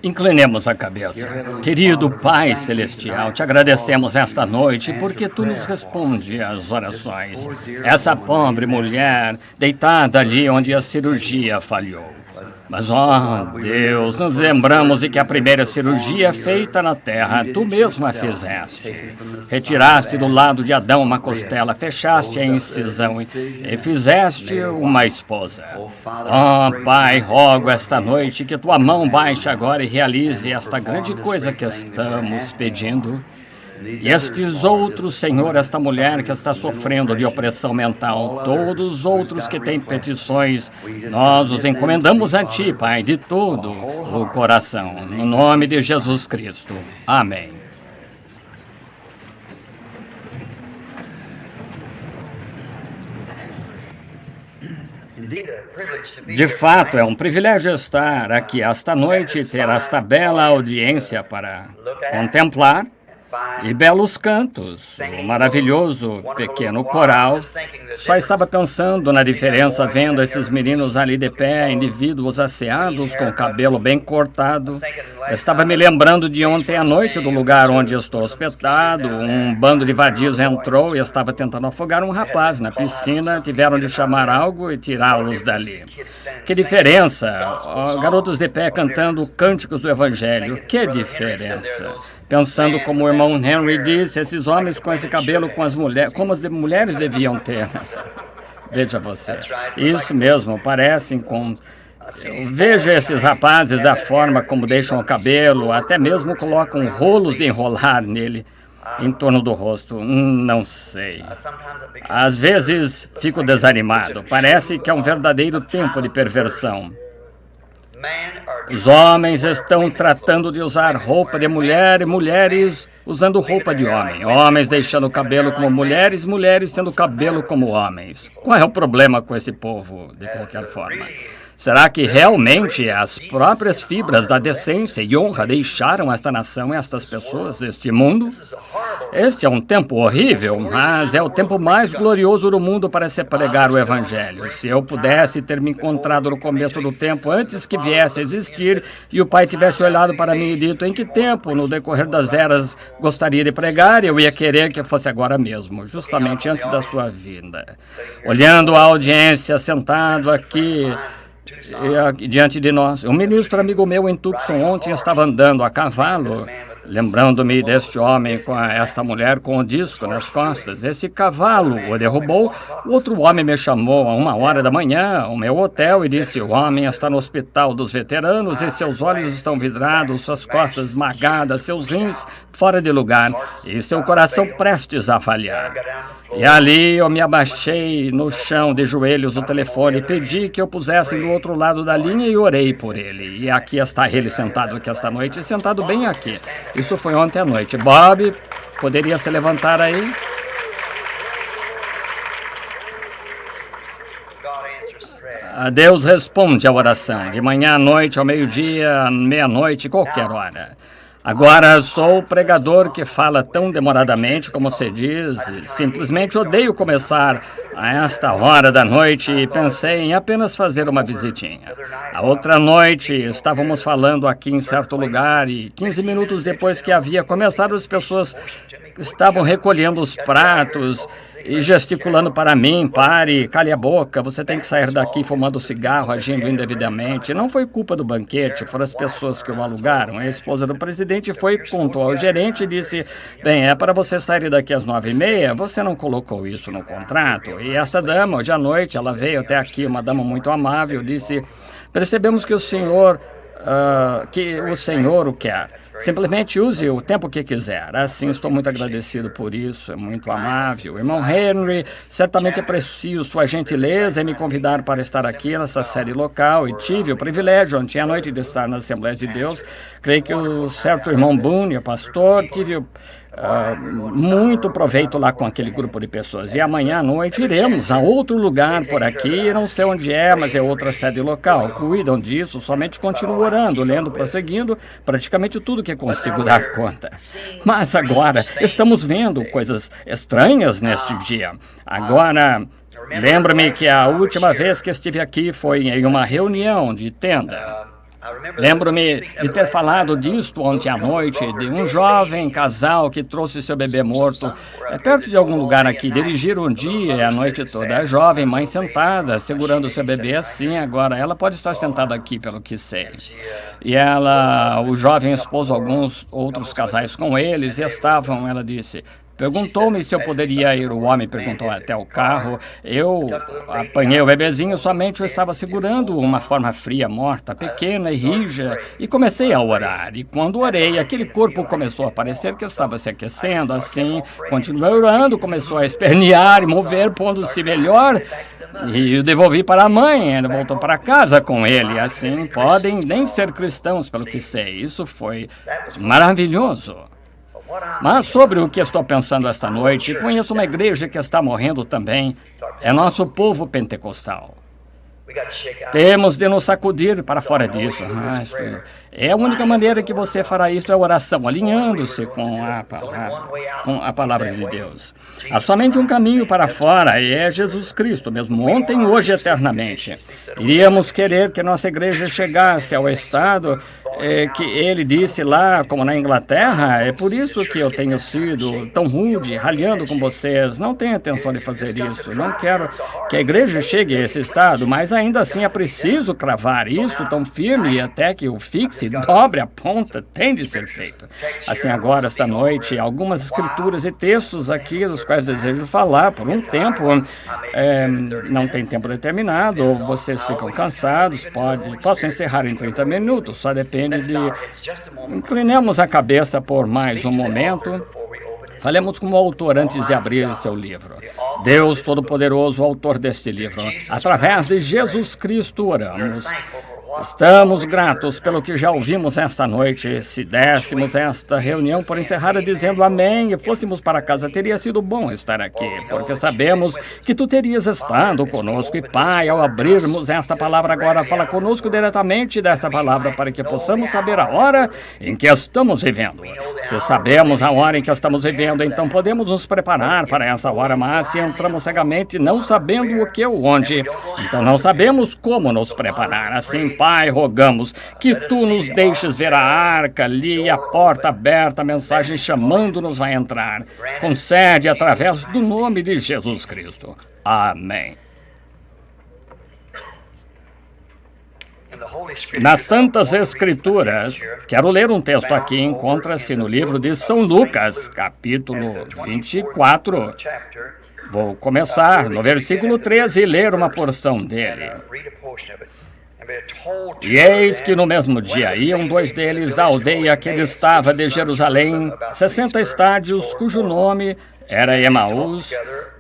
Inclinemos a cabeça. Querido Pai Celestial, te agradecemos esta noite porque Tu nos responde às orações. Essa pobre mulher deitada ali onde a cirurgia falhou. Mas, ó Deus, nos lembramos de que a primeira cirurgia feita na terra, Tu mesmo a fizeste. Retiraste do lado de Adão uma costela, fechaste a incisão e fizeste uma esposa. Ó Pai, rogo esta noite que Tua mão baixe agora e realize esta grande coisa que estamos pedindo. E estes outros, Senhor, esta mulher que está sofrendo de opressão mental, todos os outros que têm petições, nós os encomendamos a Ti, Pai, de todo o coração, no nome de Jesus Cristo. Amém. De fato, é um privilégio estar aqui esta noite e ter esta bela audiência para contemplar. E belos cantos, o maravilhoso pequeno coral. Só estava pensando na diferença vendo esses meninos ali de pé, indivíduos asseados, com o cabelo bem cortado. Estava me lembrando de ontem à noite, do lugar onde estou hospedado. Um bando de vadios entrou e estava tentando afogar um rapaz na piscina. Tiveram de chamar algo e tirá-los dali. Que diferença! Garotos de pé cantando cânticos do Evangelho. Que diferença! Pensando como o irmão Henry disse, esses homens com esse cabelo como as mulheres deviam ter. Veja você. Isso mesmo, parecem com... Eu vejo esses rapazes, a forma como deixam o cabelo, até mesmo colocam rolos de enrolar nele, em torno do rosto. Não sei. Às vezes fico desanimado. Parece que é um verdadeiro tempo de perversão. Os homens estão tratando de usar roupa de mulher e mulheres usando roupa de homem. Homens deixando o cabelo como mulheres, mulheres tendo cabelo como homens. Qual é o problema com esse povo, de qualquer forma? Será que realmente as próprias fibras da decência e honra deixaram esta nação, estas pessoas, este mundo? Este é um tempo horrível, mas é o tempo mais glorioso do mundo para se pregar o Evangelho. Se eu pudesse ter me encontrado no começo do tempo, antes que viesse a existir, e o Pai tivesse olhado para mim e dito em que tempo, no decorrer das eras, gostaria de pregar, eu ia querer que fosse agora mesmo, justamente antes da sua vinda. Olhando a audiência, sentado aqui diante de nós. Um ministro amigo meu em Tucson ontem estava andando a cavalo, lembrando-me deste homem com esta mulher com o disco nas costas. Esse cavalo o derrubou. O outro homem me chamou a 1h da manhã ao meu hotel e disse: o homem está no hospital dos veteranos e seus olhos estão vidrados, suas costas esmagadas, seus rins fora de lugar e seu coração prestes a falhar. E ali eu me abaixei no chão de joelhos no telefone, pedi que eu pusesse do outro lado da linha e orei por ele. E aqui está ele sentado aqui esta noite, sentado bem aqui. Isso foi ontem à noite. Bob, poderia se levantar aí? Deus responde à oração, de manhã à noite, ao meio-dia, meia-noite, qualquer hora. Agora sou o pregador que fala tão demoradamente, como se diz. Simplesmente odeio começar a esta hora da noite e pensei em apenas fazer uma visitinha. A outra noite estávamos falando aqui em certo lugar e 15 minutos depois que havia começado, as pessoas estavam recolhendo os pratos e gesticulando para mim: pare, cale a boca, você tem que sair daqui fumando cigarro, agindo indevidamente. Não foi culpa do banquete, foram as pessoas que o alugaram. A esposa do presidente foi, contou ao gerente e disse: bem, é para você sair daqui às 9h30, você não colocou isso no contrato. E esta dama, hoje à noite, ela veio até aqui, uma dama muito amável, disse: percebemos que o senhor o quer. Simplesmente use o tempo que quiser. Assim, estou muito agradecido por isso, é muito amável. Irmão Henry, certamente aprecio sua gentileza em me convidar para estar aqui nessa série local e tive o privilégio ontem à noite de estar na Assembleia de Deus. Creio que o certo irmão Boone, o pastor, tive muito proveito lá com aquele grupo de pessoas. E amanhã à noite iremos a outro lugar por aqui, não sei onde é, mas é outra sede local. Cuidam disso, somente continuo orando, lendo, prosseguindo, praticamente tudo que consigo dar conta. Mas agora estamos vendo coisas estranhas neste dia. Agora, lembro-me que a última vez que estive aqui foi em uma reunião de tenda. Lembro-me de ter falado disto ontem à noite, de um jovem casal que trouxe seu bebê morto perto de algum lugar aqui. Dirigiram um dia e a noite toda. A jovem mãe sentada, segurando seu bebê assim. Agora, ela pode estar sentada aqui, pelo que sei. E o jovem esposo, alguns outros casais com eles, estavam, ela disse... Perguntou-me se eu poderia ir, o homem perguntou até o carro. Eu apanhei o bebezinho, somente eu estava segurando uma forma fria, morta, pequena e rija, e comecei a orar. E quando orei, aquele corpo começou a parecer que estava se aquecendo, assim, continuei orando, começou a espernear e mover, pondo-se melhor. E o devolvi para a mãe, ela voltou para casa com ele. Assim, podem nem ser cristãos, pelo que sei. Isso foi maravilhoso. Mas sobre o que estou pensando esta noite, conheço uma igreja que está morrendo também. É nosso povo pentecostal. Temos de nos sacudir para fora disso. É a única maneira que você fará isso é oração, alinhando-se com a palavra de Deus. Há somente um caminho para fora e é Jesus Cristo, mesmo ontem, hoje e eternamente. Iríamos querer que nossa igreja chegasse ao estado que ele disse lá, como na Inglaterra. É por isso que eu tenho sido tão rude, ralhando com vocês. Não tenho intenção de fazer isso. Não quero que a igreja chegue a esse estado, mas ainda assim é preciso cravar isso tão firme até que o fixe, dobre a ponta, tem de ser feito. Assim, agora, esta noite, algumas escrituras e textos aqui, dos quais desejo falar por um tempo. Não tem tempo determinado, ou vocês ficam cansados, posso encerrar em 30 minutos, só depende de... Inclinemos a cabeça por mais um momento. Falemos com o autor antes de abrir seu livro. Deus Todo-Poderoso, autor deste livro, através de Jesus Cristo oramos. Estamos gratos pelo que já ouvimos esta noite. Se dessemos esta reunião por encerrada dizendo amém e fôssemos para casa, teria sido bom estar aqui, porque sabemos que tu terias estado conosco. E Pai, ao abrirmos esta palavra agora, fala conosco diretamente desta palavra para que possamos saber a hora em que estamos vivendo. Se sabemos a hora em que estamos vivendo, então podemos nos preparar para essa hora, mas se entramos cegamente não sabendo o que ou onde, então não sabemos como nos preparar. Assim, Pai, rogamos que tu nos deixes ver a arca ali, a porta aberta, a mensagem chamando-nos a entrar. Concede através do nome de Jesus Cristo. Amém. Nas Santas Escrituras, quero ler um texto aqui, encontra-se no livro de São Lucas, capítulo 24. Vou começar no versículo 13 e ler uma porção dele. E eis que no mesmo dia iam dois deles da aldeia que distava de Jerusalém, 60 estádios, cujo nome era Emaús,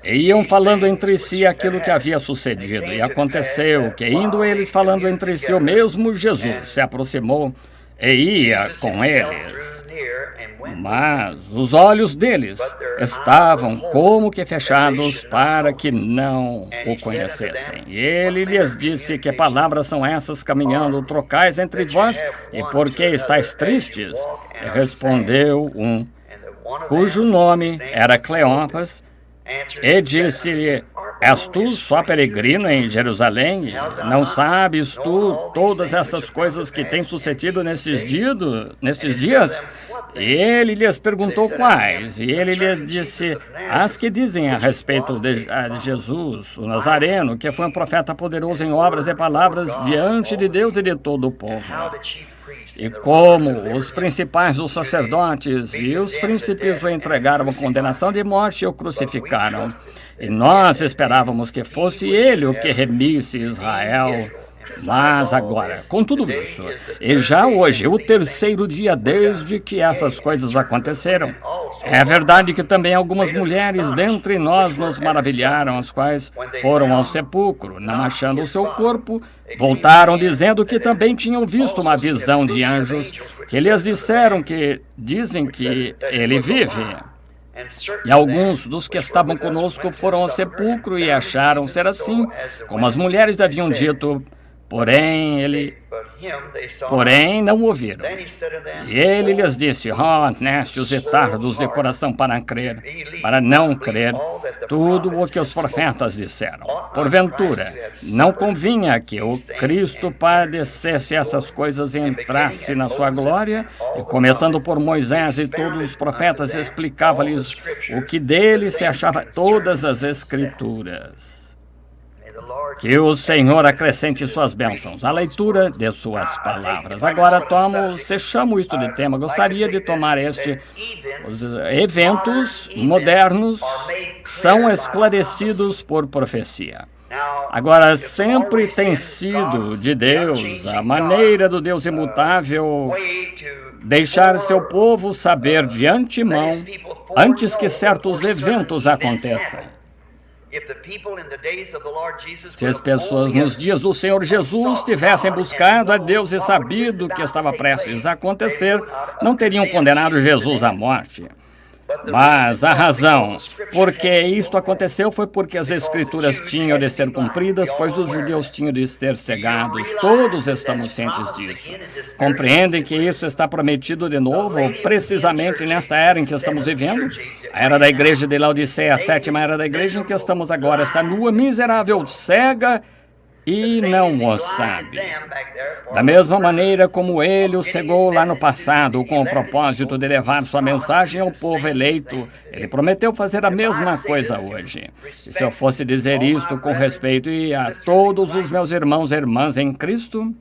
e iam falando entre si aquilo que havia sucedido. E aconteceu que, indo eles falando entre si, o mesmo Jesus se aproximou e ia com eles. Mas os olhos deles estavam como que fechados para que não o conhecessem. E ele lhes disse: que palavras são essas caminhando trocais entre vós? E por que estáis tristes? E respondeu um, cujo nome era Cleopas, e disse-lhe: és tu só peregrino em Jerusalém? Não sabes tu todas essas coisas que têm sucedido nesses dias? E ele lhes perguntou quais, e ele lhes disse: as que dizem a respeito de Jesus, o Nazareno, que foi um profeta poderoso em obras e palavras diante de Deus e de todo o povo. E como os principais dos sacerdotes e os príncipes o entregaram à condenação de morte e o crucificaram. E nós esperávamos que fosse ele o que remisse Israel. Mas agora, com tudo isso, e já hoje, o terceiro dia desde que essas coisas aconteceram, é verdade que também algumas mulheres dentre nós nos maravilharam, as quais foram ao sepulcro, não achando o seu corpo, voltaram dizendo que também tinham visto uma visão de anjos, que lhes disseram que dizem que ele vive. E alguns dos que estavam conosco foram ao sepulcro e acharam ser assim, como as mulheres haviam dito, porém não ouviram. E ele lhes disse, necios e tardos de coração para não crer, tudo o que os profetas disseram. Porventura, não convinha que o Cristo padecesse essas coisas e entrasse na sua glória? E começando por Moisés e todos os profetas, explicava-lhes o que dele se achava todas as Escrituras. Que o Senhor acrescente suas bênçãos à leitura de suas palavras. Agora chamo isto de tema. Gostaria de tomar os eventos modernos são esclarecidos por profecia. Agora, sempre tem sido de Deus, a maneira do Deus imutável, deixar seu povo saber de antemão, antes que certos eventos aconteçam. Se as pessoas nos dias do Senhor Jesus tivessem buscado a Deus e sabido que estava prestes a acontecer, não teriam condenado Jesus à morte. Mas a razão por que isto aconteceu foi porque as Escrituras tinham de ser cumpridas, pois os judeus tinham de ser cegados. Todos estamos cientes disso. Compreendem que isso está prometido de novo, precisamente nesta era em que estamos vivendo? A era da igreja de Laodiceia, a sétima era da igreja em que estamos agora, está nua, miserável, cega e não o sabe. Da mesma maneira como ele o cegou lá no passado, com o propósito de levar sua mensagem ao povo eleito, ele prometeu fazer a mesma coisa hoje. E se eu fosse dizer isto com respeito a todos os meus irmãos e irmãs em Cristo,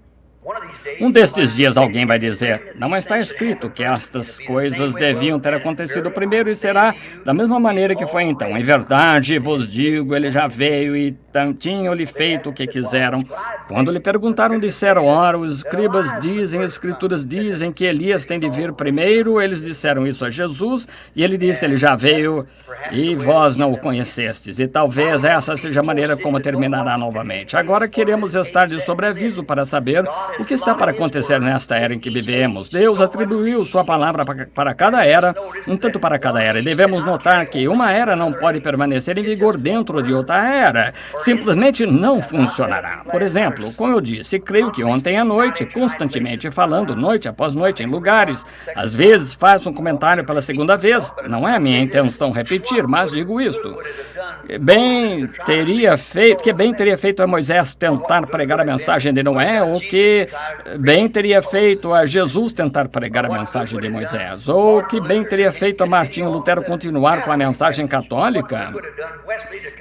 um destes dias alguém vai dizer, não está escrito que estas coisas deviam ter acontecido primeiro e será da mesma maneira que foi então. Em verdade vos digo, ele já veio e tinham-lhe feito o que quiseram. Quando lhe perguntaram, disseram, ora, os escribas dizem, as escrituras dizem que Elias tem de vir primeiro. Eles disseram isso a Jesus e ele disse, ele já veio e vós não o conhecestes. E talvez essa seja a maneira como terminará novamente. Agora queremos estar de sobreaviso para saber o que está para acontecer nesta era em que vivemos. Deus atribuiu sua palavra para cada era, um tanto para cada era. E devemos notar que uma era não pode permanecer em vigor dentro de outra era. Simplesmente não funcionará. Por exemplo, como eu disse, creio que ontem à noite, constantemente falando, noite após noite, em lugares, às vezes faço um comentário pela segunda vez. Não é a minha intenção repetir, mas digo isto. Que bem teria feito a Moisés tentar pregar a mensagem de Noé, ou que bem teria feito a Jesus tentar pregar a mensagem de Moisés, ou que bem teria feito a Martinho Lutero continuar com a mensagem católica,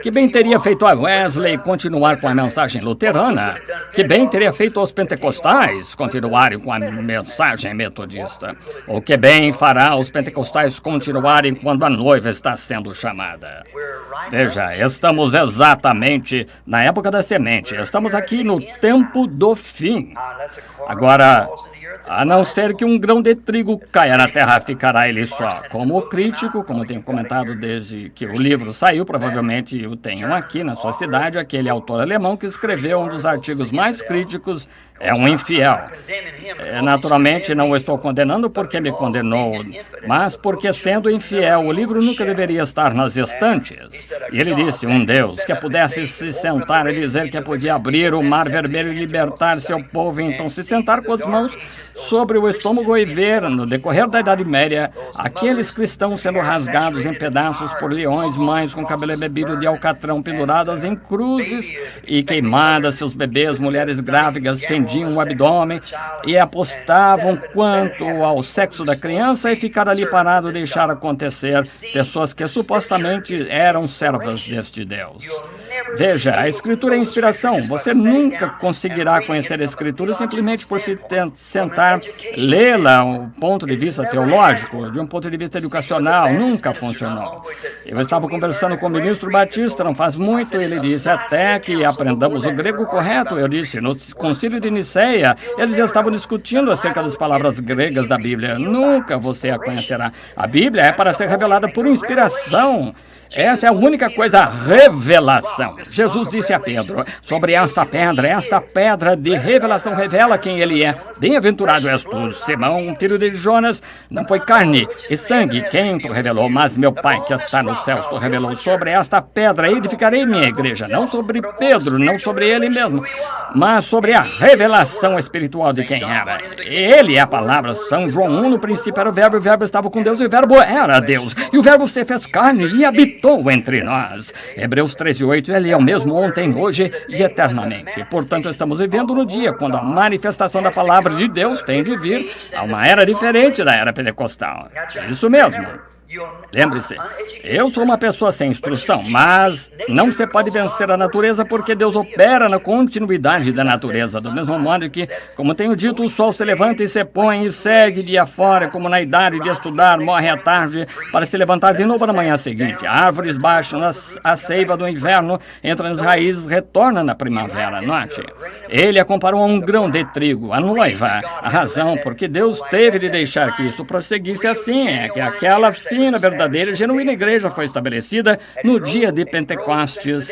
que bem teria feito a Wesley continuar com a mensagem luterana, que bem teria feito aos pentecostais continuarem com a mensagem metodista, ou que bem fará os pentecostais continuarem quando a noiva está sendo chamada. Veja, estamos exatamente na época da semente, estamos aqui no tempo do fim. Agora, a não ser que um grão de trigo caia na terra, ficará ele só. Como crítico, como tenho comentado desde que o livro saiu, provavelmente o tenham aqui na sua cidade, aquele autor alemão que escreveu um dos artigos mais críticos, é um infiel. Naturalmente, não o estou condenando porque me condenou, mas porque, sendo infiel, o livro nunca deveria estar nas estantes. E ele disse, um Deus que pudesse se sentar e dizer que podia abrir o mar vermelho e libertar seu povo, e então se sentar com as mãos sobre o estômago e ver, no decorrer da Idade Média, aqueles cristãos sendo rasgados em pedaços por leões, mães com cabelo embebido de alcatrão penduradas em cruzes e queimadas, seus bebês, mulheres grávidas fendiam o abdômen e apostavam quanto ao sexo da criança e ficar ali parado e deixar acontecer, pessoas que supostamente eram servas deste Deus. Veja, a Escritura é inspiração. Você nunca conseguirá conhecer a Escritura simplesmente por se sentar, lê-la do ponto de vista teológico, de um ponto de vista educacional. Nunca funcionou. Eu estava conversando com o ministro Batista não faz muito, ele disse, até que aprendamos o grego correto. Eu disse, no concílio de Niceia, eles estavam discutindo acerca das palavras gregas da Bíblia. Nunca você a conhecerá. A Bíblia é para ser revelada por inspiração. Essa é a única coisa, a revelação. revelação. Jesus disse a Pedro, sobre esta pedra de revelação revela quem ele é. Bem-aventurado és tu, Simão, filho de Jonas, não foi carne e sangue quem tu revelou, mas meu Pai que está nos céus tu revelou. Sobre esta pedra edificarei minha igreja, não sobre Pedro, não sobre ele mesmo, mas sobre a revelação espiritual de quem era. Ele é a palavra. São João 1, no princípio era o verbo estava com Deus e o verbo era Deus. E o verbo se fez carne e habitou entre nós. Hebreus 13:8, ele é o mesmo ontem, hoje e eternamente. Portanto, estamos vivendo no dia quando a manifestação da palavra de Deus tem de vir a uma era diferente da era pentecostal. É isso mesmo. Lembre-se, eu sou uma pessoa sem instrução, mas não se pode vencer a natureza porque Deus opera na continuidade da natureza. Do mesmo modo que, como tenho dito, o sol se levanta e se põe e segue dia fora, como na idade de estudar, morre à tarde para se levantar de novo na manhã seguinte. Árvores baixam a seiva do inverno, entra nas raízes, retorna na primavera. Note, ele a comparou a um grão de trigo, a noiva. A razão porque Deus teve de deixar que isso prosseguisse assim é que aquela fina, verdadeira e genuína igreja foi estabelecida no dia de Pentecostes.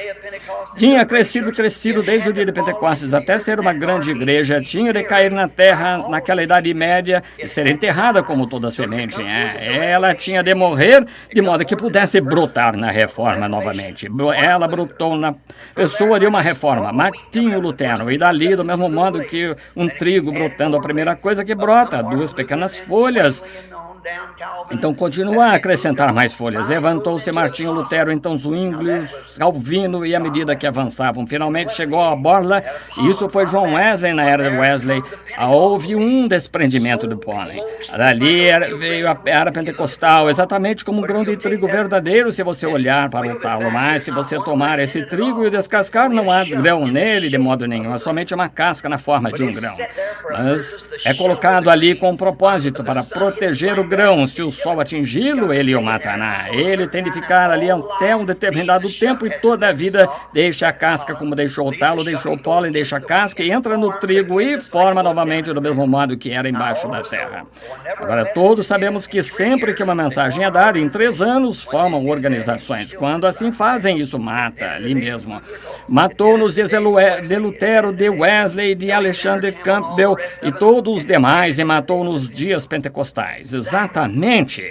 Tinha crescido desde o dia de Pentecostes até ser uma grande igreja. Tinha de cair na terra naquela idade média e ser enterrada como toda semente. Ela tinha de morrer de modo que pudesse brotar na reforma novamente. Ela brotou na pessoa de uma reforma, Martinho Lutero, e dali, do mesmo modo que um trigo brotando, a primeira coisa que brota, duas pequenas folhas. Então continua a acrescentar mais folhas. Levantou-se Martinho Lutero, então Zwingli, Calvino, e à medida que avançavam, finalmente chegou a borla. Isso foi John Wesley na era de Wesley. Houve um desprendimento do pólen. Dali veio a era pentecostal, exatamente como um grão de trigo verdadeiro, se você olhar para o talo. Mas se você tomar esse trigo e o descascar, não há grão nele de modo nenhum. É somente uma casca na forma de um grão. Mas é colocado ali com um propósito para proteger o grão. Se o sol atingi-lo, ele o matará. Ele tem de ficar ali até um determinado tempo e toda a vida deixa a casca como deixou o talo, deixou o pólen, deixa a casca e entra no trigo e forma novamente do mesmo modo que era embaixo da terra. Agora, todos sabemos que sempre que uma mensagem é dada, em 3 anos formam organizações. Quando assim fazem, isso mata ali mesmo. Matou-nos de Lutero, de Wesley, de Alexander Campbell e todos os demais e matou nos dias pentecostais. Exatamente.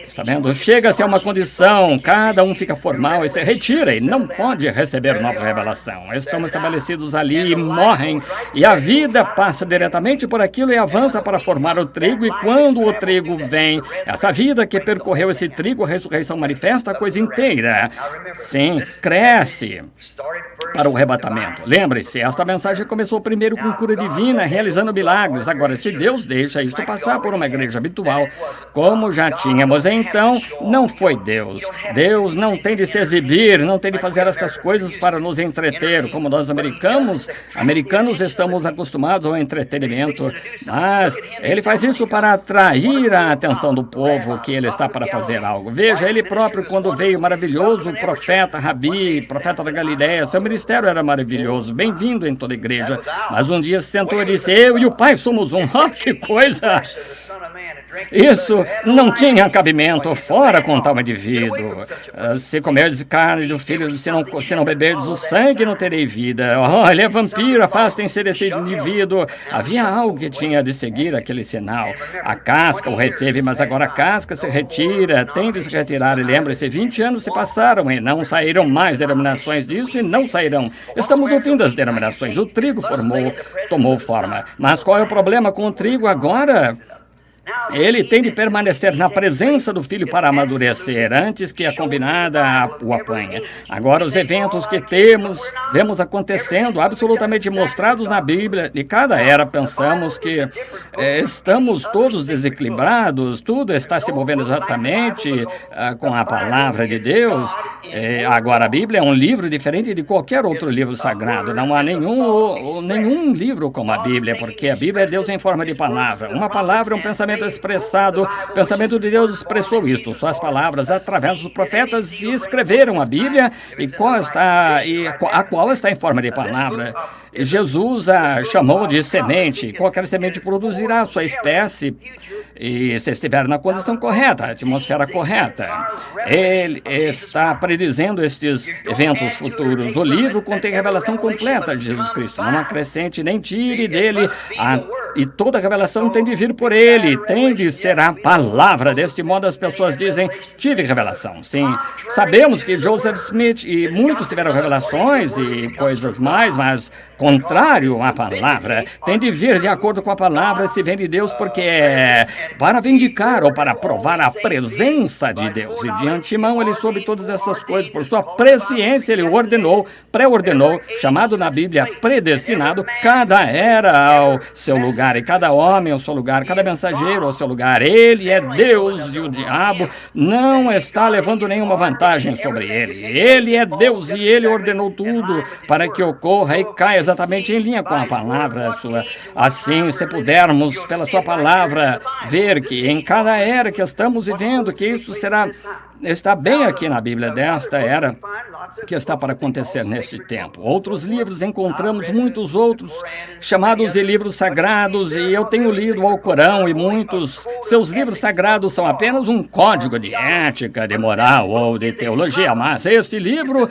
Está vendo? Chega-se a uma condição, cada um fica formal e se retira e não pode receber nova revelação. Estão estabelecidos ali e morrem, e a vida passa diretamente por aquilo e avança para formar o trigo, e quando o trigo vem, essa vida que percorreu esse trigo, a ressurreição manifesta a coisa inteira. Sim, cresce para o arrebatamento. Lembre-se, esta mensagem começou primeiro com cura divina, realizando milagres. Agora, se Deus deixa isto passar por uma igreja habitual, como já tínhamos, então não foi Deus. Deus não tem de se exibir, não tem de fazer essas coisas para nos entreter, como nós americanos estamos acostumados ao entretenimento, mas ele faz isso para atrair a atenção do povo que ele está para fazer algo. Veja, ele próprio, quando veio maravilhoso, profeta, rabi, profeta da Galileia, seu ministério era maravilhoso, bem-vindo em toda a igreja, mas um dia se sentou e disse, eu e o Pai somos um. Oh, que coisa! Isso não tinha cabimento, fora com tal indivíduo. Se comerdes carne do filho, se não beberdes o sangue, não terei vida. Oh, ele é vampiro, afastem-se desse indivíduo. Havia algo que tinha de seguir aquele sinal. A casca o reteve, mas agora a casca se retira, tem de se retirar. E lembre-se, 20 anos se passaram e não saíram mais denominações disso e não sairão. Estamos no fim das denominações. O trigo tomou forma. Mas qual é o problema com o trigo agora? Ele tem de permanecer na presença do Filho para amadurecer, antes que a combinada o apanhe. Agora, os eventos que vemos acontecendo, absolutamente mostrados na Bíblia, de cada era, pensamos que estamos todos desequilibrados, tudo está se movendo exatamente com a palavra de Deus. Agora, a Bíblia é um livro diferente de qualquer outro livro sagrado. Não há nenhum livro como a Bíblia, porque a Bíblia é Deus em forma de palavra. Uma palavra é um pensamento expressado, o pensamento de Deus expressou isto. Suas palavras, através dos profetas, escreveram a Bíblia, a qual está em forma de palavra. Jesus a chamou de semente. Qualquer semente produzirá a sua espécie E se estiver na condição correta, a atmosfera correta, ele está predizendo estes eventos futuros. O livro contém revelação completa de Jesus Cristo. Não acrescente nem tire dele, e toda revelação tem de vir por ele, tem de ser a palavra. Deste modo as pessoas dizem, tive revelação. Sim, sabemos que Joseph Smith e muitos tiveram revelações e coisas mais, mas contrário à palavra, tem de vir de acordo com a palavra, se vem de Deus, porque é para vindicar ou para provar a presença de Deus. E de antemão ele soube todas essas coisas, por sua presciência ele ordenou, pré-ordenou, chamado na Bíblia predestinado, cada era ao seu lugar e cada homem ao seu lugar, cada mensageiro ao seu lugar. Ele é Deus e o diabo não está levando nenhuma vantagem sobre ele. Ele é Deus e ele ordenou tudo para que ocorra e caia exatamente em linha com a palavra sua. Assim, se pudermos, pela sua palavra, ver que em cada era que estamos vivendo, que isso está bem aqui na Bíblia desta era que está para acontecer neste tempo. Outros livros, encontramos muitos outros chamados de livros sagrados, e eu tenho lido o Alcorão, e muitos seus livros sagrados são apenas um código de ética, de moral ou de teologia, mas esse livro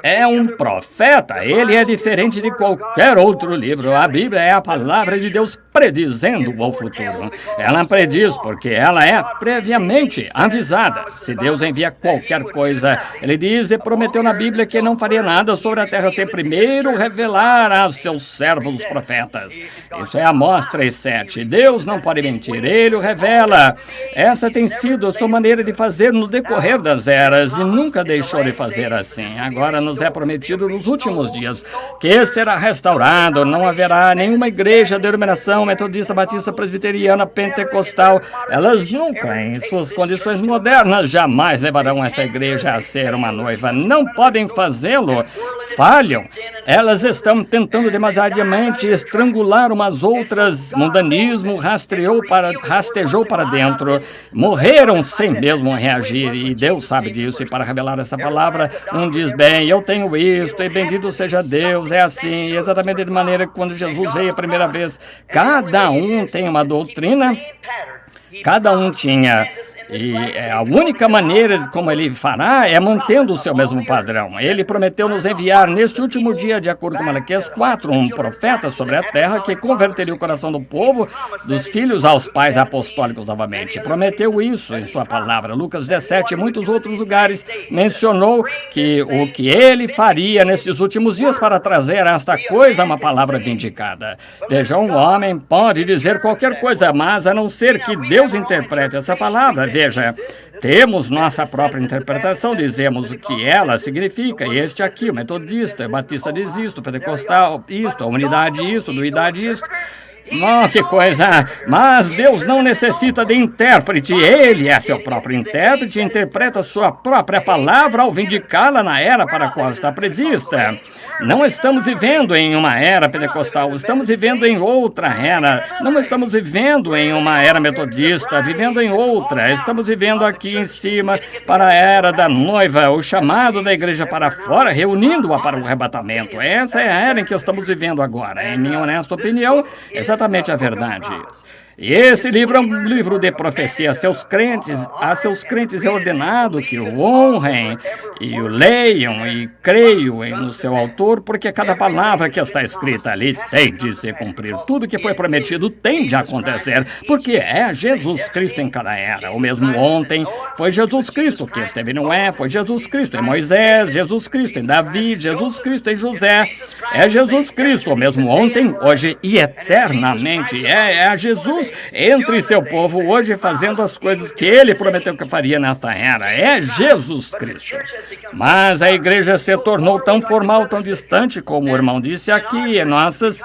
é um profeta, ele é diferente de qualquer outro livro. A Bíblia é a palavra de Deus predizendo o futuro. Ela prediz porque ela é previamente avisada. Se Deus envia qualquer coisa, ele diz e prometeu na Bíblia que não faria nada sobre a terra sem primeiro revelar a seus servos os profetas. Isso é Amós 3:7. Deus não pode mentir, ele o revela. Essa tem sido a sua maneira de fazer no decorrer das eras e nunca deixou de fazer assim. Agora nos é prometido nos últimos dias que será restaurado, não haverá nenhuma igreja, denominação metodista, batista, presbiteriana, pentecostal. Elas nunca, em suas condições modernas, jamais levarão essa igreja a ser uma noiva. Não podem fazê-lo. Falham. Elas estão tentando demasiadamente estrangular umas outras. Mundanismo rastejou para dentro. Morreram sem mesmo reagir. E Deus sabe disso. E para revelar essa palavra, um diz, bem, eu tenho isto, e bendito seja Deus. É assim, exatamente de maneira que quando Jesus veio a primeira vez, cada um tem uma doutrina, cada um tinha. E a única maneira como ele fará é mantendo o seu mesmo padrão. Ele prometeu nos enviar neste último dia, de acordo com Malaquias 4, um profeta sobre a terra que converteria o coração do povo, dos filhos aos pais apostólicos novamente. Prometeu isso em sua palavra. Lucas 17 e muitos outros lugares mencionou que o que ele faria nesses últimos dias para trazer esta coisa, uma palavra vindicada. Veja, um homem pode dizer qualquer coisa, mas a não ser que Deus interprete essa palavra. Veja, temos nossa própria interpretação, dizemos o que ela significa, e este aqui, o metodista, o batista diz isto, o pentecostal isto, a unidade isto, a duidade isto. Oh, que coisa! Mas Deus não necessita de intérprete. Ele é seu próprio intérprete e interpreta sua própria palavra ao vindicá-la na era para a qual está prevista. Não estamos vivendo em uma era pentecostal, estamos vivendo em outra era. Não estamos vivendo em uma era metodista, vivendo em outra. Estamos vivendo aqui em cima para a era da noiva, o chamado da igreja para fora, reunindo-a para o arrebatamento. Essa é a era em que estamos vivendo agora. Em minha honesta opinião, exatamente a verdade. E esse livro é um livro de profecia. A seus crentes é ordenado que o honrem e o leiam e creiam no seu autor, porque cada palavra que está escrita ali tem de se cumprir. Tudo que foi prometido tem de acontecer, porque é Jesus Cristo em cada era. O mesmo ontem foi Jesus Cristo que esteve no foi Jesus Cristo em Moisés, Jesus Cristo em Davi, Jesus Cristo em José. É Jesus Cristo, o mesmo ontem, hoje e eternamente. É Jesus entre seu povo hoje, fazendo as coisas que ele prometeu que faria nesta era. É Jesus Cristo. Mas a igreja se tornou tão formal, tão distante, como o irmão disse aqui. Nossas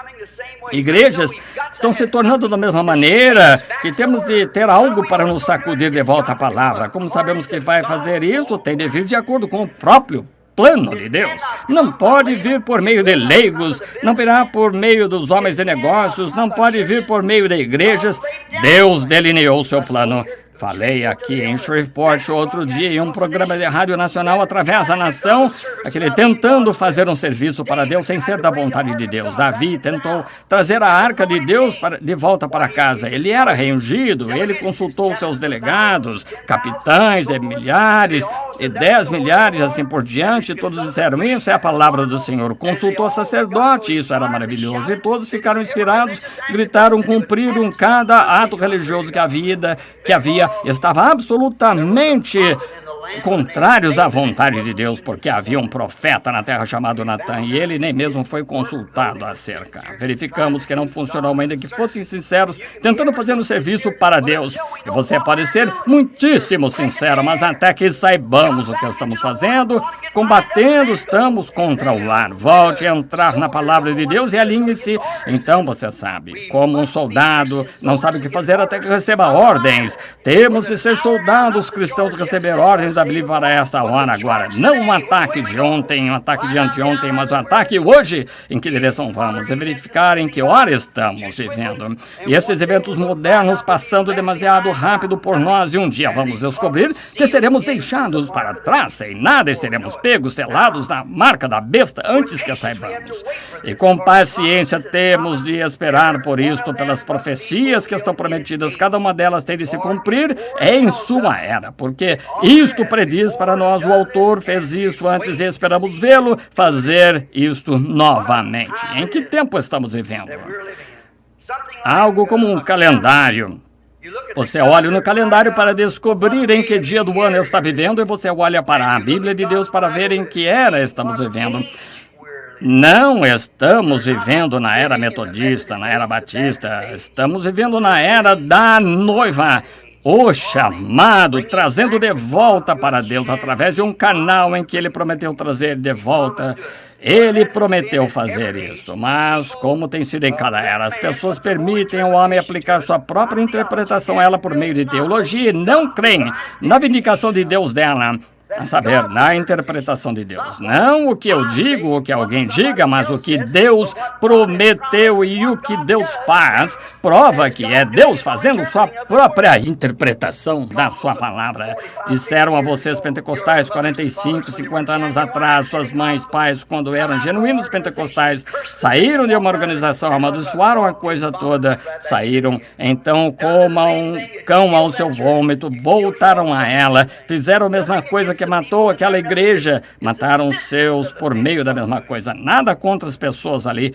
igrejas estão se tornando da mesma maneira, que temos de ter algo para nos sacudir de volta à palavra. Como sabemos que vai fazer isso, tem de vir de acordo com o próprio plano de Deus. Não pode vir por meio de leigos, não virá por meio dos homens de negócios, não pode vir por meio de igrejas. Deus delineou seu plano. Falei aqui em Shreveport outro dia em um programa de rádio nacional através da nação, aquele tentando fazer um serviço para Deus sem ser da vontade de Deus. Davi tentou trazer a arca de Deus de volta para casa. Ele era reungido, ele consultou seus delegados, capitães de milhares e 10 milhares, assim por diante. Todos disseram, isso é a palavra do Senhor. Consultou sacerdote, isso era maravilhoso. E todos ficaram inspirados, gritaram, cumpriram cada ato religioso que havia. Estava absolutamente contrários à vontade de Deus, porque havia um profeta na terra chamado Natã, e ele nem mesmo foi consultado acerca. Verificamos que não funcionou, ainda que fossem sinceros, tentando fazer um serviço para Deus. E você pode ser muitíssimo sincero, mas até que saibamos o que estamos fazendo, combatendo, estamos contra o lar. Volte a entrar na palavra de Deus e alinhe-se. Então você sabe, como um soldado não sabe o que fazer até que receba ordens. Temos de ser soldados cristãos, receber ordens da Bíblia para esta hora agora. Não um ataque de ontem, um ataque de anteontem, mas um ataque hoje. Em que direção vamos? E verificar em que hora estamos vivendo. E esses eventos modernos passando demasiado rápido por nós, e um dia vamos descobrir que seremos deixados para trás sem nada e seremos pegos, selados na marca da besta antes que saibamos. E com paciência temos de esperar por isto, pelas profecias que estão prometidas. Cada uma delas tem de se cumprir em sua era, porque isto prediz para nós, o autor fez isso antes e esperamos vê-lo fazer isto novamente. Em que tempo estamos vivendo? Algo como um calendário. Você olha no calendário para descobrir em que dia do ano está vivendo, e você olha para a Bíblia de Deus para ver em que era estamos vivendo. Não estamos vivendo na era metodista, na era batista. Estamos vivendo na era da noiva. O chamado, trazendo de volta para Deus através de um canal em que ele prometeu trazer de volta. Ele prometeu fazer isso, mas como tem sido em cada era, as pessoas permitem ao homem aplicar sua própria interpretação a ela por meio de teologia e não creem na vindicação de Deus dela. A saber, na interpretação de Deus. Não o que eu digo, o que alguém diga, mas o que Deus prometeu, e o que Deus faz prova que é Deus fazendo sua própria interpretação da sua palavra. Disseram a vocês pentecostais 45, 50 anos atrás, suas mães, pais, quando eram genuínos pentecostais, saíram de uma organização, amaldiçoaram a coisa toda, saíram, então como um cão ao seu vômito, voltaram a ela, fizeram a mesma coisa que matou aquela igreja, mataram os seus por meio da mesma coisa. Nada contra as pessoas ali.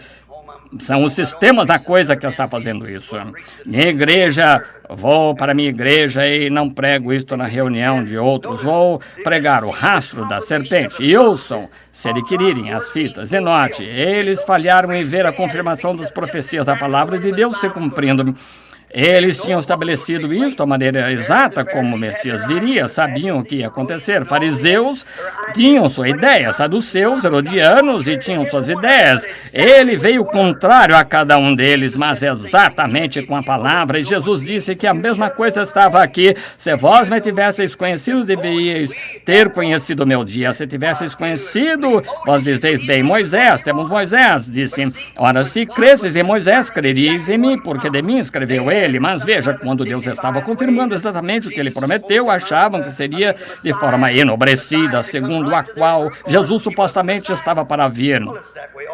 São os sistemas da coisa que está fazendo isso. Minha igreja, vou para minha igreja e não prego isto na reunião de outros. Vou pregar o rastro da serpente. E ouçam, se adquirirem as fitas. E note, eles falharam em ver a confirmação das profecias da palavra de Deus se cumprindo. Eles tinham estabelecido isso da maneira exata como o Messias viria, sabiam o que ia acontecer. Fariseus tinham sua ideia, saduceus, herodianos, e tinham suas ideias. Ele veio contrário a cada um deles, mas exatamente com a palavra. E Jesus disse que a mesma coisa estava aqui. Se vós me tivesseis conhecido, deveríeis ter conhecido o meu dia. Se tivesseis conhecido, vós dizeis bem, Moisés, temos Moisés. Disse, ora, se cresces em Moisés, creríeis em mim, porque de mim escreveu ele. Mas veja, quando Deus estava confirmando exatamente o que ele prometeu, achavam que seria de forma enobrecida, segundo a qual Jesus supostamente estava para vir.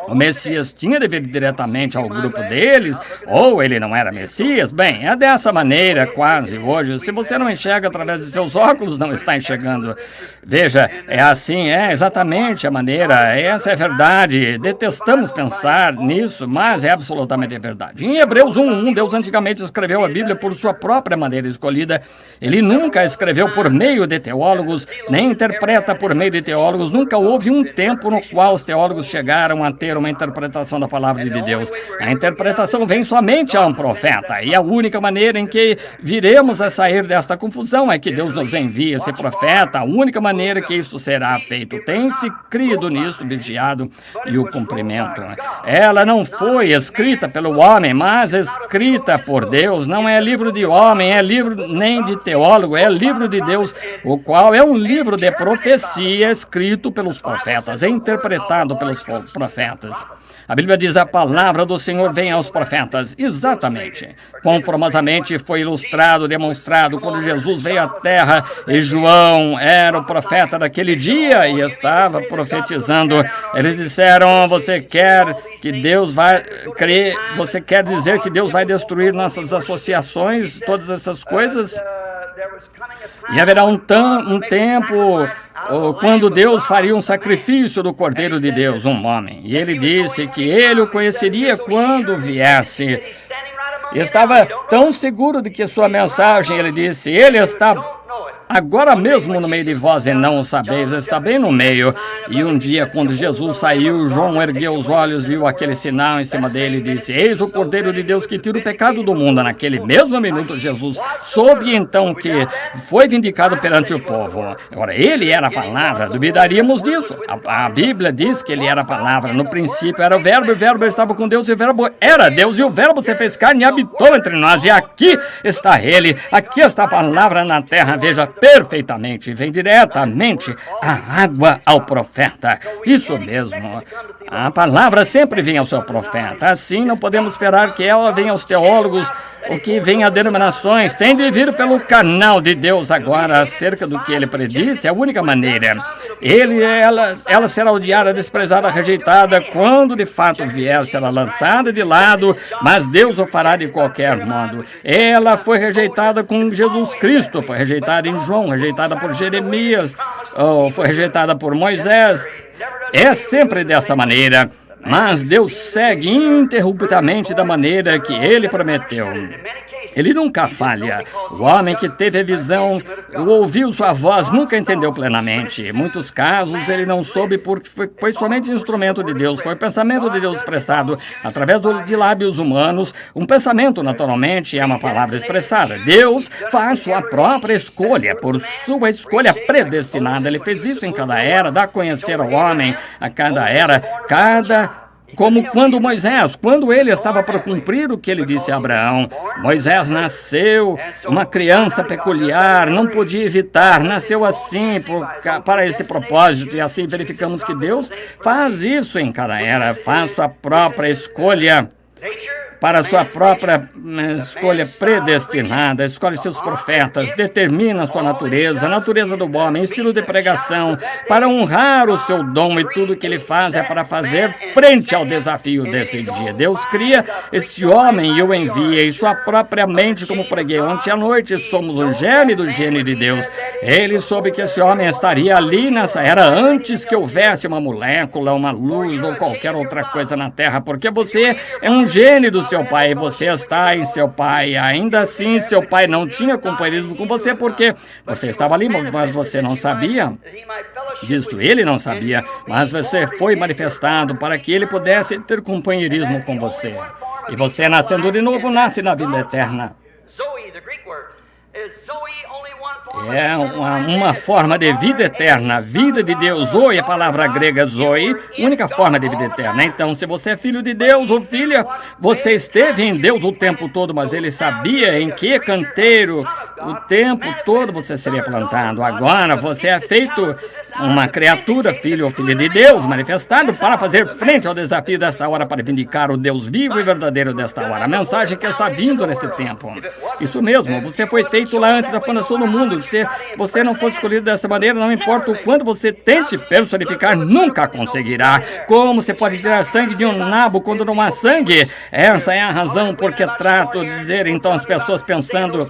O Messias tinha de vir diretamente ao grupo deles, ou ele não era Messias? Bem, é dessa maneira quase hoje. Se você não enxerga através de seus óculos, não está enxergando. Veja, é assim, é exatamente a maneira, essa é a verdade. Detestamos pensar nisso, mas é absolutamente verdade. Em Hebreus 1:1, Deus antigamente escreveu a Bíblia por sua própria maneira escolhida. Ele nunca escreveu por meio de teólogos, nem interpreta por meio de teólogos. Nunca houve um tempo no qual os teólogos chegaram a ter uma interpretação da palavra de Deus. A interpretação vem somente a um profeta, e a única maneira em que viremos a sair desta confusão é que Deus nos envie esse profeta. A única maneira que isso será feito. Tem-se crido nisso, vigiado, e o cumprimento. Ela não foi escrita pelo homem, mas escrita por Deus. Deus, não é livro de homem, é livro nem de teólogo, é livro de Deus, o qual é um livro de profecia escrito pelos profetas, é interpretado pelos profetas. A Bíblia diz: a palavra do Senhor vem aos profetas. Exatamente. Conformosamente foi ilustrado, demonstrado quando Jesus veio à terra e João era o profeta daquele dia e estava profetizando. Eles disseram: você quer que Deus vai crer, você quer dizer que Deus vai destruir nossas associações, todas essas coisas? E haverá um tempo quando Deus faria um sacrifício do Cordeiro de Deus, um homem. E ele disse que ele o conheceria quando viesse. E estava tão seguro de que sua mensagem, ele disse: ele está agora mesmo no meio de vós e não o sabeis, está bem no meio. E um dia, quando Jesus saiu, João ergueu os olhos, viu aquele sinal em cima dele e disse: eis o Cordeiro de Deus que tira o pecado do mundo. Naquele mesmo minuto, Jesus soube então que foi vindicado perante o povo. Agora, ele era a palavra, duvidaríamos disso. A Bíblia diz que ele era a palavra. No princípio era o verbo estava com Deus, e o verbo era Deus, e o verbo se fez carne e habitou entre nós. E aqui está ele, aqui está a palavra na terra. Veja perfeitamente, vem diretamente a água ao profeta. Isso mesmo. A palavra sempre vem ao seu profeta. Assim, não podemos esperar que ela venha aos teólogos ou que venha a denominações. Tem de vir pelo canal de Deus agora acerca do que ele predisse. É a única maneira. Ela será odiada, desprezada, rejeitada. Quando de fato vier, será lançada de lado, mas Deus o fará de qualquer modo. Ela foi rejeitada com Jesus Cristo, foi rejeitada em João, rejeitada por Jeremias, foi rejeitada por Moisés. É sempre dessa maneira, mas Deus segue ininterruptamente da maneira que ele prometeu. Ele nunca falha. O homem que teve a visão, ouviu sua voz, nunca entendeu plenamente. Em muitos casos, ele não soube porque foi somente instrumento de Deus. Foi o pensamento de Deus expressado através de lábios humanos. Um pensamento, naturalmente, é uma palavra expressada. Deus faz sua própria escolha, por sua escolha predestinada. Ele fez isso em cada era, dá a conhecer ao homem a cada era, como quando Moisés, quando ele estava para cumprir o que ele disse a Abraão. Moisés nasceu uma criança peculiar, não podia evitar, nasceu assim para esse propósito. E assim verificamos que Deus faz isso em cada era, faz sua própria escolha, para a sua própria escolha predestinada, escolhe seus profetas, determina a sua natureza, a natureza do homem, estilo de pregação, para honrar o seu dom, e tudo que ele faz é para fazer frente ao desafio desse dia. Deus cria esse homem e o envia, e sua própria mente, como preguei ontem à noite, somos o gene do gene de Deus. Ele soube que esse homem estaria ali nessa era antes que houvesse uma molécula, uma luz ou qualquer outra coisa na Terra, porque você é um gene do seu pai, e você está em seu pai. Ainda assim, seu pai não tinha companheirismo com você, porque você estava ali, mas você não sabia disso. Ele não sabia, mas você foi manifestado para que ele pudesse ter companheirismo com você. E você, nascendo de novo, nasce na vida eterna. É uma forma de vida eterna, vida de Deus. Zoe, a palavra grega Zoe, única forma de vida eterna. Então, se você é filho de Deus ou filha, você esteve em Deus o tempo todo, mas ele sabia em que canteiro o tempo todo você seria plantado. Agora você é feito uma criatura, filho ou filha de Deus, manifestado para fazer frente ao desafio desta hora, para vindicar o Deus vivo e verdadeiro desta hora. A mensagem que está vindo nesse tempo. Isso mesmo, você foi feito lá antes da fundação do mundo. Se você não fosse escolhido dessa maneira, não importa o quanto você tente personificar, nunca conseguirá. Como você pode tirar sangue de um nabo quando não há sangue? Essa é a razão por que trato de dizer, então, as pessoas pensando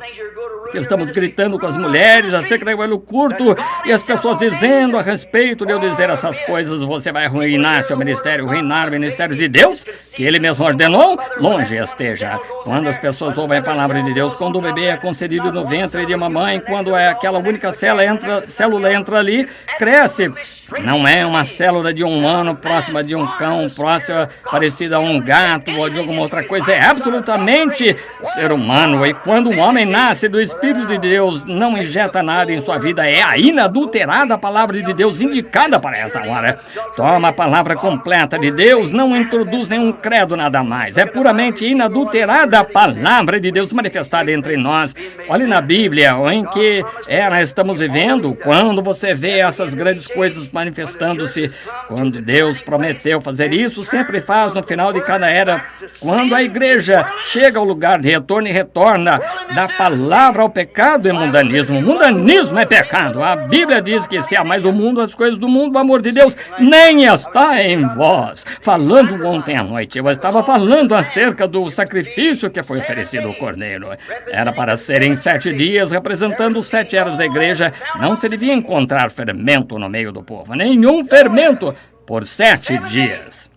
que estamos gritando com as mulheres acerca do cabelo curto, e as pessoas dizendo a respeito de eu dizer essas coisas, você vai arruinar seu ministério, ruinar o ministério de Deus, que ele mesmo ordenou, longe esteja. Quando as pessoas ouvem a palavra de Deus, quando o bebê é concedido no ventre de uma mãe, quando é aquela única célula entra ali, cresce. Não é uma célula de um humano próxima de um cão, próxima, parecida a um gato ou de alguma outra coisa. É absolutamente o ser humano. E quando um homem nasce do Espírito Espírito de Deus não injeta nada em sua vida, é a inadulterada palavra de Deus vindicada para essa hora. Toma a palavra completa de Deus, não introduz nenhum credo, nada mais. É puramente inadulterada a palavra de Deus manifestada entre nós. Olhe na Bíblia, em que era estamos vivendo, quando você vê essas grandes coisas manifestando-se, quando Deus prometeu fazer isso, sempre faz no final de cada era. Quando a igreja chega ao lugar de retorno e retorna da palavra ao pecado e mundanismo. Mundanismo é pecado. A Bíblia diz que se amais o mundo, as coisas do mundo, o amor de Deus nem está em vós. Falando ontem à noite, eu estava falando acerca do sacrifício que foi oferecido ao Cordeiro. Era para ser em 7 dias, representando os 7 eras da igreja. Não se devia encontrar fermento no meio do povo. Nenhum fermento por 7 dias.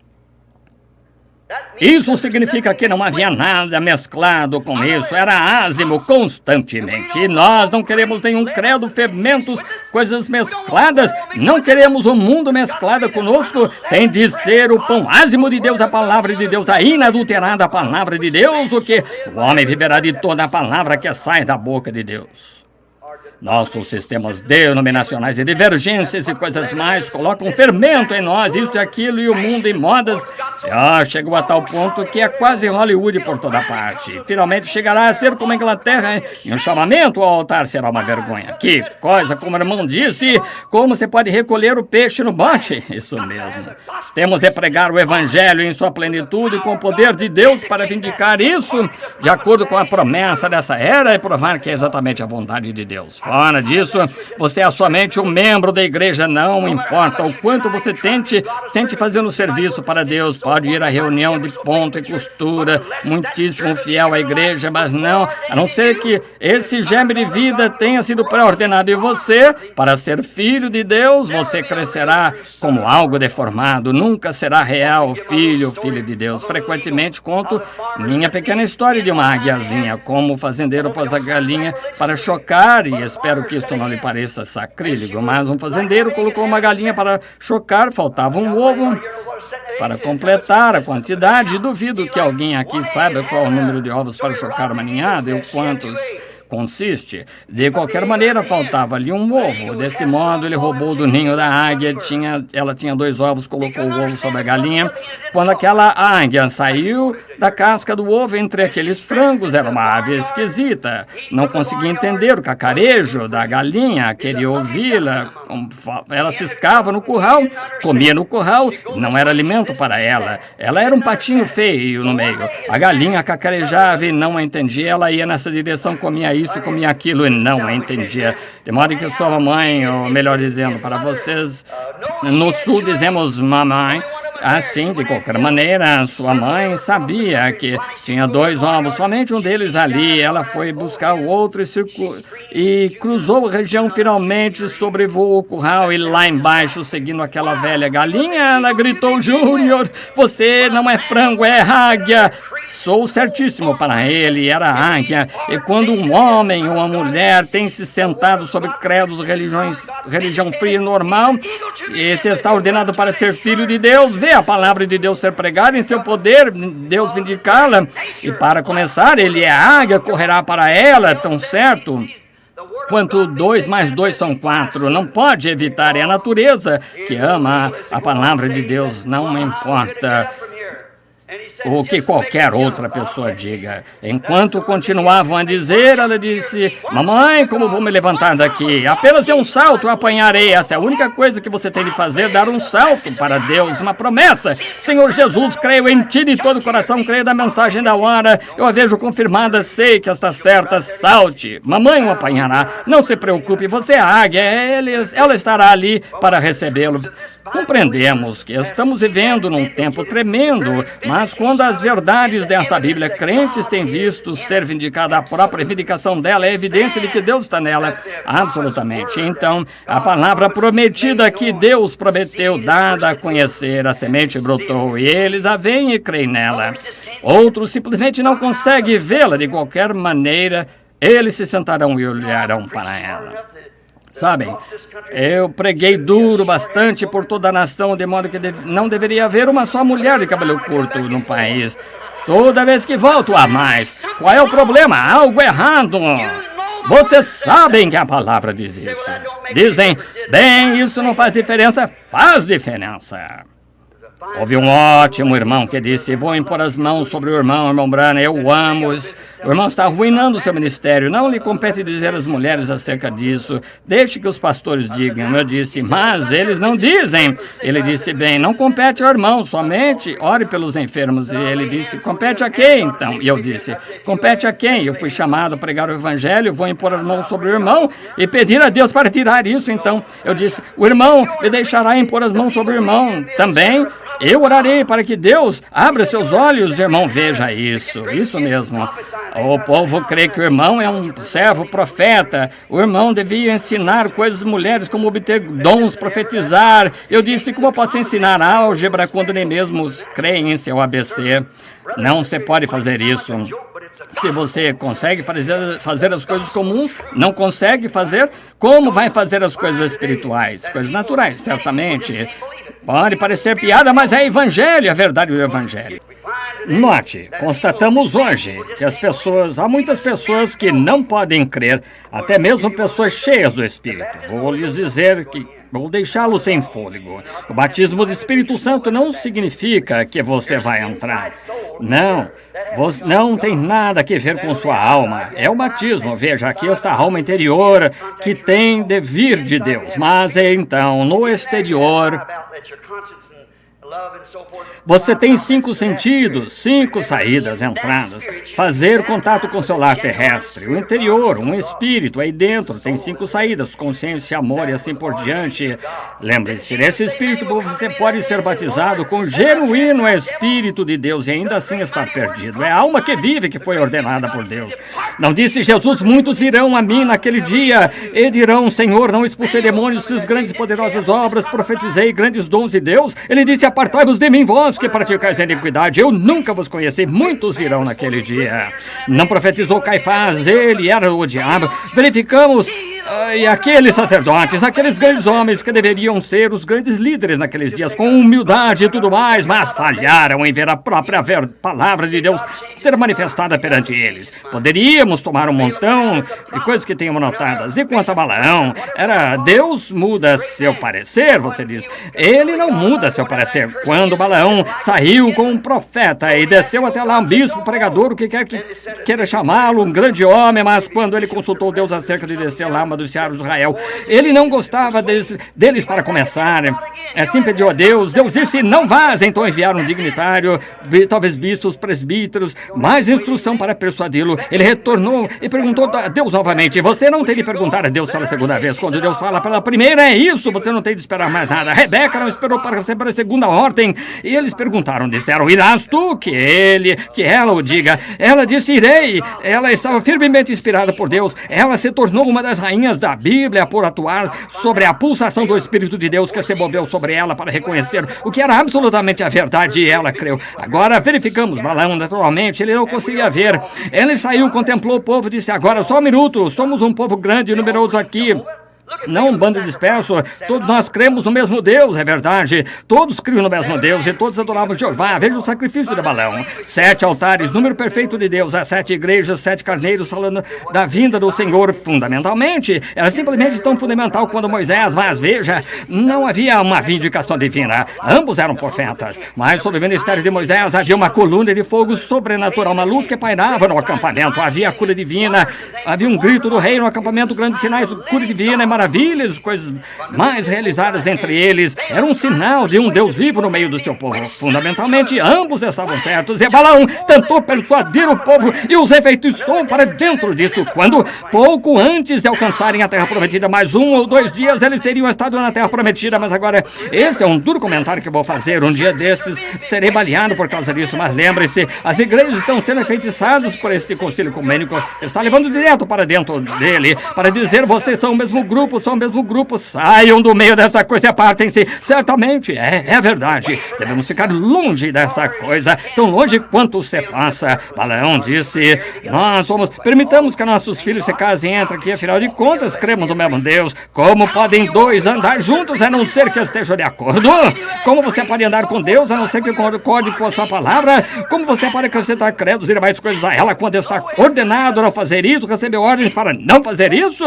Isso significa que não havia nada mesclado com isso, era ázimo constantemente. E nós não queremos nenhum credo, fermentos, coisas mescladas. Não queremos o mundo mesclado conosco. Tem de ser o pão ázimo de Deus, a palavra de Deus, a inadulterada palavra de Deus, o que o homem viverá de toda a palavra que sai da boca de Deus. Nossos sistemas denominacionais e divergências e coisas mais colocam fermento em nós, isso e aquilo, e o mundo em modas. Chegou a tal ponto que é quase Hollywood por toda parte. Finalmente chegará a ser como a Inglaterra, e um chamamento ao altar será uma vergonha. Que coisa, como o irmão disse, como você pode recolher o peixe no bote? Isso mesmo. Temos de pregar o evangelho em sua plenitude com o poder de Deus para vindicar isso, de acordo com a promessa dessa era, e provar que é exatamente a vontade de Deus. Fora disso, você é somente um membro da igreja, não importa o quanto você tente fazer um serviço para Deus. Pode ir à reunião de ponto e costura, muitíssimo fiel à igreja, mas não, a não ser que esse geme de vida tenha sido pré-ordenado em você para ser filho de Deus, você crescerá como algo deformado, nunca será real filho de Deus. Frequentemente conto minha pequena história de uma águiazinha, como o fazendeiro pôs a galinha para chocar, e espero que isso não lhe pareça sacrílego, mas um fazendeiro colocou uma galinha para chocar, faltava um ovo para completar a quantidade. Duvido que alguém aqui saiba qual é o número de ovos para chocar uma ninhada e quantos consiste. De qualquer maneira, faltava-lhe um ovo. Desse modo, ele roubou do ninho da águia. Ela tinha 2 ovos, colocou o ovo sobre a galinha. Quando aquela águia saiu da casca do ovo entre aqueles frangos, era uma ave esquisita. Não conseguia entender o cacarejo da galinha, queria ouvi-la. Ela ciscava no curral, comia no curral, não era alimento para ela. Ela era um patinho feio no meio. A galinha cacarejava e não a entendia. Ela ia nessa direção, comia isso, comia aquilo e não a entendia. De modo que sua mãe, ou melhor dizendo, para vocês, no sul dizemos mamãe. Assim, de qualquer maneira, sua mãe sabia que tinha 2 ovos, somente um deles ali. Ela foi buscar o outro e cruzou a região, finalmente sobrevoou o curral, e lá embaixo, seguindo aquela velha galinha, ela gritou: Júnior, você não é frango, é águia. Sou certíssimo para ele, era águia. E quando um homem ou uma mulher tem se sentado sobre credos, religião fria e normal, esse está ordenado para ser filho de Deus, vê a palavra de Deus ser pregada em seu poder, Deus vindicá-la. E para começar, ele é águia, correrá para ela, tão certo quanto 2 mais 2 são 4. Não pode evitar, é a natureza que ama a palavra de Deus, não importa o que qualquer outra pessoa diga. Enquanto continuavam a dizer, ela disse: mamãe, como vou me levantar daqui? Apenas dê um salto, eu apanharei. Essa é a única coisa que você tem de fazer, dar um salto para Deus, uma promessa. Senhor Jesus, creio em ti de todo o coração, creio na mensagem da hora, eu a vejo confirmada, sei que está certa, salte. Mamãe o apanhará, não se preocupe, você é a águia, ela estará ali para recebê-lo. Compreendemos que estamos vivendo num tempo tremendo, mas quando as verdades desta Bíblia, crentes têm visto ser vindicada, a própria vindicação dela é evidência de que Deus está nela, absolutamente. Então, a palavra prometida que Deus prometeu, dada a conhecer, a semente brotou, e eles a veem e creem nela. Outros simplesmente não conseguem vê-la de qualquer maneira, eles se sentarão e olharão para ela. Sabem, eu preguei duro bastante por toda a nação, de modo que não deveria haver uma só mulher de cabelo curto no país. Toda vez que volto há mais. Qual é o problema? Algo errado. Vocês sabem que a palavra diz isso. Dizem, bem, isso não faz diferença. Faz diferença. Houve um ótimo irmão que disse, vou impor as mãos sobre o irmão Branham, eu amo. O irmão está arruinando o seu ministério, não lhe compete dizer às mulheres acerca disso. Deixe que os pastores digam. Eu disse, mas eles não dizem. Ele disse, bem, não compete ao irmão, somente ore pelos enfermos. E ele disse, compete a quem então? E eu disse, compete a quem? Eu fui chamado a pregar o evangelho, vou impor as mãos sobre o irmão e pedir a Deus para tirar isso. Então eu disse, o irmão me deixará impor as mãos sobre o irmão também. Eu orarei para que Deus abra seus olhos, irmão, veja isso mesmo. O povo crê que o irmão é um servo profeta, o irmão devia ensinar coisas às mulheres, como obter dons, profetizar. Eu disse, como eu posso ensinar álgebra quando nem mesmo creem em seu ABC? Não se pode fazer isso. Se você consegue fazer as coisas comuns, não consegue fazer, como vai fazer as coisas espirituais? Coisas naturais, certamente. Pode parecer piada, mas é evangelho, é verdade do evangelho. Note, constatamos hoje que há muitas pessoas que não podem crer, até mesmo pessoas cheias do Espírito. Vou lhes dizer que vou deixá-los sem fôlego. O batismo do Espírito Santo não significa que você vai entrar. Não tem nada a ver com sua alma. É o batismo. Veja, aqui está a alma interior que tem de vir de Deus. Mas então, no exterior, você tem 5 sentidos, 5 saídas, entradas. Fazer contato com seu lar terrestre. O interior, um espírito aí dentro, tem 5 saídas. Consciência, amor e assim por diante. Lembre-se, nesse espírito você pode ser batizado com o genuíno Espírito de Deus e ainda assim estar perdido. É a alma que vive que foi ordenada por Deus. Não disse Jesus, muitos virão a mim naquele dia e dirão, Senhor, não expulsei demônios, fiz grandes e poderosas obras, profetizei grandes dons de Deus. Ele disse, apartai-vos de mim, vós que praticais a iniquidade, eu nunca vos conheci. Muitos virão naquele dia. Não profetizou Caifás, ele era o diabo. Verificamos, e aqueles sacerdotes, aqueles grandes homens que deveriam ser os grandes líderes naqueles dias, com humildade e tudo mais, mas falharam em ver a própria palavra de Deus ser manifestada perante eles. Poderíamos tomar um montão de coisas que tínhamos notadas. E quanto a Balaão, Deus muda seu parecer, você diz. Ele não muda seu parecer. Quando Balaão saiu com um profeta e desceu até lá um bispo, pregador, o que quer que queira chamá-lo, um grande homem, mas quando ele consultou Deus acerca de descer lá, amaldiçoar Israel, ele não gostava deles para começar. Assim pediu a Deus. Deus disse, não vás. Então enviaram um dignitário, talvez bispos, presbíteros, mais instrução para persuadi-lo. Ele retornou e perguntou a Deus novamente. Você não tem de perguntar a Deus pela segunda vez. Quando Deus fala pela primeira, é isso. Você não tem de esperar mais nada. Rebeca não esperou para receber a segunda ordem. E eles perguntaram, disseram, irás tu? Que ela o diga. Ela disse, irei. Ela estava firmemente inspirada por Deus. Ela se tornou uma das rainhas da Bíblia por atuar sobre a pulsação do Espírito de Deus que se moveu sobre ela para reconhecer o que era absolutamente a verdade e ela creu. Agora verificamos Balaão, naturalmente, ele não conseguia ver. Ele saiu, contemplou o povo e disse, agora só um minuto, somos um povo grande e numeroso aqui. Não um bando disperso, todos nós cremos no mesmo Deus, é verdade. Todos criam no mesmo Deus e todos adoravam Jeová. Veja o sacrifício de Balaão. 7 altares, número perfeito de Deus. As 7 igrejas, 7 carneiros falando da vinda do Senhor. Fundamentalmente, era simplesmente tão fundamental quanto Moisés. Mas veja, não havia uma vindicação divina. Ambos eram profetas. Mas sob o ministério de Moisés havia uma coluna de fogo sobrenatural, uma luz que pairava no acampamento. Havia a cura divina, havia um grito do rei no acampamento, grandes sinais, cura divina e maravilhas, coisas mais realizadas entre eles. Era um sinal de um Deus vivo no meio do seu povo. Fundamentalmente, ambos estavam certos. E Balaão tentou persuadir o povo e os enfeitiçou para dentro disso. Quando, pouco antes de alcançarem a Terra Prometida, mais 1 ou 2 dias, eles teriam estado na Terra Prometida. Mas agora, este é um duro comentário que eu vou fazer. Um dia desses, serei baleado por causa disso. Mas lembre-se, as igrejas estão sendo enfeitiçadas por este concílio ecumênico. Está levando direto para dentro dele, para dizer, vocês são o mesmo grupo grupos são o mesmo grupo. Saiam do meio dessa coisa e apartem-se. Certamente, é verdade. Devemos ficar longe dessa coisa, tão longe quanto você passa. Balaão disse, permitamos que nossos filhos se casem entre aqui, afinal de contas, cremos no mesmo Deus. Como podem dois andar juntos a não ser que estejam de acordo? Como você pode andar com Deus a não ser que concorde com a sua palavra? Como você pode acrescentar credos e mais coisas a ela quando está ordenado a não fazer isso, receber ordens para não fazer isso?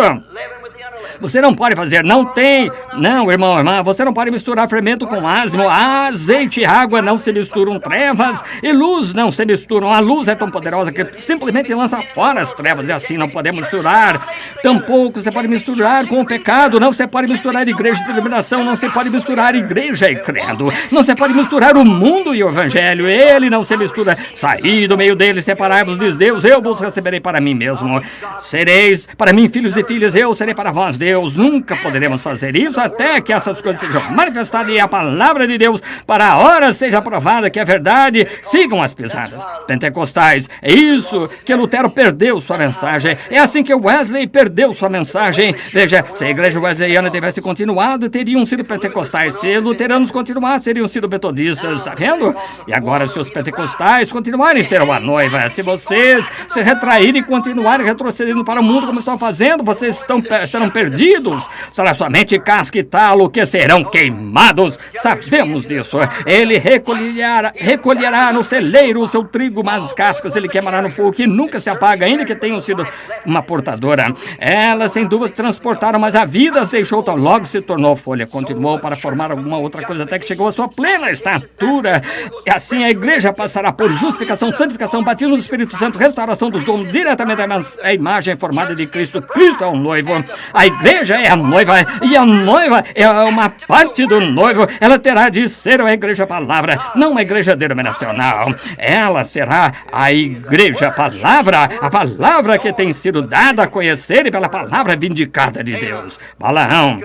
Você não pode fazer, não, irmão, irmã, você não pode misturar fermento com asmo, azeite e água não se misturam, trevas e luz não se misturam, a luz é tão poderosa que simplesmente lança fora as trevas e assim não podemos misturar, tampouco você pode misturar com o pecado, não se pode misturar igreja e iluminação, não se pode misturar igreja e credo, não se pode misturar o mundo e o evangelho, ele não se mistura, saí do meio dele, separai-vos de Deus, eu vos receberei para mim mesmo, sereis para mim filhos e filhas, eu serei para vós Deus, nunca poderemos fazer isso até que essas coisas sejam manifestadas e a palavra de Deus para a hora seja provada que é verdade, sigam as pisadas pentecostais, é isso que Lutero perdeu sua mensagem, é assim que Wesley perdeu sua mensagem, veja, se a igreja wesleyana tivesse continuado, teriam sido pentecostais, se luteranos continuassem, teriam sido metodistas, está vendo? E agora se os pentecostais continuarem, serão a noiva, se vocês se retraírem e continuarem retrocedendo para o mundo como estão fazendo, vocês estarão perdidos, será somente casca e talo que serão queimados, sabemos disso, ele recolherá no celeiro o seu trigo, mas as cascas ele queimará no fogo que nunca se apaga, ainda que tenham sido uma portadora, elas sem dúvida transportaram, mas a vida as deixou tão logo se tornou folha, continuou para formar alguma outra coisa até que chegou à sua plena estatura, e assim a igreja passará por justificação, santificação, batismo do Espírito Santo, restauração dos dons, diretamente a imagem formada de Cristo, Cristo é o noivo, a igreja é a noiva, e a noiva é uma parte do noivo, ela terá de ser uma igreja palavra, não uma igreja denominacional, ela será a igreja palavra, a palavra que tem sido dada a conhecer e pela palavra vindicada de Deus. Balaão,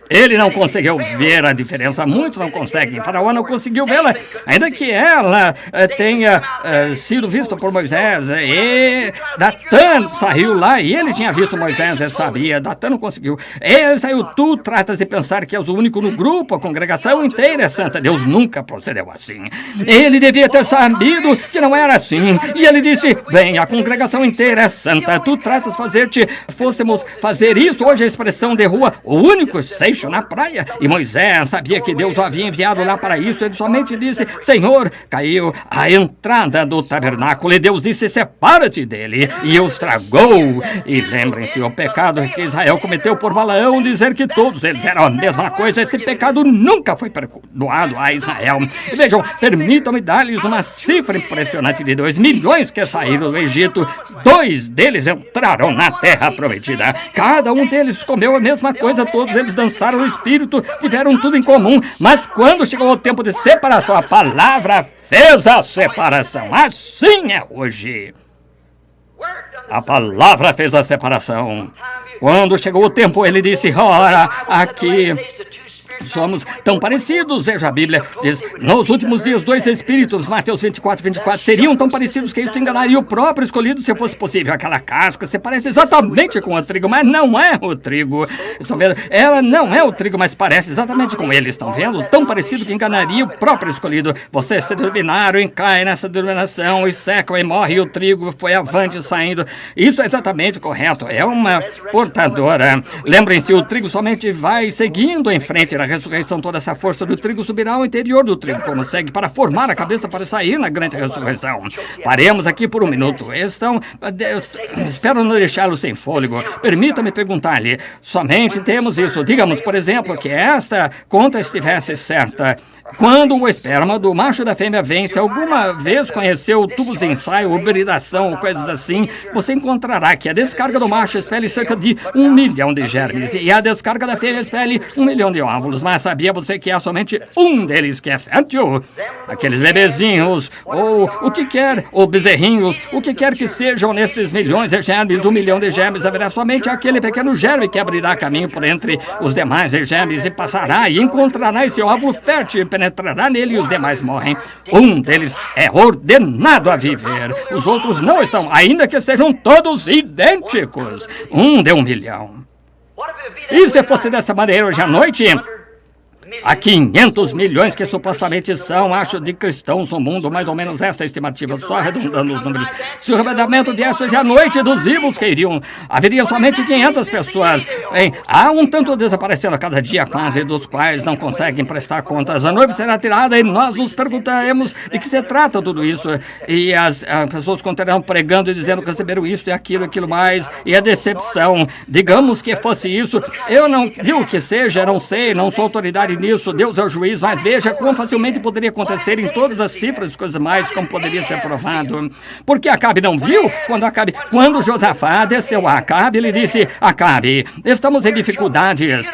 ele não conseguiu ver a diferença, muitos não conseguem, Faraó não conseguiu vê-la, ainda que ela tenha sido vista por Moisés, e Datã saiu lá e ele tinha visto Moisés, ele sabia, Datã não conseguiu, ele saiu, tu tratas de pensar que és o único no grupo, a congregação inteira é santa, Deus nunca procedeu assim, ele devia ter sabido que não era assim, e ele disse, bem, a congregação inteira é santa, tu tratas fôssemos fazer isso, hoje a expressão de rua, o único seixo na praia, e Moisés sabia que Deus o havia enviado lá para isso, ele somente disse, Senhor, caiu a entrada do tabernáculo, e Deus disse, separa-te dele, e o estragou, e lembrem-se, o pecado que Israel cometeu por Balaão, dizer que todos eles eram a mesma coisa, esse pecado nunca foi perdoado a Israel, e vejam, permitam-me dar-lhes uma cifra impressionante de 2 milhões que saíram do Egito, 2 deles entraram na terra prometida, cada um deles comeu a mesma coisa, todos eles dançaram no Espírito, tiveram tudo em comum, mas quando chegou o tempo de separação, a palavra fez a separação, assim é hoje. A palavra fez a separação. Quando chegou o tempo, ele disse, ora, aqui somos tão parecidos, veja a Bíblia, diz, nos últimos dias 2 espíritos, Mateus 24, seriam tão parecidos que isto enganaria o próprio escolhido se fosse possível. Aquela casca se parece exatamente com o trigo, mas não é o trigo. Ela não é o trigo, mas parece exatamente com ele. Estão vendo? Tão parecido que enganaria o próprio escolhido. Vocês se dominaram e caem nessa dominação e secam e morre, e o trigo foi avante saindo. Isso é exatamente correto. É uma portadora. Lembrem-se, o trigo somente vai seguindo em frente na ressurreição, toda essa força do trigo subirá ao interior do trigo, como segue, para formar a cabeça para sair na grande ressurreição. Paremos aqui por um minuto. Espero não deixá-lo sem fôlego. Permita-me perguntar-lhe, somente temos isso. Digamos, por exemplo, que esta conta estivesse certa. Quando o esperma do macho da fêmea vence, alguma vez conheceu tubos de ensaio, hibridação ou coisas assim, você encontrará que a descarga do macho expele cerca de 1 milhão de germes e a descarga da fêmea expele 1 milhão de óvulos. Mas sabia você que há somente um deles que é fértil? Aqueles bebezinhos, ou o que quer, ou bezerrinhos, o que quer que sejam nesses milhões de germes, 1 milhão de germes, haverá somente aquele pequeno germe que abrirá caminho por entre os demais germes e passará e encontrará esse óvulo fértil, penetrará nele e os demais morrem. Um deles é ordenado a viver. Os outros não estão, ainda que sejam todos idênticos. Um de 1 milhão. E se fosse dessa maneira hoje à noite, há 500 milhões que supostamente são, acho, de cristãos no mundo, mais ou menos essa estimativa, só arredondando os números. Se o arrebatamento viesse hoje à noite, dos vivos que iriam, haveria somente 500 pessoas. Bem, há um tanto desaparecendo a cada dia quase, dos quais não conseguem prestar contas. A noiva será tirada e nós nos perguntaremos de que se trata tudo isso. E as pessoas continuarão pregando e dizendo que receberam isso e aquilo mais, e a decepção. Digamos que fosse isso, eu não digo que seja, não sei, não sou autoridade nisso, Deus é o juiz, mas veja como facilmente poderia acontecer em todas as cifras, coisas mais, como poderia ser provado. Porque Acabe não viu? Quando Josafá desceu a Acabe, ele disse: Acabe, estamos em dificuldades.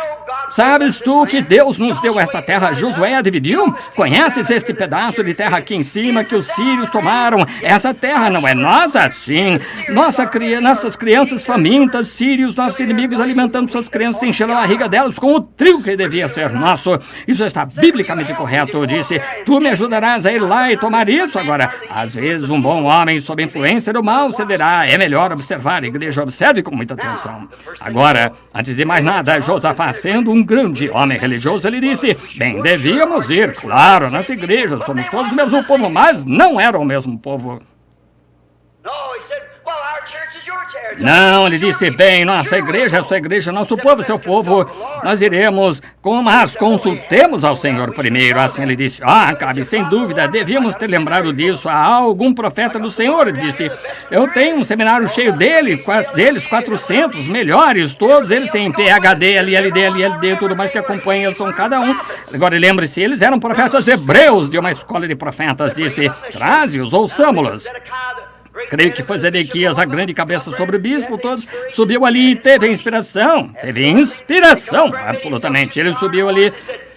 Sabes tu que Deus nos deu esta terra? Josué a dividiu? Conheces este pedaço de terra aqui em cima que os sírios tomaram? Essa terra não é nossa? Sim. Nossas crianças famintas, sírios, nossos inimigos alimentando suas crianças, encheram a barriga delas com o trigo que devia ser nosso. Isso está biblicamente correto, disse. Tu me ajudarás a ir lá e tomar isso agora. Às vezes um bom homem sob influência do mal cederá. É melhor observar, a igreja observe com muita atenção. Agora, antes de mais nada, Josafá, sendo um grande homem religioso, ele disse: bem, devíamos ir, claro, nas igrejas, somos todos o mesmo povo, mas não eram o mesmo povo. Não, ele disse: bem, nossa igreja é sua igreja, nosso povo é seu povo, nós iremos, mas consultemos ao Senhor primeiro. Assim ele disse: Acabe, sem dúvida, devíamos ter lembrado disso. Há algum profeta do Senhor? Ele disse: eu tenho um seminário cheio deles, 400 melhores, todos eles têm PhD, LLD, tudo mais que acompanha, são cada um. Agora lembre-se, eles eram profetas hebreus de uma escola de profetas, disse: traze-os, ouçamos-los. Creio que foi Zedequias, a grande cabeça sobre o bispo, todos, subiu ali e teve inspiração, absolutamente. Ele subiu ali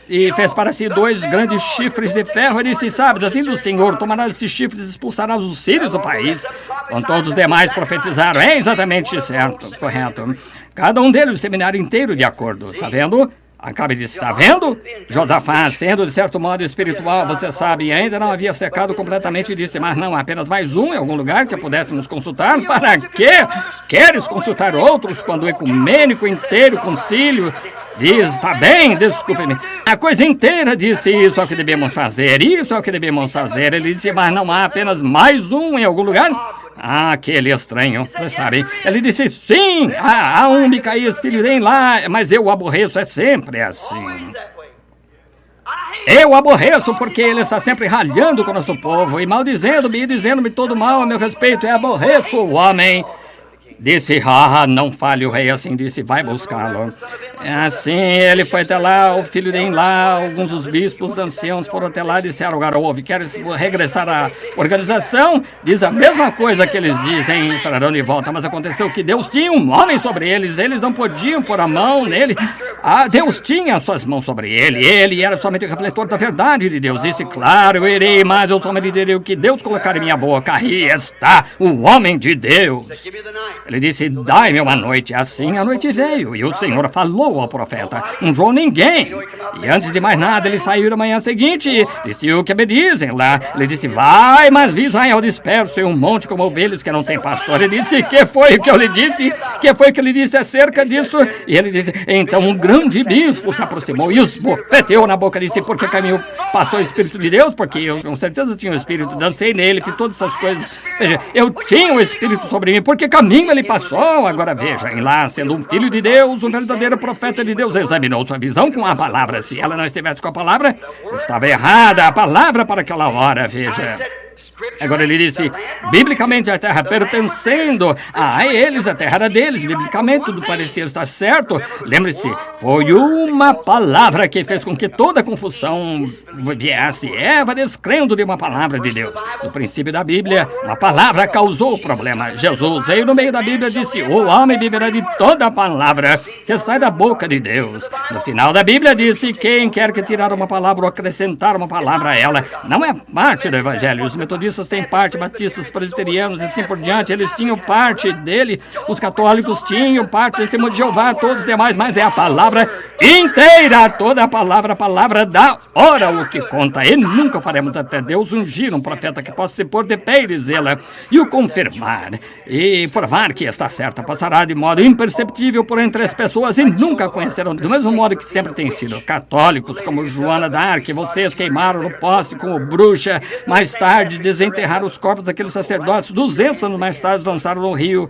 e fez para si 2 grandes chifres de ferro e disse: sabes, assim do Senhor, tomarás esses chifres e expulsarás os sírios do país. Quando todos os demais profetizaram, é exatamente certo, correto. Cada um deles, o seminário inteiro de acordo, está vendo? Acabe de estar vendo? Josafá, sendo de certo modo espiritual, você sabe, ainda não havia secado completamente, disse: mas não, apenas mais um em algum lugar que pudéssemos consultar. Para quê? Queres consultar outros quando o ecumênico inteiro concílio diz: está bem, desculpe-me, a coisa inteira disse: isso é o que devemos fazer, isso é o que devemos fazer. Ele disse: mas não há apenas mais um em algum lugar? Aquele estranho, você sabe. Ele disse: sim, há um Micaías, filho de lá, mas eu o aborreço, é sempre assim. Eu aborreço porque ele está sempre ralhando com o nosso povo e maldizendo-me e dizendo-me todo mal a meu respeito. Eu aborreço o homem. Disse: não fale o rei assim, disse: vai buscá-lo. Assim, ele foi até lá, o filho de Enlá, alguns dos bispos anciãos foram até lá e disseram: agora ouve, queres regressar à organização? Diz a mesma coisa que eles dizem, entrarão de volta, mas aconteceu que Deus tinha um homem sobre eles não podiam pôr a mão nele. Deus tinha as suas mãos sobre ele era somente o refletor da verdade de Deus. Disse: claro, eu irei, mas eu somente direi o que Deus colocar em minha boca. Aí está o homem de Deus. Ele disse: dai-me uma noite. Assim a noite veio, e o Senhor falou ao profeta: não João ninguém. E antes de mais nada, ele saiu na manhã seguinte, disse: o que me dizem lá? Ele disse: vai, mas vi Israel disperso em um monte como ovelhas que não tem pastor. Ele disse: que foi o que eu lhe disse? Que foi o que ele disse acerca disso? E ele disse: então um grande bispo se aproximou e os bofeteou na boca. Disse: porque caminho passou o Espírito de Deus? Porque eu com certeza tinha o Espírito, dancei nele, fiz todas essas coisas. Veja, eu tinha o Espírito sobre mim, porque caminho ele passou. Agora veja, em lá, sendo um filho de Deus, um verdadeiro profeta de Deus, examinou sua visão com a palavra. Se ela não estivesse com a palavra, estava errada a palavra para aquela hora, veja. Agora ele disse: biblicamente a terra pertencendo a eles, a terra era deles, biblicamente tudo parecia estar certo. Lembre-se, foi uma palavra que fez com que toda a confusão viesse. Eva descrendo de uma palavra de Deus. No princípio da Bíblia, uma palavra causou o problema. Jesus veio no meio da Bíblia e disse: o homem viverá de toda a palavra que sai da boca de Deus. No final da Bíblia disse: quem quer que tirar uma palavra ou acrescentar uma palavra a ela, não é parte do Evangelho. Os metodistas metodistas têm parte, batistas, presbiterianos e assim por diante, eles tinham parte dele, os católicos tinham parte, Testemunho de Jeová, todos os demais, mas é a palavra inteira, toda a palavra da hora o que conta. E nunca faremos até Deus ungir um profeta que possa se pôr de pé e dizê-la e o confirmar e provar que está certa. Passará de modo imperceptível por entre as pessoas e nunca conhecerão, do mesmo modo que sempre tem sido. Católicos como Joana d'Arc, vocês queimaram no poste como bruxa, mais tarde desenterraram os corpos daqueles sacerdotes, 200 anos mais tarde lançaram no rio,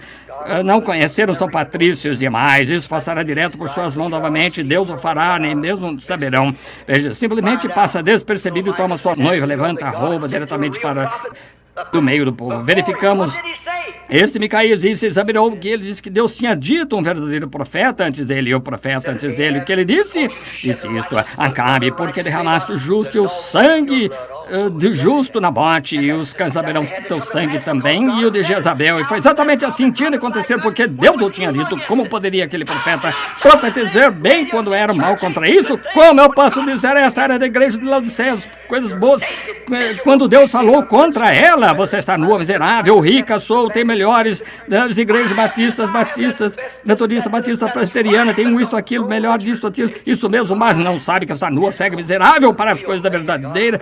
não conheceram São Patrício e mais, isso passará direto por suas mãos novamente, Deus o fará, nem mesmo saberão. Veja, simplesmente passa despercebido e toma sua noiva, levanta a roupa diretamente para do meio do povo. Verificamos. Este Micaías disse, examinou que ele disse que Deus tinha dito um verdadeiro profeta antes dele, e o profeta antes dele. O que ele disse? Disse isto, Acabe, porque derramaste o justo e o sangue de justo na morte, e os cães saberão o teu sangue também, e o de Jezabel. E foi exatamente assim que tinha de acontecer, porque Deus o tinha dito. Como poderia aquele profeta profetizar bem quando era mal contra isso? Como eu posso dizer esta era da igreja de Laodiceia, coisas boas, quando Deus falou contra ela? Você está nua, miserável, rica, sou, tem melhores das igrejas batistas, metodistas, batista, presbiteriana, tem isto, aquilo, melhor disso, aquilo, isso mesmo, mas não sabe que está nua, cega, miserável para as coisas da verdadeira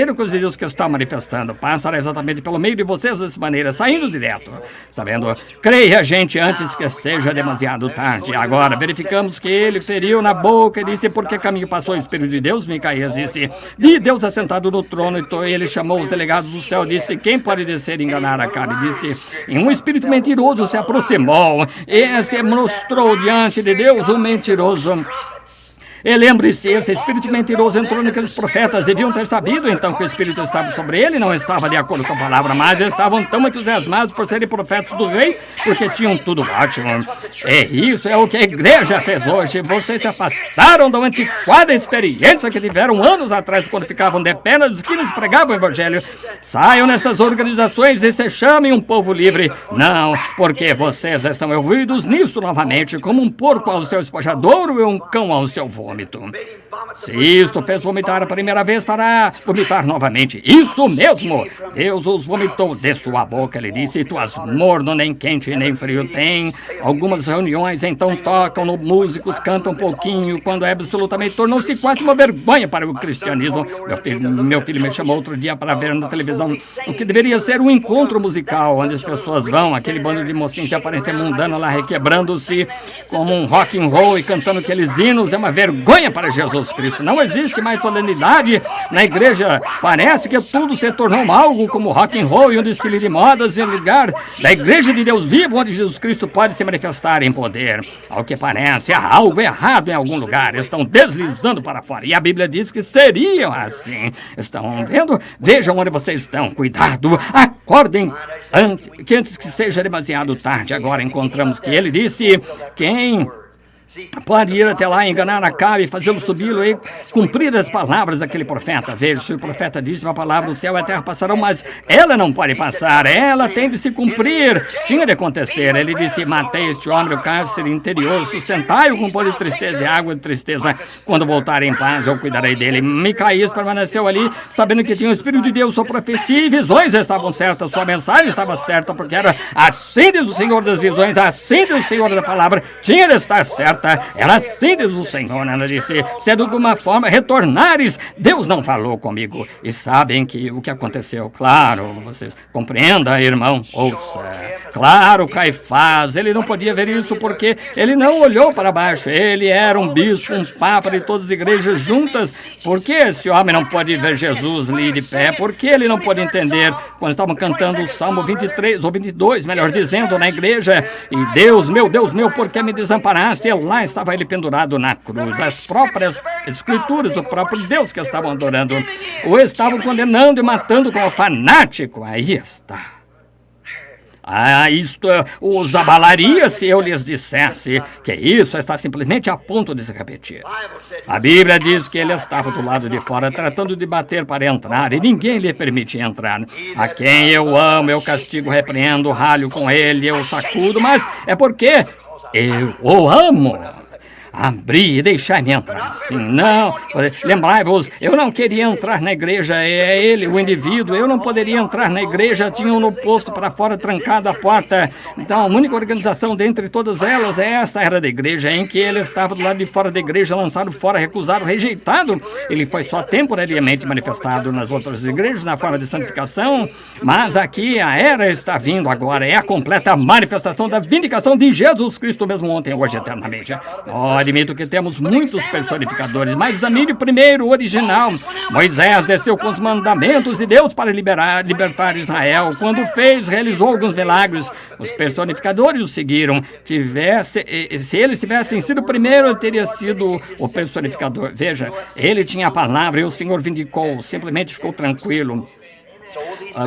coisa de Deus que está manifestando. Passará exatamente pelo meio de vocês dessa maneira, saindo direto, sabendo, creia, gente, antes que seja demasiado tarde. Agora, verificamos que ele feriu na boca e disse, por que caminho passou o Espírito de Deus? Micaías disse, vi Deus assentado no trono, e ele chamou os delegados do céu, disse, quem pode descer e enganar Acabe? Disse, e um espírito mentiroso se aproximou e se mostrou diante de Deus um mentiroso. E lembre-se, esse espírito mentiroso entrou naqueles profetas, deviam ter sabido então que o espírito estava sobre ele, não estava de acordo com a palavra, mas estavam tão entusiasmados por serem profetas do rei, porque tinham tudo ótimo. E isso é o que a igreja fez hoje. Vocês se afastaram da antiquada experiência que tiveram anos atrás, quando ficavam de pé nas esquinas e pregavam o evangelho. Saiam nessas organizações e se chamem um povo livre. Não, porque vocês estão envolvidos nisso novamente, como um porco ao seu espojadouro e um cão ao seu vômito. Se isto fez vomitar a primeira vez, fará vomitar novamente. Isso mesmo! Deus os vomitou de sua boca, ele disse, tu és morno, nem quente, nem frio. Tem algumas reuniões, então tocam no músicos, cantam um pouquinho, quando é absolutamente, tornou-se quase uma vergonha para o cristianismo. Meu filho me chamou outro dia para ver na televisão o que deveria ser um encontro musical, onde as pessoas vão, aquele bando de mocinhos de aparência mundana lá, requebrando-se como um rock and roll e cantando aqueles hinos. É uma vergonha para Jesus Cristo. Não existe mais solenidade na igreja. Parece que tudo se tornou algo como rock and roll e um desfile de modas em lugar da igreja de Deus vivo, onde Jesus Cristo pode se manifestar em poder. Ao que parece, há algo errado em algum lugar. Estão deslizando para fora. E a Bíblia diz que seriam assim. Estão vendo? Vejam onde vocês estão. Cuidado. Acordem antes que seja demasiado tarde. Agora encontramos que ele disse, quem pode ir até lá, enganar Acabe, fazê-lo subi-lo e cumprir as palavras daquele profeta. Veja, se o profeta diz uma palavra, o céu e a terra passarão, mas ela não pode passar, ela tem de se cumprir. Tinha de acontecer. Ele disse, matei este homem, o cárcere interior, sustentai-o com pó de tristeza e água de tristeza. Quando voltar em paz, eu cuidarei dele. Micaías permaneceu ali, sabendo que tinha o Espírito de Deus, sua profecia e visões estavam certas, sua mensagem estava certa, porque era assim diz o Senhor das visões, assim diz o Senhor da palavra, tinha de estar certa. Ela assim diz o Senhor, ela disse, se de alguma forma retornares, Deus não falou comigo. E sabem que o que aconteceu, claro, vocês compreendam, irmão, ouça. Claro, Caifás, ele não podia ver isso porque ele não olhou para baixo. Ele era um bispo, um papa de todas as igrejas juntas. Por que esse homem não pode ver Jesus ali de pé? Por que ele não pode entender quando estavam cantando o Salmo 23, ou 22, melhor dizendo, na igreja? E Deus, meu, por que me desamparaste? E lá estava ele pendurado na cruz. As próprias escrituras, o próprio Deus que estavam adorando, o estavam condenando e matando como fanático. Aí está. Isto os abalaria se eu lhes dissesse que isso está simplesmente a ponto de se repetir. A Bíblia diz que ele estava do lado de fora tratando de bater para entrar e ninguém lhe permitia entrar. A quem eu amo, eu castigo, repreendo, ralho com ele, eu sacudo, mas é porque eu o amo. abri e deixai-me entrar. Sim, não. Lembrai-vos, eu não queria entrar na igreja, é ele, o indivíduo. Eu não poderia entrar na igreja, tinham no posto para fora, trancada a porta. Então, a única organização dentre todas elas é esta, era da igreja, em que ele estava do lado de fora da igreja, lançado fora, recusado, rejeitado. Ele foi só temporariamente manifestado nas outras igrejas, na forma de santificação, mas aqui a era está vindo agora, é a completa manifestação da vindicação de Jesus Cristo, mesmo ontem, hoje, eternamente. Admito que temos muitos personificadores, mas examine primeiro o original. Moisés desceu com os mandamentos de Deus para libertar Israel. Quando realizou alguns milagres, os personificadores o seguiram. Se eles tivessem sido o primeiro, ele teria sido o personificador. Veja, ele tinha a palavra e o Senhor vindicou, simplesmente ficou tranquilo.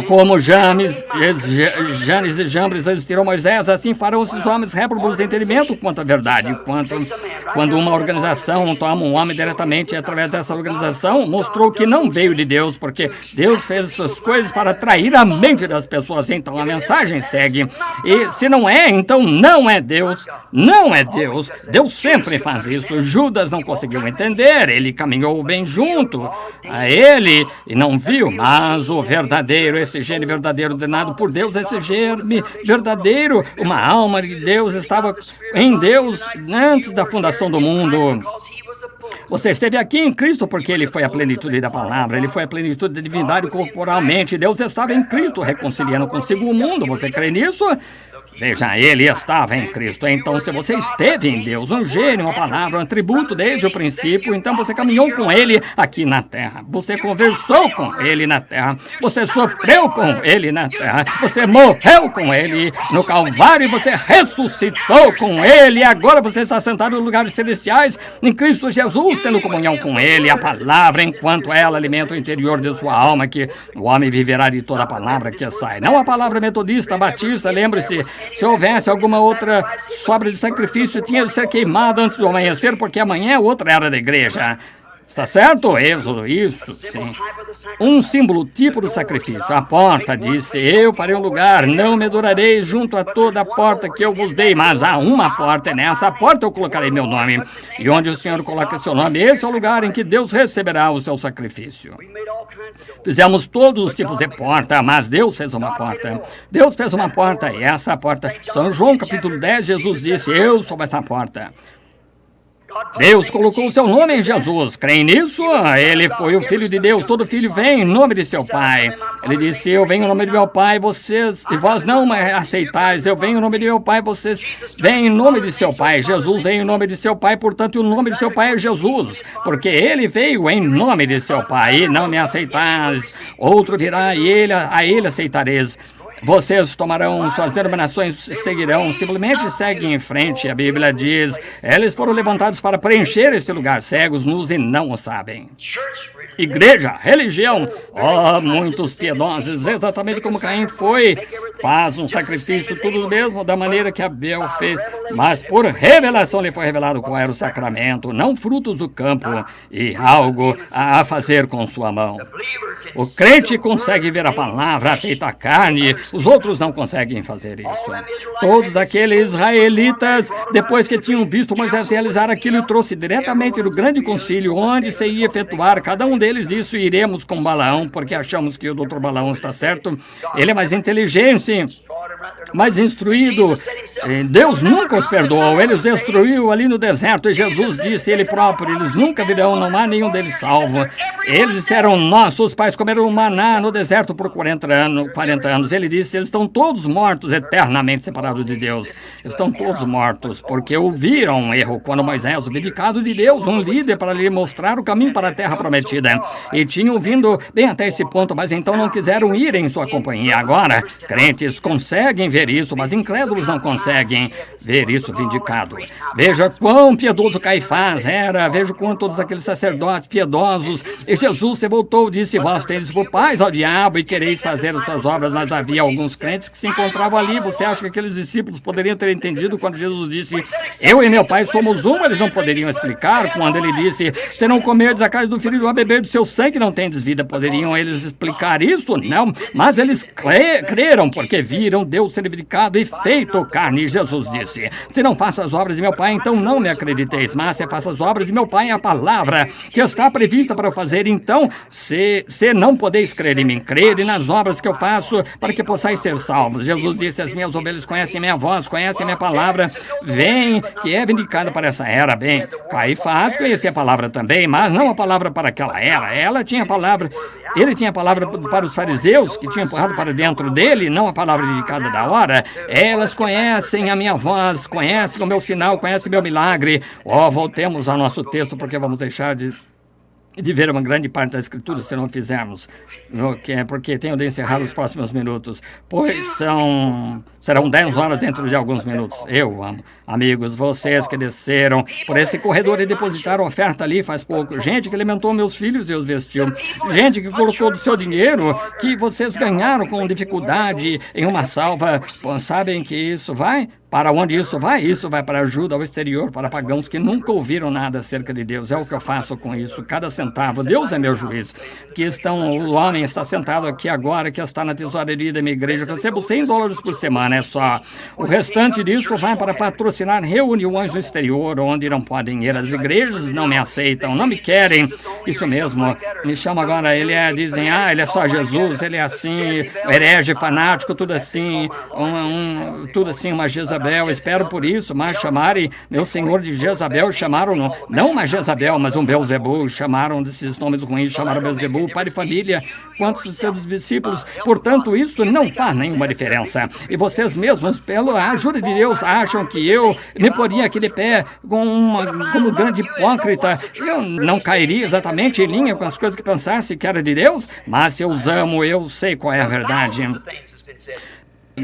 Como Janes e Jambres resistiram a Moisés, assim farão esses homens réprobos de entendimento quanto à verdade. Quando uma organização toma um homem diretamente através dessa organização, mostrou que não veio de Deus, porque Deus fez essas coisas para atrair a mente das pessoas. Então a mensagem segue. E se não é, então não é Deus. Não é Deus. Deus sempre faz isso. Judas não conseguiu entender. Ele caminhou bem junto a ele e não viu, mas o verdadeiro, esse gene verdadeiro ordenado por Deus, esse gene verdadeiro, uma alma de Deus estava em Deus antes da fundação do mundo. Você esteve aqui em Cristo porque ele foi a plenitude da palavra, ele foi a plenitude da divindade corporalmente. Deus estava em Cristo reconciliando consigo o mundo. Você crê nisso? Veja, ele estava em Cristo. Então, se você esteve em Deus, um gênio, uma palavra, um atributo desde o princípio, então você caminhou com ele aqui na terra. Você conversou com ele na terra. Você sofreu com ele na terra. Você morreu com ele no Calvário e você ressuscitou com ele. Agora você está sentado nos lugares celestiais em Cristo Jesus, tendo comunhão com ele. A palavra, enquanto ela alimenta o interior de sua alma, que o homem viverá de toda a palavra que sai. Não a palavra metodista, batista, lembre-se. Se houvesse alguma outra sobra de sacrifício, tinha de ser queimada antes do amanhecer, porque amanhã é outra era da igreja. Está certo? Êxodo, isso, sim. Um símbolo tipo do sacrifício. A porta disse, eu farei um lugar, não me adorareis junto a toda a porta que eu vos dei, mas há uma porta, e nessa porta eu colocarei meu nome. E onde o Senhor coloca seu nome, esse é o lugar em que Deus receberá o seu sacrifício. Fizemos todos os tipos de porta, mas Deus fez uma porta. Deus fez uma porta, e essa porta, São João capítulo 10, Jesus disse, eu sou essa porta. Deus colocou o seu nome em Jesus. Creem nisso? Ele foi o Filho de Deus. Todo filho vem em nome de seu Pai. Ele disse, eu venho em nome de meu Pai, e vós não me aceitais. Eu venho em nome de meu Pai, vocês vêm em nome de seu Pai. Jesus veio em nome de seu Pai, portanto o nome de seu Pai é Jesus. Porque ele veio em nome de seu Pai. E não me aceitais. Outro virá e a ele aceitareis. Vocês tomarão suas denominações e seguirão, simplesmente seguem em frente. A Bíblia diz, eles foram levantados para preencher esse lugar, cegos, nus e não o sabem. Igreja, religião, muitos piedosos, exatamente como Caim foi, faz um sacrifício, tudo mesmo, da maneira que Abel fez, mas por revelação lhe foi revelado qual era o sacramento, não frutos do campo e algo a fazer com sua mão. O crente consegue ver a palavra feita a carne, os outros não conseguem fazer isso. Todos aqueles israelitas, depois que tinham visto Moisés realizar aquilo, trouxe diretamente do grande concílio, onde se ia efetuar cada um deles isso, e iremos com Balaão, porque achamos que o doutor Balaão está certo. Ele é mais inteligente, mais instruído. Deus nunca os perdoou, ele os destruiu ali no deserto, e Jesus disse ele próprio, eles nunca virão, não há nenhum deles salvo. Eles disseram, nossos pais comeram maná no deserto por 40 anos. Ele disse, eles estão todos mortos, eternamente separados de Deus. Estão todos mortos, porque ouviram um erro quando Moisés, o dedicado de Deus, um líder para lhe mostrar o caminho para a terra prometida. E tinham vindo bem até esse ponto, mas então não quiseram ir em sua companhia. Agora, crentes conseguem ver isso, mas incrédulos não conseguem ver isso vindicado. Veja quão piedoso Caifás era, veja quão todos aqueles sacerdotes piedosos. E Jesus se voltou e disse, vós tendes por pais ao diabo e quereis fazer as suas obras, mas havia alguns crentes que se encontravam ali. Você acha que aqueles discípulos poderiam ter entendido quando Jesus disse, eu e meu pai somos um? Eles não poderiam explicar quando ele disse, se não comerdes a carne do filho a beber do seu sangue, não tendes vida. Poderiam eles explicar isso? Não, mas eles creram porque viram Deus ser vindicado e feito carne. nome. Jesus disse, se não faço as obras de meu Pai, então não me acrediteis, mas se faço as obras de meu Pai, a palavra que está prevista para eu fazer, então, se não podeis crer em mim, crede nas obras que eu faço, para que possais ser salvos. Jesus disse, as minhas ovelhas conhecem minha voz, conhecem minha palavra, vem, que é vindicada para essa era. Bem, Caifás conhecia a palavra também, mas não a palavra para aquela era. Ele tinha a palavra para os fariseus, que tinham empurrado para dentro dele, não a palavra dedicada da hora. Elas conhecem a minha voz, conhecem o meu sinal, conhecem o meu milagre. Voltemos ao nosso texto, porque vamos deixar de ver uma grande parte da Escritura se não fizermos, porque tenho de encerrar os próximos minutos, pois serão 10 horas dentro de alguns minutos. Eu amo, amigos, vocês que desceram por esse corredor e depositaram oferta ali faz pouco, gente que alimentou meus filhos e os vestiu, gente que colocou do seu dinheiro, que vocês ganharam com dificuldade em uma salva. Sabem que isso vai? Para onde isso vai? Isso vai para ajuda ao exterior, para pagãos que nunca ouviram nada acerca de Deus. É o que eu faço com isso, cada centavo. Deus é meu juiz. O homem está sentado aqui agora, que está na tesouraria da minha igreja. Eu recebo $100 por semana, é só. O restante disso vai para patrocinar reuniões no exterior, onde não podem ir. As igrejas não me aceitam, não me querem. Isso mesmo, me chamam agora, dizem, ele é só Jesus, ele é assim, herege, fanático, tudo assim, tudo assim, uma Jezabel. Espero por isso, mas chamarem meu senhor de Jezabel, chamaram, não uma Jezabel, mas um Belzebu, chamaram desses nomes ruins, chamaram Belzebu, pai de família, quantos de seus discípulos, portanto, isso não faz nenhuma diferença. E vocês mesmos, pela ajuda de Deus, acham que eu me poria aqui de pé como grande hipócrita, eu não cairia exatamente em linha com as coisas que pensasse que era de Deus, mas se eu os amo, eu sei qual é a verdade.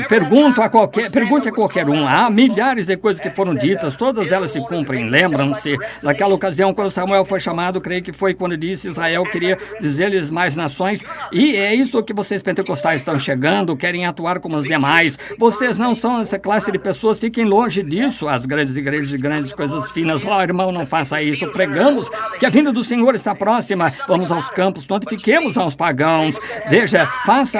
Pergunte a qualquer um. Há milhares de coisas que foram ditas, todas elas se cumprem. Lembram-se daquela ocasião quando Samuel foi chamado, creio que foi quando disse Israel queria dizer-lhes mais nações. E é isso que vocês pentecostais estão chegando, querem atuar como os demais. Vocês não são essa classe de pessoas, fiquem longe disso. As grandes igrejas e grandes coisas finas. Irmão, não faça isso. Pregamos que a vinda do Senhor está próxima. Vamos aos campos, notifiquemos aos pagãos. Veja, faça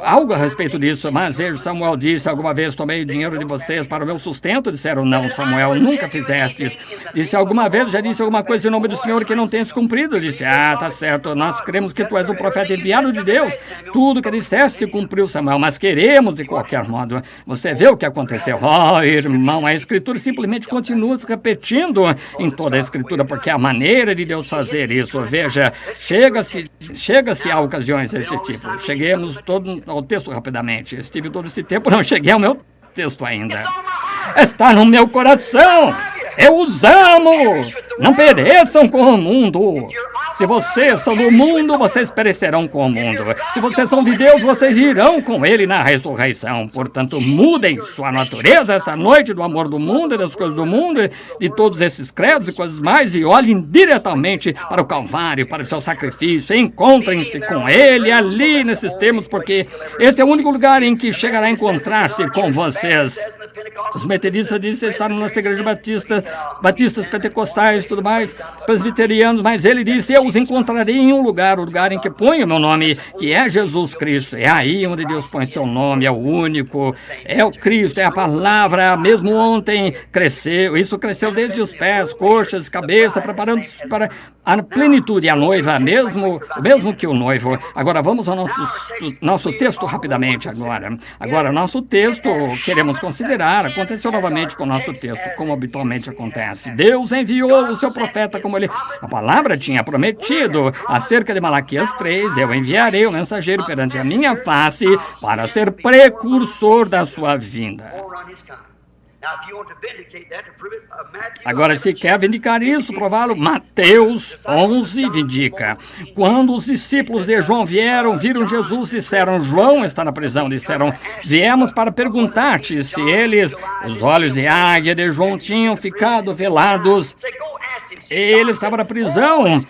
algo a respeito disso, mas veja, Samuel disse, alguma vez tomei o dinheiro de vocês para o meu sustento? Disseram, não, Samuel, nunca fizestes. Disse, alguma vez já disse alguma coisa em nome do Senhor que não tens cumprido? Disse, tá certo, nós cremos que tu és o profeta enviado de Deus. Tudo que disseste se cumpriu, Samuel, mas queremos de qualquer modo. Você vê o que aconteceu. Irmão, a Escritura simplesmente continua se repetindo em toda a Escritura, porque é a maneira de Deus fazer isso. Veja, chega-se a ocasiões desse tipo. Cheguemos todo ao texto rapidamente. Estive todo esse tempo, não cheguei ao meu texto ainda. Está no meu coração. Eu os amo. Não pereçam com o mundo. Se vocês são do mundo, vocês perecerão com o mundo. Se vocês são de Deus, vocês irão com Ele na ressurreição. Portanto, mudem sua natureza esta noite do amor do mundo e das coisas do mundo, de todos esses credos e coisas mais, e olhem diretamente para o Calvário, para o seu sacrifício. Encontrem-se com Ele ali nesses termos, porque esse é o único lugar em que chegará a encontrar-se com vocês. Os metodistas dizem que estavam nas igrejas batistas, pentecostais, tudo mais, presbiterianos, mas ele disse, eu os encontrarei em um lugar, o lugar em que põe o meu nome, que é Jesus Cristo. É aí onde Deus põe seu nome, é o único, é o Cristo, é a palavra. Mesmo ontem cresceu, isso cresceu desde os pés, coxas, cabeça, preparando-se para a plenitude, a noiva, mesmo que o noivo. Agora vamos ao nosso texto rapidamente agora. Agora, nosso texto, queremos considerar, aconteceu novamente com o nosso texto, como habitualmente acontece. Deus enviou o seu profeta como a palavra tinha prometido. Acerca de Malaquias 3, eu enviarei o mensageiro perante a minha face para ser precursor da sua vinda. Agora, se quer vindicar isso, prová-lo, Mateus 11 vindica. Quando os discípulos de João viram Jesus, disseram, João está na prisão, disseram, viemos para perguntar-te se os olhos de águia de João tinham ficado velados. Ele estava na prisão.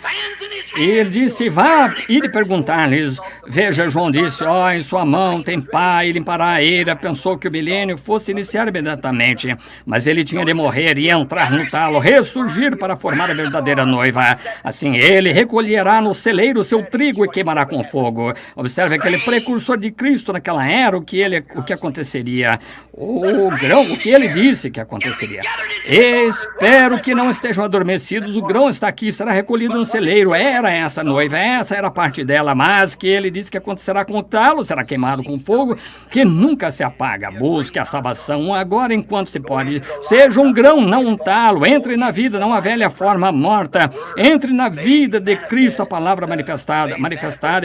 E ele disse, vá ir perguntar-lhes. Veja, João disse, em sua mão tem pá e limpará a eira. Pensou que o milênio fosse iniciar imediatamente, mas ele tinha de morrer e entrar no talo, ressurgir para formar a verdadeira noiva. Assim ele recolherá no celeiro seu trigo e queimará com fogo. Observe aquele precursor de Cristo naquela era, o que aconteceria. O grão, o que ele disse que aconteceria. Espero que não estejam adormecidos, o grão está aqui, será recolhido no celeiro. Era essa noiva, essa era a parte dela, mas que ele disse que acontecerá com o talo, será queimado com fogo, que nunca se apaga. Busque a salvação agora enquanto se pode. Seja um grão, não um talo. Entre na vida, não a velha forma morta. Entre na vida de Cristo, a palavra manifestada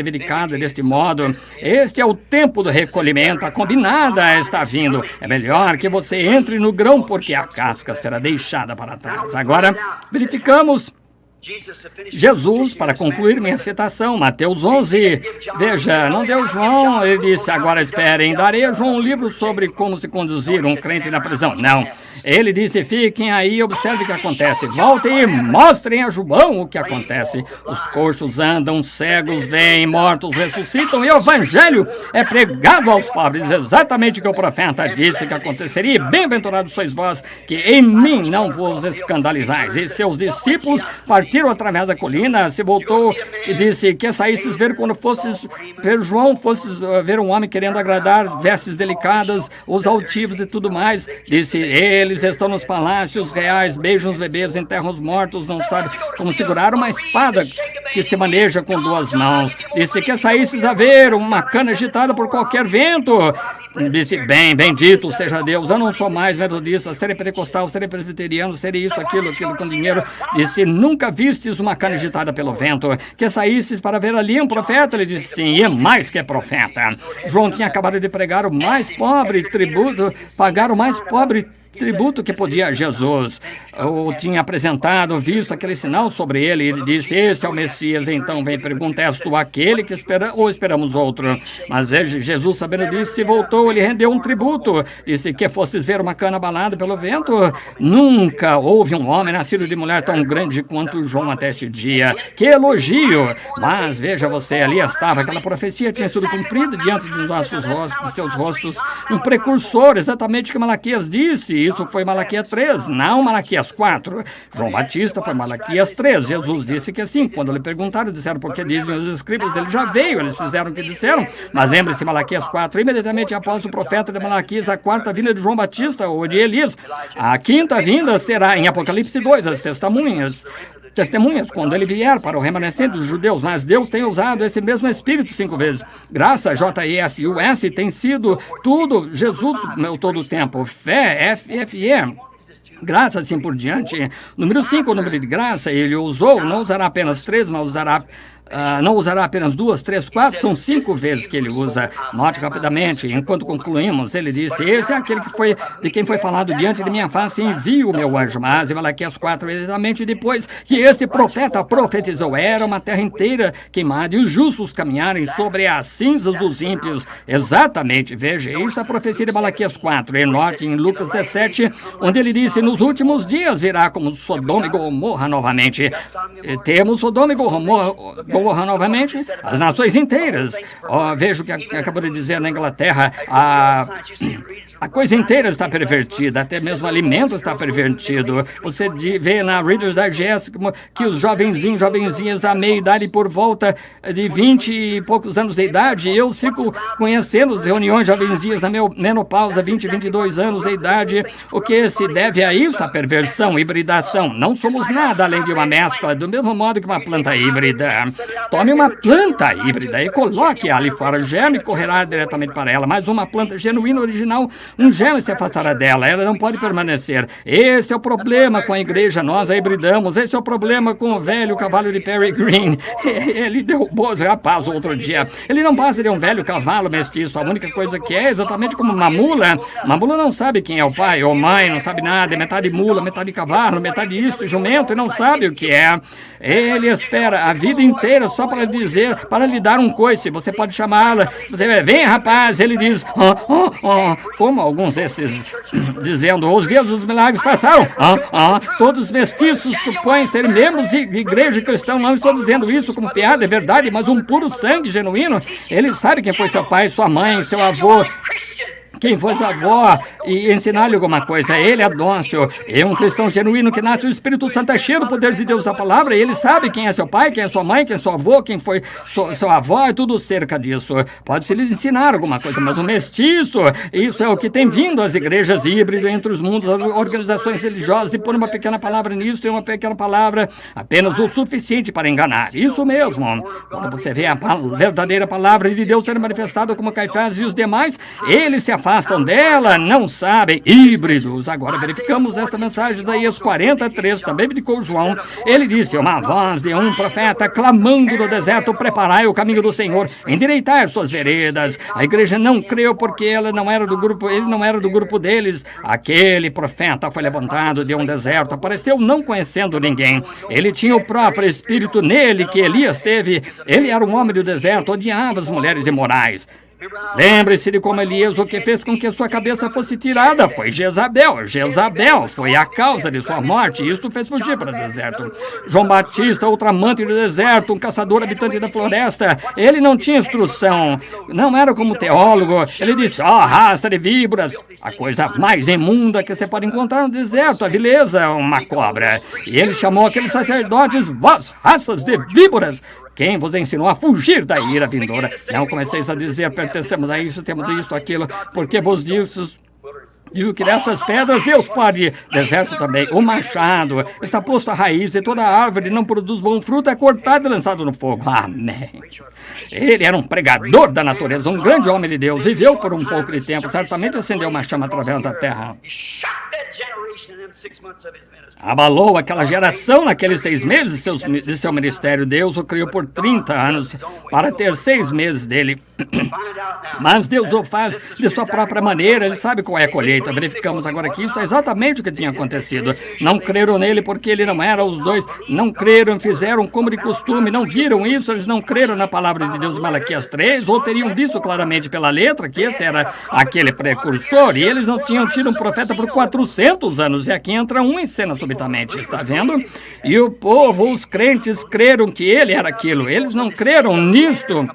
e verificada deste modo. Este é o tempo do recolhimento, a combinada está vindo. É melhor que você entre no grão, porque a casca será deixada para trás. Agora, verificamos Jesus, para concluir minha citação, Mateus 11. Veja, não deu João, ele disse, agora esperem, darei a João um livro sobre como se conduzir um crente na prisão. Não, ele disse, fiquem aí e observem o que acontece. Voltem e mostrem a João o que acontece. Os coxos andam, cegos vêm, mortos ressuscitam e o evangelho é pregado aos pobres. Exatamente o que o profeta disse que aconteceria. Bem-aventurados sois vós, que em mim não vos escandalizais. E seus discípulos partiram através da colina, se voltou e disse que saísses ver quando fosses ver João, fosses ver um homem querendo agradar, vestes delicadas, os altivos e tudo mais. Disse, eles estão nos palácios reais, beijam os bebês, enterram os mortos, não sabe como segurar uma espada que se maneja com duas mãos. Disse que saísses a ver uma cana agitada por qualquer vento. Disse, bendito seja Deus, eu não sou mais metodista, serei pentecostal, serei presbiteriano, serei isso, aquilo com dinheiro. Disse, nunca vistes uma cana agitada pelo vento, que saísses para ver ali um profeta? Ele disse, sim, e mais que profeta. João tinha acabado de pregar o mais pobre tributo, pagar o mais pobre tributo que podia a Jesus. Eu tinha apresentado, visto aquele sinal sobre ele. Ele disse, esse é o Messias. Então vem pergunta, és tu aquele que espera ou esperamos outro? Mas Jesus, sabendo disso, se voltou, ele rendeu um tributo. Disse que fosses ver uma cana abalada pelo vento. Nunca houve um homem nascido de mulher tão grande quanto João até este dia. Que elogio! Mas veja você, ali estava, aquela profecia tinha sido cumprida diante de nossos rostos, de seus rostos, um precursor, exatamente o que Malaquias disse. Isso foi Malaquias 3, não Malaquias 4. João Batista foi Malaquias 3. Jesus disse que sim. Quando lhe perguntaram, disseram por que dizem os escribas, ele já veio, eles fizeram o que disseram. Mas lembre-se, Malaquias 4, imediatamente após o profeta de Malaquias, a quarta vinda de João Batista, ou de Elias. A quinta vinda será em Apocalipse 2, as testemunhas, quando ele vier para o remanescente dos judeus, mas Deus tem usado esse mesmo Espírito 5 vezes. Graça, J-E-S-U-S, tem sido tudo, Jesus, todo o tempo. Fé, F-F-E. Graça, assim por diante. Número 5, o número de graça, ele usou, não usará apenas 3, mas usará... não usará apenas 2, 3, 4, são 5 vezes que ele usa. Note rapidamente, enquanto concluímos, ele disse, esse é aquele de quem foi falado diante de minha face, envio o meu anjo. Mas em Malaquias 4, exatamente depois que esse profeta profetizou, era uma terra inteira queimada e os justos caminharem sobre as cinzas dos ímpios. Exatamente, veja, isso é a profecia de Malaquias 4. E note em Lucas 17, onde ele disse, nos últimos dias virá como Sodoma e Gomorra novamente. Temos Sodoma e Gomorra novamente, as nações inteiras. Vejo o que acabou de dizer na Inglaterra, a coisa inteira está pervertida, até mesmo o alimento está pervertido. Você vê na Reader's Digest que os jovenzinhas à meia idade, por volta de 20 e poucos anos de idade, eu fico conhecendo as reuniões jovenzinhas na menopausa, 20, 22 anos de idade. O que se deve a isso? A perversão, hibridação. Não somos nada além de uma mescla, do mesmo modo que uma planta híbrida. Tome uma planta híbrida e coloque-a ali fora. O germe correrá diretamente para ela, mas uma planta genuína, original, um germe se afastará dela. Ela não pode permanecer. Esse é o problema com a igreja. Nós a hibridamos. Esse é o problema com o velho cavalo de Perry Green. Ele derrubou os rapazes outro dia. Ele não passa de um velho cavalo mestiço. A única coisa que é exatamente como uma mula. Uma mula não sabe quem é o pai ou mãe, não sabe nada. É metade mula, metade cavalo, metade isto, jumento, e não sabe o que é. Ele espera a vida inteira só para dizer, para lhe dar um coice. Você pode chamá-la. Você vem, rapaz. Ele diz, como? como alguns desses dizendo, os dias dos milagres passaram. Todos os mestiços supõem serem membros de igreja cristã. Não estou dizendo isso como piada, é verdade, mas um puro sangue genuíno. Ele sabe quem foi seu pai, sua mãe, seu avô, quem foi sua avó, e ensinar-lhe alguma coisa. Ele é dócil, é um cristão genuíno que nasce, o Espírito Santo é cheio do poder de Deus da palavra, e ele sabe quem é seu pai, quem é sua mãe, quem é seu avô, quem foi seu avó, e tudo cerca disso. Pode-se lhe ensinar alguma coisa, mas o mestiço, isso é o que tem vindo às igrejas híbridas entre os mundos, as organizações religiosas, e pôr uma pequena palavra nisso e uma pequena palavra, apenas o suficiente para enganar. Isso mesmo. Quando você vê a verdadeira palavra de Deus sendo manifestada como Caifás e os demais, eles se afastam dela, não sabem, híbridos. Agora verificamos esta mensagem de Isaías 43, também verificou João. Ele disse, uma voz de um profeta clamando no deserto, preparai o caminho do Senhor, endireitai suas veredas. A igreja não creu porque ele não era do grupo deles. Aquele profeta foi levantado de um deserto, apareceu não conhecendo ninguém. Ele tinha o próprio Espírito nele que Elias teve. Ele era um homem do deserto, odiava as mulheres imorais. Lembre-se de como Elias, o que fez com que sua cabeça fosse tirada foi Jezabel. Jezabel foi a causa de sua morte, e isso fez fugir para o deserto. João Batista, outro amante do deserto, um caçador habitante da floresta, ele não tinha instrução, não era como teólogo. Ele disse, raça de víboras, a coisa mais imunda que você pode encontrar no deserto, a vileza, uma cobra. E ele chamou aqueles sacerdotes, vós, raças de víboras, quem vos ensinou a fugir da ira vindoura? Não comeceis a dizer, pertencemos a isso, temos isto, aquilo, porque vos digo que dessas pedras Deus pode. Deserto também, o machado está posto à raiz e toda árvore não produz bom fruto, é cortado e lançado no fogo. Amém. Ele era um pregador da natureza, um grande homem de Deus, viveu por um pouco de tempo, certamente acendeu uma chama através da terra. Abalou aquela geração naqueles 6 meses de seu ministério. Deus o criou por 30 anos para ter 6 meses dele. Mas Deus o faz de sua própria maneira, ele sabe qual é a colheita. Verificamos agora que isso é exatamente o que tinha acontecido. Não creram nele porque ele não era, os dois não creram, fizeram como de costume, não viram isso, eles não creram na palavra de Deus em Malaquias 3, ou teriam visto claramente pela letra que esse era aquele precursor, e eles não tinham tido um profeta por 400 anos, e aqui entra um em cena subitamente, está vendo? E o povo, os crentes, creram que ele era aquilo, eles não creram nisto.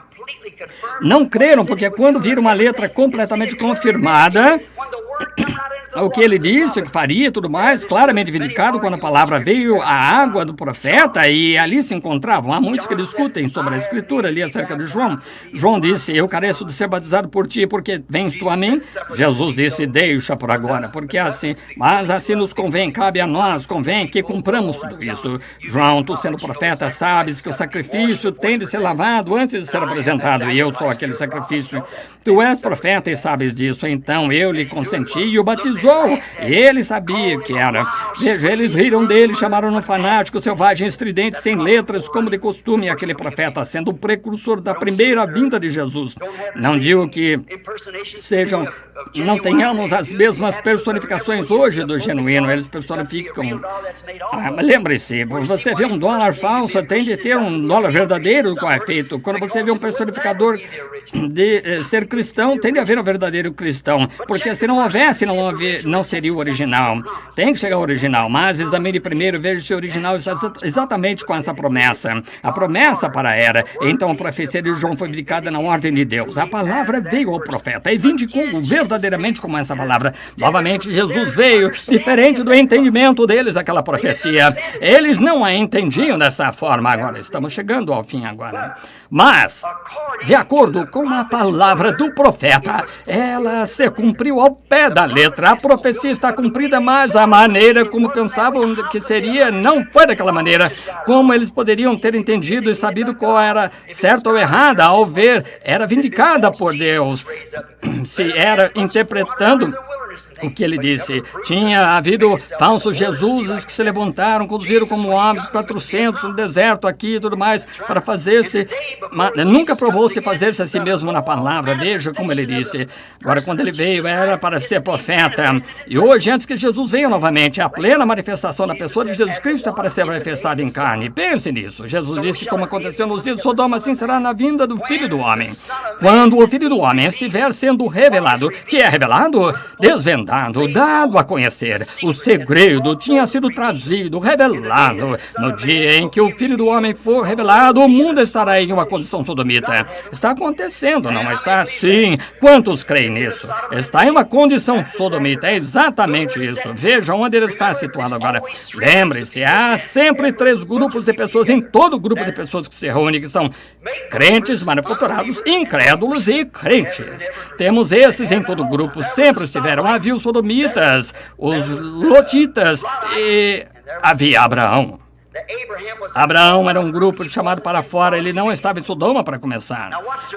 Não creram, porque quando viram uma letra completamente confirmada, o que ele disse, o que faria e tudo mais, claramente vindicado quando a palavra veio, a água do profeta, e ali se encontravam. Há muitos que discutem sobre a escritura ali acerca de João. João disse, eu careço de ser batizado por ti, porque vens tu a mim? Jesus disse, deixa por agora, porque assim, mas assim nos convém, cabe a nós, convém que cumpramos tudo isso. João, tu sendo profeta, sabes que o sacrifício tem de ser lavado antes de ser apresentado, e eu sou aquele sacrifício. Tu és profeta e sabes disso, então eu lhe consenti e o batizou. Ele sabia o que era. Veja, eles riram dele, chamaram-no fanático, selvagem, estridente, sem letras, como de costume, aquele profeta sendo o precursor da primeira vinda de Jesus. Não digo que não tenhamos as mesmas personificações hoje do genuíno, eles personificam. Mas lembre-se, você vê um dólar falso, tem de ter um dólar verdadeiro qual é feito. Quando você vê um personificador de ser cristão, tem de haver um verdadeiro cristão, porque se não houvesse, não seria o original. Tem que chegar ao original, mas examine primeiro, veja se o original está exatamente com essa promessa. A promessa para a era. Então a profecia de João foi vindicada na ordem de Deus. A palavra veio ao profeta e vindicou verdadeiramente como essa palavra. Novamente Jesus veio, diferente do entendimento deles, aquela profecia. Eles não a entendiam dessa forma. Agora, estamos chegando ao fim agora. Mas, de acordo com a palavra do profeta, ela se cumpriu ao pé da letra. A profecia está cumprida, mas a maneira como pensavam que seria não foi daquela maneira. Como eles poderiam ter entendido e sabido qual era certa ou errada, ao ver, era vindicada por Deus. Se era interpretando o que ele disse. Tinha havido falsos jesuses que se levantaram, conduziram como homens 400 no deserto aqui e tudo mais, para fazer-se... Nunca provou-se fazer-se a si mesmo na palavra. Veja como ele disse. Agora, quando ele veio, era para ser profeta. E hoje, antes que Jesus venha novamente, a plena manifestação da pessoa de Jesus Cristo é para ser manifestada em carne. Pense nisso. Jesus disse como aconteceu nos dias de Sodoma, assim será na vinda do Filho do Homem. Quando o Filho do Homem estiver sendo revelado, que é revelado, desvendado, dado a conhecer, o segredo tinha sido trazido, revelado. No dia em que o Filho do Homem for revelado, o mundo estará em uma condição sodomita. Está acontecendo, não está? Sim. Quantos creem nisso? Está em uma condição sodomita. É exatamente isso. Veja onde ele está situado agora. Lembre-se, há sempre 3 grupos de pessoas em todo grupo de pessoas que se reúnem, que são crentes, manufaturados, incrédulos e crentes. Temos esses em todo grupo. Sempre estiveram. Havia os sodomitas, os lotitas e havia Abraão. Abraão era um grupo chamado para fora, ele não estava em Sodoma para começar.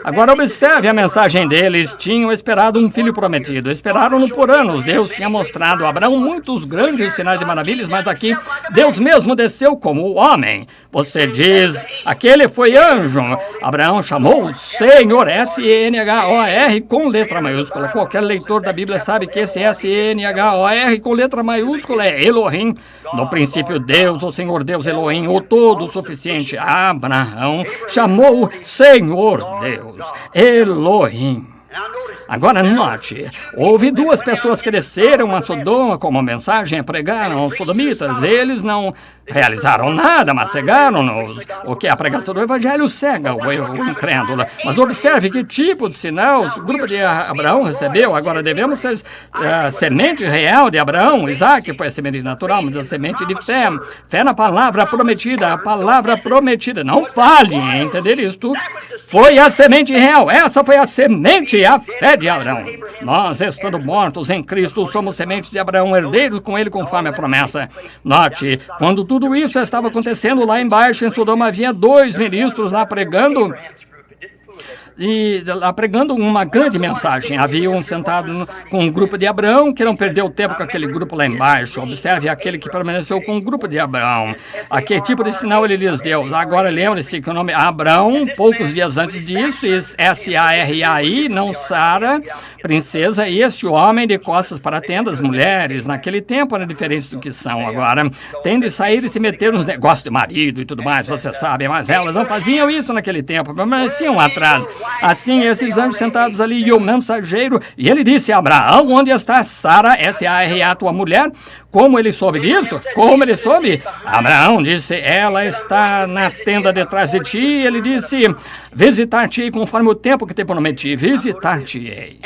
Agora observe a mensagem deles, tinham esperado um filho prometido, esperaram-no por anos. Deus tinha mostrado a Abraão muitos grandes sinais e maravilhas, mas aqui Deus mesmo desceu como homem. Você diz, aquele foi anjo. Abraão chamou o Senhor, S-E-N-H-O-R com letra maiúscula. Qualquer leitor da Bíblia sabe que esse S-E-N-H-O-R com letra maiúscula é Elohim. No princípio Deus, o Senhor Deus Elohim, o todo-suficiente. Abraão chamou Senhor Deus, Elohim. Agora note, houve 2 pessoas que desceram a Sodoma como mensagem, pregaram aos sodomitas. Eles não realizaram nada, mas cegaram-nos. O que é a pregação do Evangelho cega o incrédulo. Mas observe que tipo de sinal o grupo de Abraão recebeu. Agora devemos ser a semente real de Abraão. Isaac foi a semente natural, mas a semente de fé. Fé na palavra prometida, a palavra prometida. Não falhe em entender isto. Foi a semente real. Essa foi a semente, a fé de Abraão. Nós, estando mortos em Cristo, somos sementes de Abraão, herdeiros com ele conforme a promessa. Note, quando tudo isso estava acontecendo lá embaixo em Sodoma, havia 2 ministros lá pregando uma grande mensagem. Havia um sentado com um grupo de Abraão que não perdeu tempo com aquele grupo lá embaixo. Observe aquele que permaneceu com o grupo de Abraão. A que tipo de sinal ele lhes deu? Agora lembre-se que o nome Abraão, poucos dias antes disso, S-A-R-A-I, não Sara, princesa, e este homem de costas para a tenda, as mulheres, naquele tempo eram diferentes do que são agora. Tem de sair e se meter nos negócios de marido e tudo mais, você sabe, mas elas não faziam isso naquele tempo, permaneciam atrás. Assim, esses anjos sentados ali e o mensageiro, e ele disse a Abraão, onde está Sara, S-A-R-A, tua mulher? Como ele soube disso? Como ele soube? Abraão disse, ela está na tenda detrás de ti. Ele disse, visitar-te-ei conforme o tempo que te prometi, visitar-te-ei.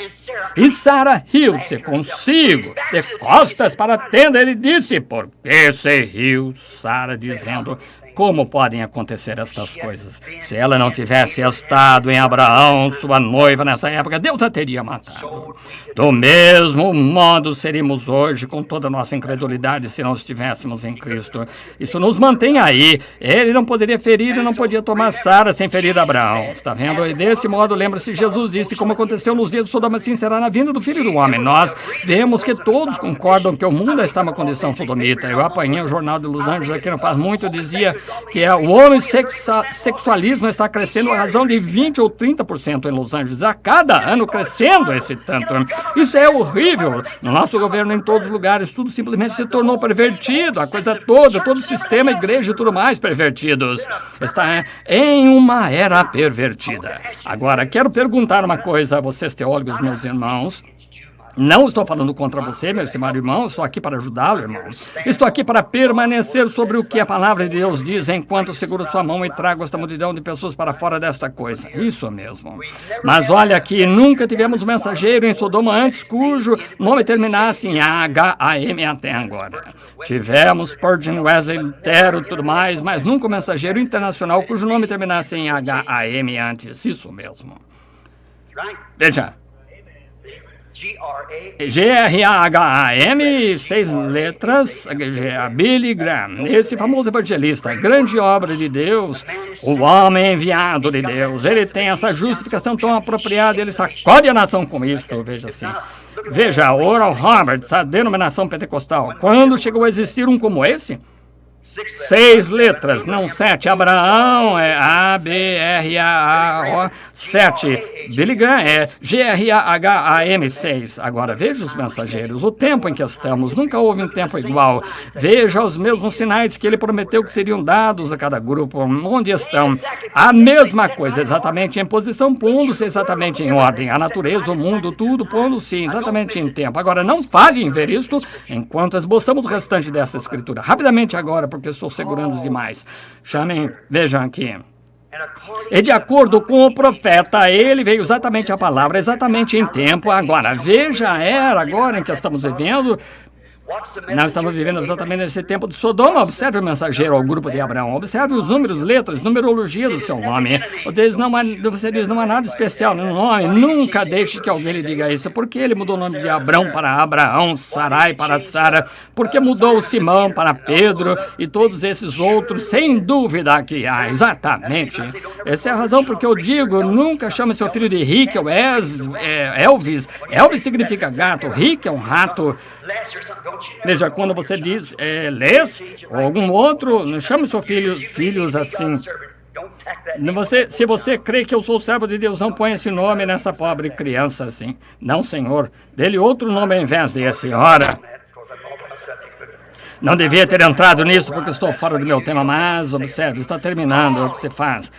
E Sara riu-se consigo, de costas para a tenda. Ele disse, por que se riu? Sara dizendo, como podem acontecer estas coisas? Se ela não tivesse estado em Abraão, sua noiva, nessa época, Deus a teria matado. Do mesmo modo seríamos hoje, com toda a nossa incredulidade, se não estivéssemos em Cristo. Isso nos mantém aí. Ele não poderia ferir e não podia tomar Sara sem ferir Abraão. Está vendo? E desse modo, lembra-se, Jesus disse, como aconteceu nos dias de Sodoma, assim será na vinda do Filho do Homem. Nós vemos que todos concordam que o mundo está em uma condição sodomita. Eu apanhei o jornal de Los Angeles aqui não faz muito, dizia que o homossexualismo está crescendo a razão de 20 ou 30% em Los Angeles, a cada ano crescendo esse tanto. Isso é horrível. No nosso governo, em todos os lugares, tudo simplesmente se tornou pervertido, a coisa toda, todo o sistema, igreja e tudo mais pervertidos. Está em uma era pervertida. Agora, quero perguntar uma coisa a vocês, teólogos, meus irmãos. Não estou falando contra você, meu estimado irmão, estou aqui para ajudá-lo, irmão. Estou aqui para permanecer sobre o que a palavra de Deus diz, enquanto seguro sua mão e trago esta multidão de pessoas para fora desta coisa. Isso mesmo. Mas olha aqui, nunca tivemos um mensageiro em Sodoma antes, cujo nome terminasse em H-A-M até agora. Tivemos Spurgeon, Wesley, Lutero e tudo mais, mas nunca um mensageiro internacional cujo nome terminasse em H-A-M antes. Isso mesmo. Veja. G-R-A-H-A-M, 6 letras, Billy Graham, esse famoso evangelista, grande obra de Deus, o homem enviado de Deus. Ele tem essa justificação tão apropriada, ele sacode a nação com isso, veja assim. Veja, Oral Roberts, a denominação pentecostal, quando chegou a existir um como esse? 6 letras, não 7. Abraão é A-B-R-A-A-O, 7. Billy Graham é G-R-A-H-A-M, 6. Agora, veja os mensageiros, o tempo em que estamos, nunca houve um tempo igual. Veja os mesmos sinais que ele prometeu que seriam dados a cada grupo, onde estão. A mesma coisa, exatamente em posição, pondo-se exatamente em ordem. A natureza, o mundo, tudo pondo-se exatamente em tempo. Agora, não falhe em ver isto enquanto esboçamos o restante dessa escritura. Rapidamente agora, porque estou segurando demais. Chamem, vejam aqui. E de acordo com o profeta, ele veio exatamente a palavra, exatamente em tempo. Agora, veja a era agora em que estamos vivendo. Nós estamos vivendo exatamente nesse tempo de Sodoma. Observe o mensageiro ao grupo de Abraão. Observe os números, letras, numerologia do seu nome. Você diz, não há nada especial no nome. Nunca deixe que alguém lhe diga isso. Por que ele mudou o nome de Abrão para Abraão, Sarai para Sara? Por que mudou Simão para Pedro e todos esses outros? Sem dúvida que há, exatamente. Essa é a razão porque eu digo, nunca chame seu filho de Rick ou Elvis. Elvis significa gato, Rick é um rato. Veja, quando você diz Les ou algum outro, não chame seus filhos assim. Se você crê que eu sou servo de Deus, não ponha esse nome nessa pobre criança assim. Não, Senhor. Dê-lhe outro nome ao invés desse. Ora, não devia ter entrado nisso porque estou fora do meu tema, mas observe, está terminando o que se faz.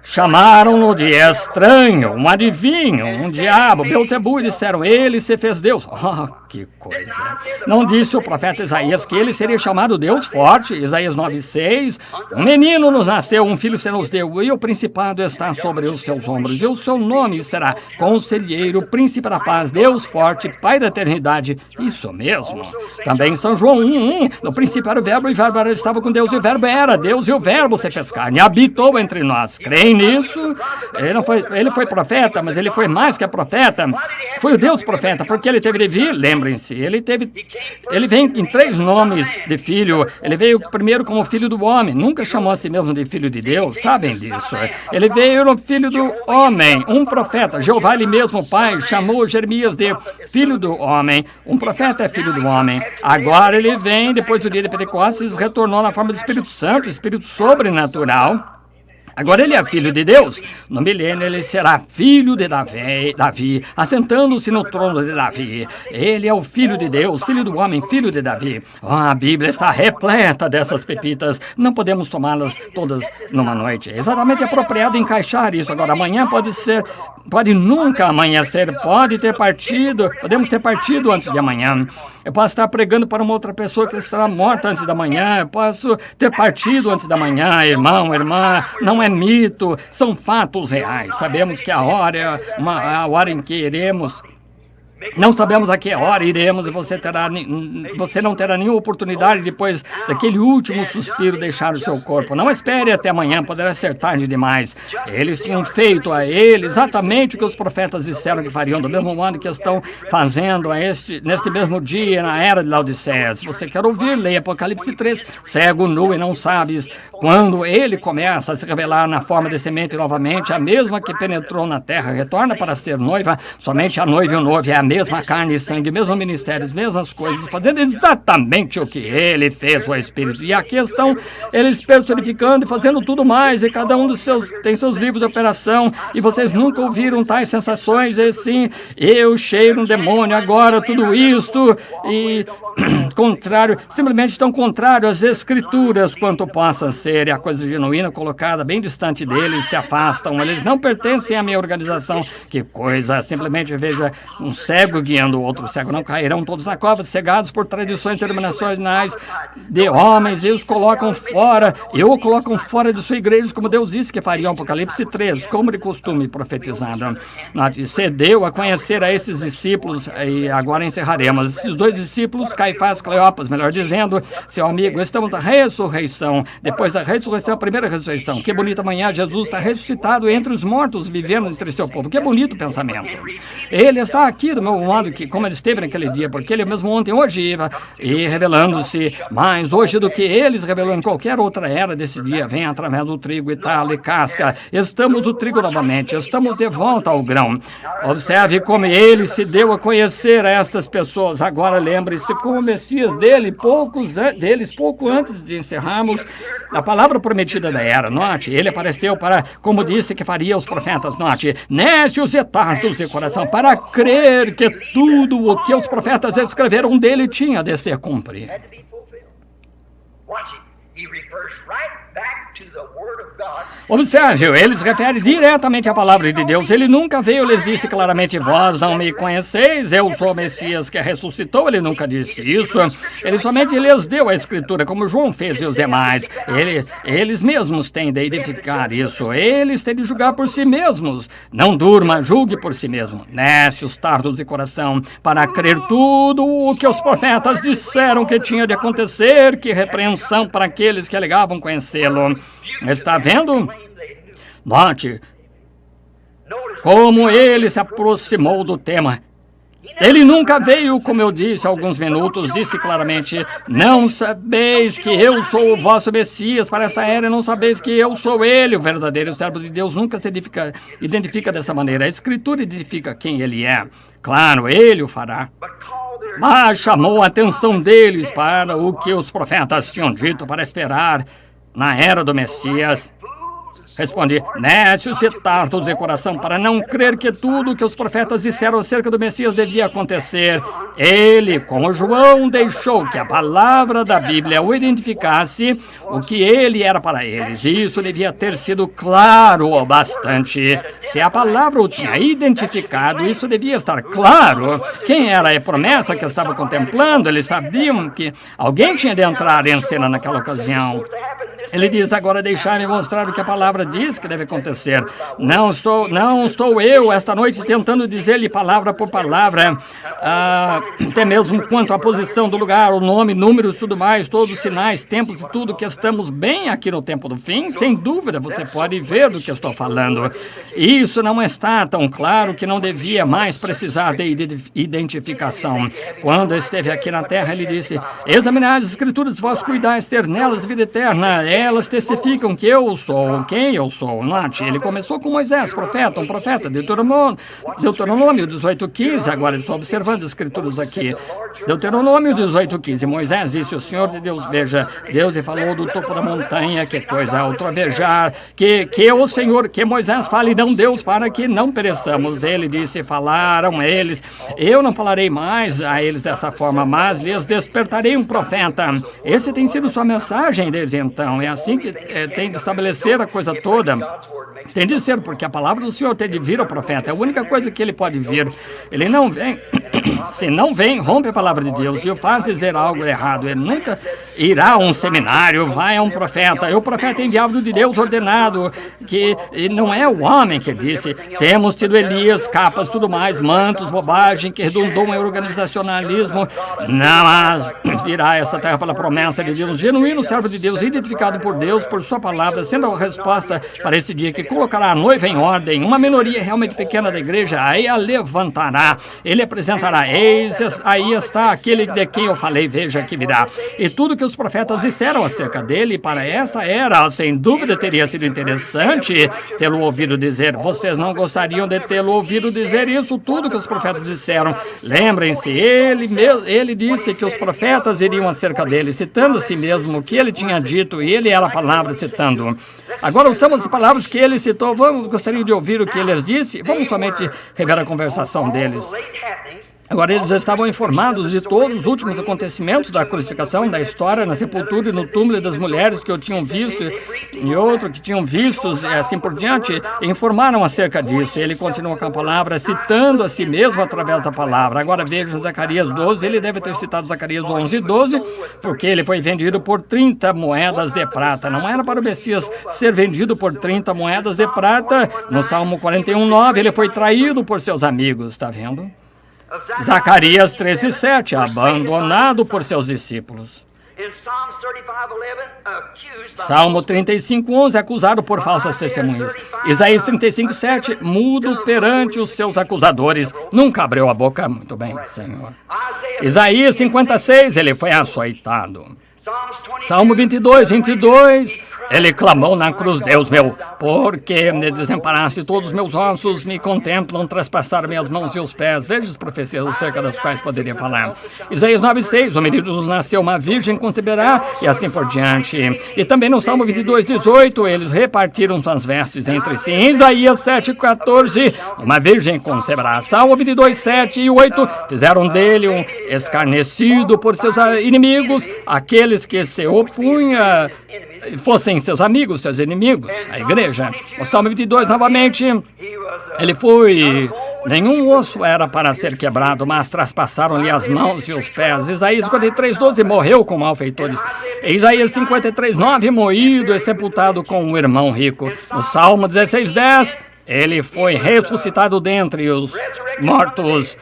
Chamaram-no de estranho, um adivinho, um diabo, Beelzebul, e disseram, ele se fez Deus. Oh, que coisa. Não disse o profeta Isaías que ele seria chamado Deus forte? Isaías 9:6. Um menino nos nasceu, um filho se nos deu, e o principado está sobre os seus ombros. E o seu nome será Conselheiro, Príncipe da Paz, Deus forte, Pai da eternidade. Isso mesmo. Também São João 1:1. No princípio era o verbo, e o verbo estava com Deus, e o verbo era Deus, e o verbo se fez carne, e habitou entre nós. Creem nisso? Ele foi profeta, mas ele foi mais que profeta. Foi o Deus profeta, porque ele teve de vir, lembrem-se, ele vem em 3 nomes de filho. Ele veio primeiro como filho do homem, nunca chamou a si mesmo de filho de Deus, sabem disso. Ele veio no filho do homem, um profeta. Jeová, ele mesmo, pai, chamou Jeremias de filho do homem. Um profeta é filho do homem. Agora ele vem, depois do dia de Pentecostes, retornou na forma do Espírito Santo, Espírito sobrenatural. Agora ele é filho de Deus. No milênio ele será filho de Davi, assentando-se no trono de Davi. Ele é o filho de Deus, filho do homem, filho de Davi. A Bíblia está repleta dessas pepitas. Não podemos tomá-las todas numa noite. É exatamente apropriado encaixar isso. Agora, amanhã pode nunca amanhecer, pode ter partido, podemos ter partido antes de amanhã. Eu posso estar pregando para uma outra pessoa que estará morta antes da manhã. Eu posso ter partido antes da manhã, irmão, irmã. Não é mito, são fatos reais. Sabemos que a hora é a hora em que iremos. Não sabemos a que hora iremos e você não terá nenhuma oportunidade depois daquele último suspiro deixar o seu corpo. Não espere até amanhã, poderá ser tarde demais. Eles tinham feito a ele exatamente o que os profetas disseram que fariam, do mesmo modo que estão fazendo neste mesmo dia, na era de Laodiceia. Se você quer ouvir, leia Apocalipse 3, cego, nu e não sabes. Quando ele começa a se revelar na forma de semente novamente, a mesma que penetrou na terra, retorna para ser noiva, somente a noiva e o noivo é a mesma carne e sangue, mesmo ministério, as mesmas coisas, fazendo exatamente o que ele fez, o Espírito. E aqui estão eles personificando e fazendo tudo mais, e cada um tem seus livros de operação, e vocês nunca ouviram tais sensações, e assim, eu cheiro um demônio, agora tudo isto, e contrário, simplesmente estão contrário às Escrituras, quanto possa ser, e a coisa genuína colocada bem distante deles, se afastam, eles não pertencem à minha organização. Que coisa, simplesmente veja um cego cego guiando o outro cego. Não cairão todos na cova, cegados por tradições denominacionais de homens, e os colocam fora, ou colocam fora de sua igreja, como Deus disse que faria. Apocalipse 3, como de costume profetizado. Se deu a conhecer a esses discípulos, e agora encerraremos. Esses dois discípulos, Caifás, Cleopas, melhor dizendo, seu amigo, estamos na ressurreição. Depois da ressurreição, a primeira ressurreição. Que bonita manhã, Jesus está ressuscitado entre os mortos, vivendo entre seu povo. Que bonito pensamento. Ele está aqui do meu modo, que como ele esteve naquele dia, porque ele mesmo ontem, hoje, e revelando-se mais hoje do que eles revelou em qualquer outra era desse dia, vem através do trigo e tal e casca. Estamos o trigo novamente, estamos de volta ao grão. Observe como ele se deu a conhecer a essas pessoas. Agora lembre-se como o Messias deles, pouco antes de encerrarmos a palavra prometida da era. Note, ele apareceu para, como disse que faria os profetas, note, nécios e tardos de coração, para crer que tudo o que os profetas escreveram dele tinha de ser cumprido. Observe, ele se refere diretamente à palavra de Deus. Ele nunca veio, lhes disse claramente, vós não me conheceis, eu sou o Messias que ressuscitou. Ele nunca disse isso. Ele somente lhes deu a escritura, como João fez e os demais. Eles mesmos têm de edificar isso. Eles têm de julgar por si mesmos. Não durma, julgue por si mesmo. Nécios, tardos de coração, para crer tudo o que os profetas disseram que tinha de acontecer, que repreensão para aqueles que alegavam conhecê-lo. Está vendo? Note como ele se aproximou do tema. Ele nunca veio, como eu disse há alguns minutos, disse claramente, não sabeis que eu sou o vosso Messias para esta era, e não sabeis que eu sou ele, o verdadeiro servo de Deus. Nunca se identifica dessa maneira. A Escritura identifica quem ele é. Claro, ele o fará. Mas chamou a atenção deles para o que os profetas tinham dito para esperar na era do Messias. Respondi, nécios e tardos de coração, para não crer que tudo o que os profetas disseram acerca do Messias devia acontecer. Ele, como João, deixou que a palavra da Bíblia o identificasse o que ele era para eles. E isso devia ter sido claro o bastante. Se a palavra o tinha identificado, isso devia estar claro. Quem era a promessa que estava contemplando? Eles sabiam que alguém tinha de entrar em cena naquela ocasião. Ele diz, agora deixar-me mostrar o que a palavra diz que deve acontecer. Não estou eu esta noite tentando dizer-lhe palavra por palavra, até mesmo quanto à posição do lugar, o nome, números, tudo mais, todos os sinais, tempos e tudo, que estamos bem aqui no tempo do fim. Sem dúvida, você pode ver do que eu estou falando. Isso não está tão claro que não devia mais precisar de identificação. Quando esteve aqui na terra, ele disse, examinai as escrituras, vós cuidais ter nelas vida eterna. Elas testificam que eu sou quem eu sou. Note, ele começou com Moisés, um profeta, Deuteronômio 18:15. Agora estou observando as escrituras aqui. Deuteronômio 18:15. Moisés disse, o Senhor de Deus, veja, Deus lhe falou do topo da montanha, que coisa ao trovejar, que o Senhor, que Moisés fale, não Deus, para que não pereçamos. Ele disse, falaram eles, eu não falarei mais a eles dessa forma, mas lhes despertarei um profeta. Esse tem sido sua mensagem desde então. É assim que tem de estabelecer a coisa toda. Tem de ser, porque a palavra do Senhor tem de vir ao profeta. É a única coisa que ele pode vir. Ele não vem. Se não vem, rompe a palavra de Deus e o faz dizer algo errado. Ele nunca irá a um seminário, vai a um profeta. O profeta é enviado de Deus ordenado, que não é o homem que disse. Temos tido Elias, capas, tudo mais, mantos, bobagem, que redundou em organizacionalismo. Não, mas virá essa terra pela promessa de Deus, genuíno servo de Deus, identificado por Deus, por sua palavra, sendo a resposta para esse dia que colocará a noiva em ordem. Uma minoria realmente pequena da igreja, aí a levantará. Ele apresentará, eis, aí está aquele de quem eu falei, veja que virá. E tudo que os profetas disseram acerca dele para esta era, sem dúvida teria sido interessante tê-lo ouvido dizer. Vocês não gostariam de tê-lo ouvido dizer isso, tudo que os profetas disseram. Lembrem-se, ele disse que os profetas iriam acerca dele, citando a si mesmo o que ele tinha dito, e ele era a palavra citando. Agora usamos as palavras que ele citou. Gostaria de ouvir o que ele disse? Vamos somente rever a conversação deles. Agora, eles estavam informados de todos os últimos acontecimentos da crucificação, da história, na sepultura e no túmulo das mulheres que eu tinham visto e outro que tinham visto e assim por diante, e informaram acerca disso. Ele continua com a palavra, citando a si mesmo através da palavra. Agora veja Zacarias 12, ele deve ter citado Zacarias 11 e 12, porque ele foi vendido por 30 moedas de prata. Não era para o Messias ser vendido por 30 moedas de prata. No Salmo 41:9, ele foi traído por seus amigos, está vendo? Zacarias 13:7, abandonado por seus discípulos. Salmo 35:11, acusado por falsas testemunhas. Isaías 35:7, mudo perante os seus acusadores. Nunca abriu a boca. Muito bem, Senhor. Isaías 56, ele foi açoitado. Salmo 22, ele clamou na cruz, Deus meu, porque me desamparaste, todos os meus ossos me contemplam, traspassaram minhas mãos e os pés. Veja as profecias acerca das quais poderia falar. Isaías 9:6, o menino nos nasceu, uma virgem conceberá, e assim por diante. E também no Salmo 22:18, eles repartiram suas vestes entre si. Em Isaías 7:14, uma virgem conceberá. Salmo 22:7 e 8, fizeram dele um escarnecido por seus inimigos, aqueles que se opunham fossem seus amigos, seus inimigos, a igreja. O Salmo 22, novamente, ele foi... Nenhum osso era para ser quebrado, mas traspassaram-lhe as mãos e os pés. Isaías 53:12, morreu com malfeitores. Isaías 53:9, moído e sepultado com um irmão rico. No Salmo 16:10, ele foi ressuscitado dentre os mortos.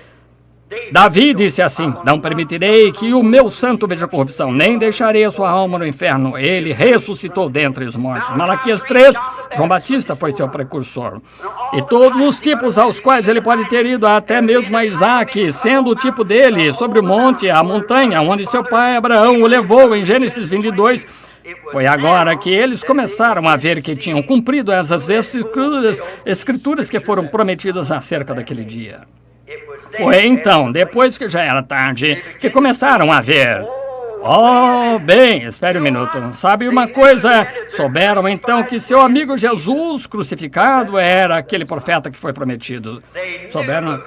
Davi disse assim, não permitirei que o meu santo veja corrupção, nem deixarei a sua alma no inferno. Ele ressuscitou dentre os mortos. Malaquias 3, João Batista foi seu precursor. E todos os tipos aos quais ele pode ter ido, até mesmo a Isaac, sendo o tipo dele, sobre o monte, a montanha, onde seu pai Abraão o levou, em Gênesis 22, foi agora que eles começaram a ver que tinham cumprido essas escrituras que foram prometidas acerca daquele dia. Foi então, depois que já era tarde, que começaram a ver. Oh, bem, espere um minuto. Sabe uma coisa? Souberam então que seu amigo Jesus crucificado era aquele profeta que foi prometido. Souberam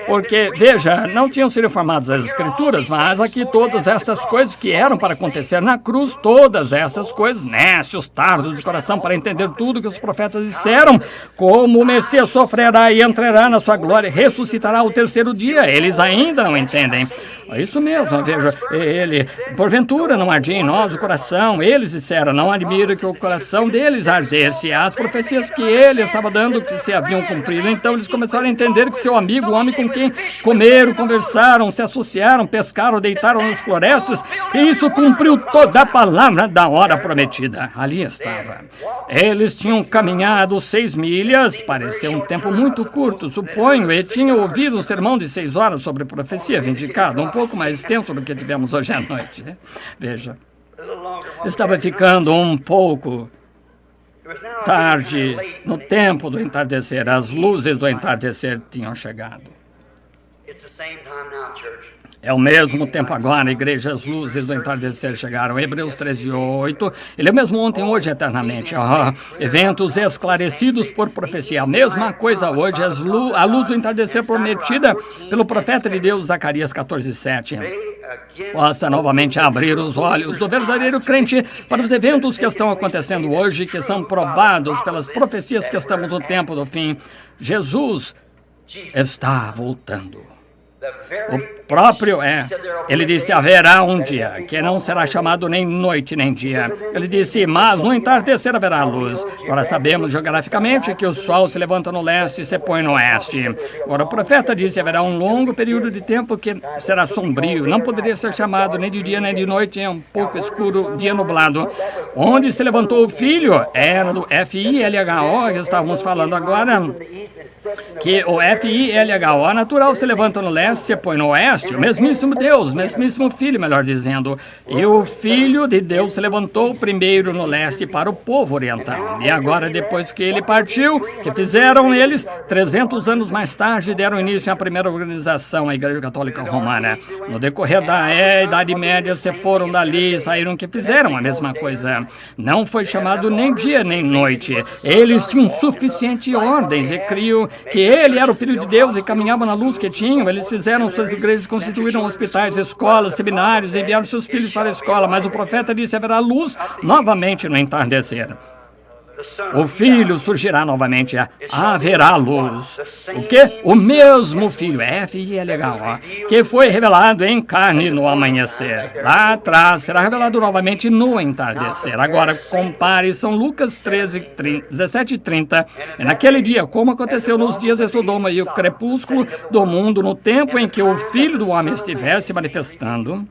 porque, veja, não tinham sido informados as escrituras, mas aqui todas estas coisas que eram para acontecer na cruz, todas estas coisas, nécios, tardos de coração para entender tudo que os profetas disseram, como o Messias sofrerá e entrará na sua glória, ressuscitará ao terceiro dia. Eles ainda não entendem. É isso mesmo, veja, ele, porventura não ardia em nós o coração. Eles disseram, não admira que o coração deles ardesse. As profecias que ele estava dando que se haviam cumprido. Então eles começaram a entender que seu amigo, o homem com quem comeram, conversaram, se associaram, pescaram, deitaram nas florestas, e isso cumpriu toda a palavra da hora prometida. Ali estava. Eles tinham caminhado 6 milhas, pareceu um tempo muito curto, suponho, e tinham ouvido um sermão de 6 horas sobre profecia vindicada, um pouco mais extenso do que tivemos hoje à noite. Veja, estava ficando um pouco tarde no tempo do entardecer. As luzes do entardecer tinham chegado. É o mesmo tempo agora, igreja, as luzes do entardecer chegaram. Hebreus 13:8. Ele é o mesmo ontem, hoje, eternamente. Eventos esclarecidos por profecia. A mesma coisa hoje, a luz do entardecer prometida pelo profeta de Deus, Zacarias 14:7. Possa novamente abrir os olhos do verdadeiro crente para os eventos que estão acontecendo hoje, que são provados pelas profecias que estamos no tempo do fim. Jesus está voltando. O próprio ele disse, haverá um dia que não será chamado nem noite nem dia. Ele disse, mas no entardecer haverá luz. Agora sabemos geograficamente que o sol se levanta no leste e se põe no oeste. Agora o profeta disse, haverá um longo período de tempo que será sombrio. Não poderia ser chamado nem de dia nem de noite, é um pouco escuro, dia nublado. Onde se levantou o filho era do F-I-L-H-O, que estávamos falando agora, que o F-I-L-H-O natural se levanta no leste, se põe no oeste, o mesmíssimo Deus, o mesmíssimo Filho, melhor dizendo. E o Filho de Deus se levantou primeiro no leste para o povo oriental. E agora, depois que ele partiu, que fizeram eles? 300 anos mais tarde, deram início à primeira organização, a Igreja Católica Romana. No decorrer da Idade Média, se foram dali e saíram que fizeram a mesma coisa. Não foi chamado nem dia nem noite. Eles tinham suficiente ordens e criam que ele era o Filho de Deus e caminhavam na luz que tinham. Eles fizeram fizeram suas igrejas, constituíram hospitais, escolas, seminários, enviaram seus filhos para a escola, mas o profeta disse: haverá luz novamente no entardecer. O Filho surgirá novamente, haverá luz. O quê? O mesmo Filho, é legal, ó, que foi revelado em carne no amanhecer. Lá atrás, será revelado novamente no entardecer. Agora, compare São Lucas 17 e 30. É naquele dia, como aconteceu nos dias de Sodoma e o crepúsculo do mundo, no tempo em que o Filho do Homem estiver se manifestando,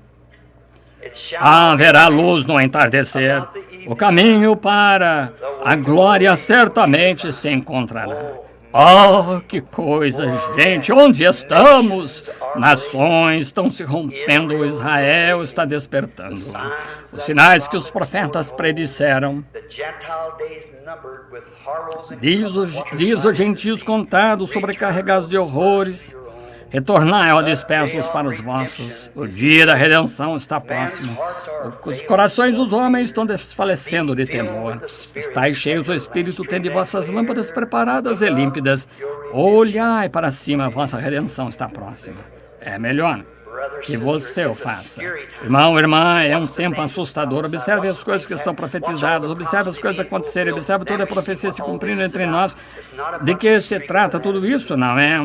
haverá luz no entardecer. O caminho para a glória certamente se encontrará. Oh, que coisa, gente! Onde estamos? Nações estão se rompendo, Israel está despertando. Os sinais que os profetas predisseram. Diz os gentios contados, sobrecarregados de horrores. Retornai, ó dispersos, para os vossos. O dia da redenção está próximo. Os corações dos homens estão desfalecendo de temor. Estais cheios do Espírito, tende vossas lâmpadas preparadas e límpidas. Olhai para cima, a vossa redenção está próxima. É melhor que você o faça. Irmão, irmã, é um tempo assustador. Observe as coisas que estão profetizadas, observe as coisas acontecerem, observe toda a profecia se cumprindo entre nós. De que se trata tudo isso? Não é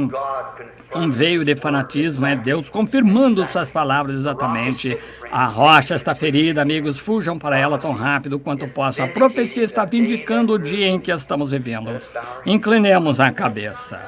um veio de fanatismo, é Deus confirmando suas palavras exatamente. A rocha está ferida, amigos, fujam para ela tão rápido quanto possam. A profecia está vindicando o dia em que estamos vivendo. Inclinemos a cabeça.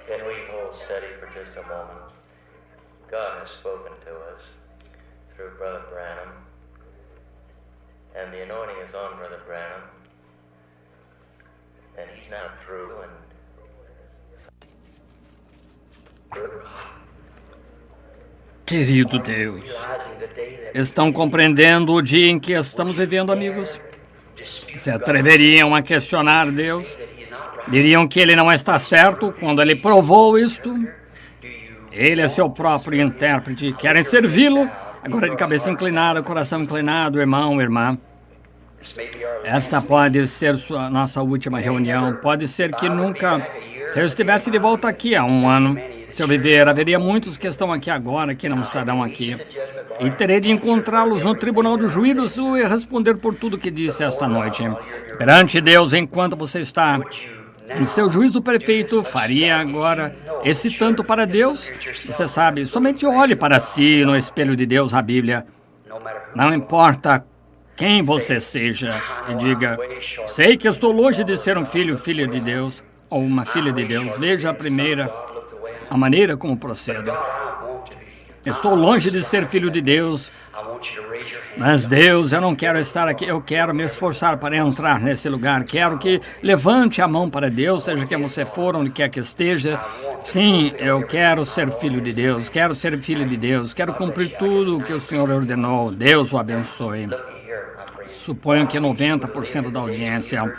Can we hold steady for just a moment? God has spoken to us through Brother Branham, and the anointing is on Brother Branham, and he's now through, and Querido Deus, estão compreendendo o dia em que estamos vivendo, amigos? Se atreveriam a questionar Deus? Diriam que ele não está certo quando ele provou isto? Ele é seu próprio intérprete. Querem servi-lo? Agora de cabeça inclinada, coração inclinado, irmão, irmã. Esta pode ser nossa última reunião. Pode ser que nunca... Se eu estivesse de volta aqui há um ano, se eu viver, haveria muitos que estão aqui agora que não estarão aqui. E terei de encontrá-los no tribunal do juízo e responder por tudo que disse esta noite. Perante Deus, enquanto você está em seu juízo perfeito, faria agora esse tanto para Deus? Você sabe, somente olhe para si no espelho de Deus, a Bíblia. Não importa quem você seja, e diga: sei que estou longe de ser um filho, filha de Deus, ou uma filha de Deus. Veja a maneira como procedo. Estou longe de ser filho de Deus, mas Deus, eu não quero estar aqui, eu quero me esforçar para entrar nesse lugar. Quero que levante a mão para Deus, seja quem você for, onde quer que esteja. Sim, eu quero ser filho de Deus, quero ser filho de Deus, quero cumprir tudo o que o Senhor ordenou. Deus o abençoe. Suponho que 90% da audiência.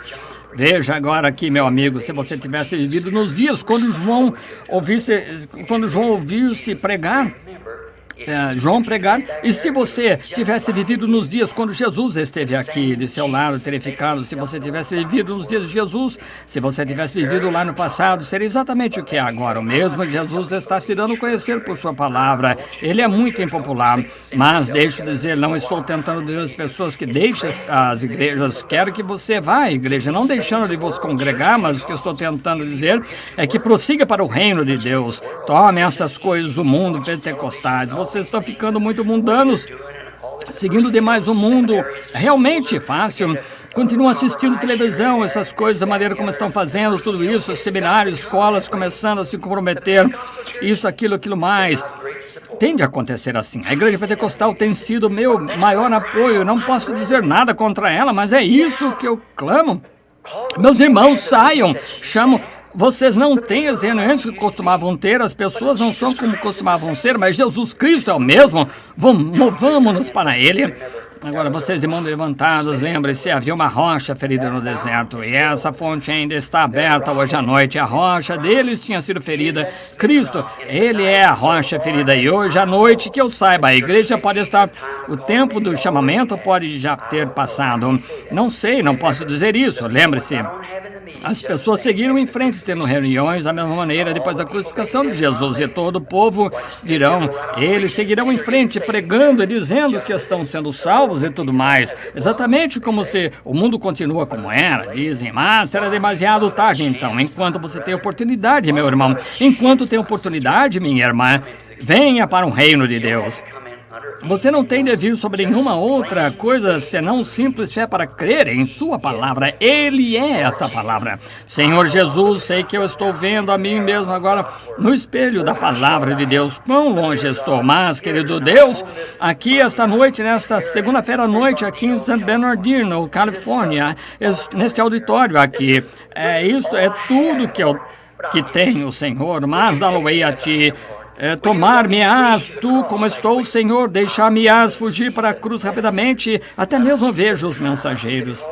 Veja agora aqui, meu amigo, se você tivesse vivido nos dias quando João ouvisse pregar, João pregar, e se você tivesse vivido nos dias quando Jesus esteve aqui de seu lado, teria ficado. Se você tivesse vivido nos dias de Jesus, se você tivesse vivido lá no passado, seria exatamente o que é agora. O mesmo Jesus está se dando a conhecer por sua palavra. Ele é muito impopular, mas deixo dizer, não estou tentando dizer às pessoas que deixem as igrejas. Quero que você vá à igreja, não deixando de vos congregar, mas o que eu estou tentando dizer é que prossiga para o reino de Deus. Tome essas coisas do mundo pentecostais. Vocês estão ficando muito mundanos, seguindo demais o mundo. Realmente fácil. Continuam assistindo televisão, essas coisas, a maneira como estão fazendo tudo isso, seminários, escolas começando a se comprometer, isso, aquilo mais. Tende a acontecer assim. A igreja pentecostal tem sido meu maior apoio. Não posso dizer nada contra ela, mas é isso que eu clamo. Meus irmãos, saiam, chamo. Vocês não têm as reuniões que costumavam ter, as pessoas não são como costumavam ser, mas Jesus Cristo é o mesmo. Movamos-nos para Ele. Agora, vocês de mão levantados, lembre-se, havia uma rocha ferida no deserto, e essa fonte ainda está aberta hoje à noite. A rocha deles tinha sido ferida. Cristo, Ele é a rocha ferida, e hoje à noite, que eu saiba, a igreja pode estar, o tempo do chamamento pode já ter passado. Não sei, não posso dizer isso. Lembre-se, as pessoas seguiram em frente, tendo reuniões da mesma maneira depois da crucificação de Jesus, e todo o povo virão, eles seguirão em frente, pregando e dizendo que estão sendo salvos e tudo mais, exatamente como se o mundo continua como era. Dizem, mas será demasiado tarde. Então, enquanto você tem oportunidade, meu irmão, enquanto tem oportunidade, minha irmã, venha para o reino de Deus. Você não tem devido sobre nenhuma outra coisa senão simples fé para crer em sua palavra. Ele é essa palavra. Senhor Jesus, sei que eu estou vendo a mim mesmo agora no espelho da palavra de Deus. Quão longe estou, mas, querido Deus, aqui esta noite, nesta segunda-feira à noite, aqui em San Bernardino, Califórnia, neste auditório aqui, isto é tudo que tenho, Senhor, mas dá-lo-ei a Ti. Tomar-me-ás tu como estou, Senhor, deixar-me-ás fugir para a cruz rapidamente. Até mesmo vejo os mensageiros.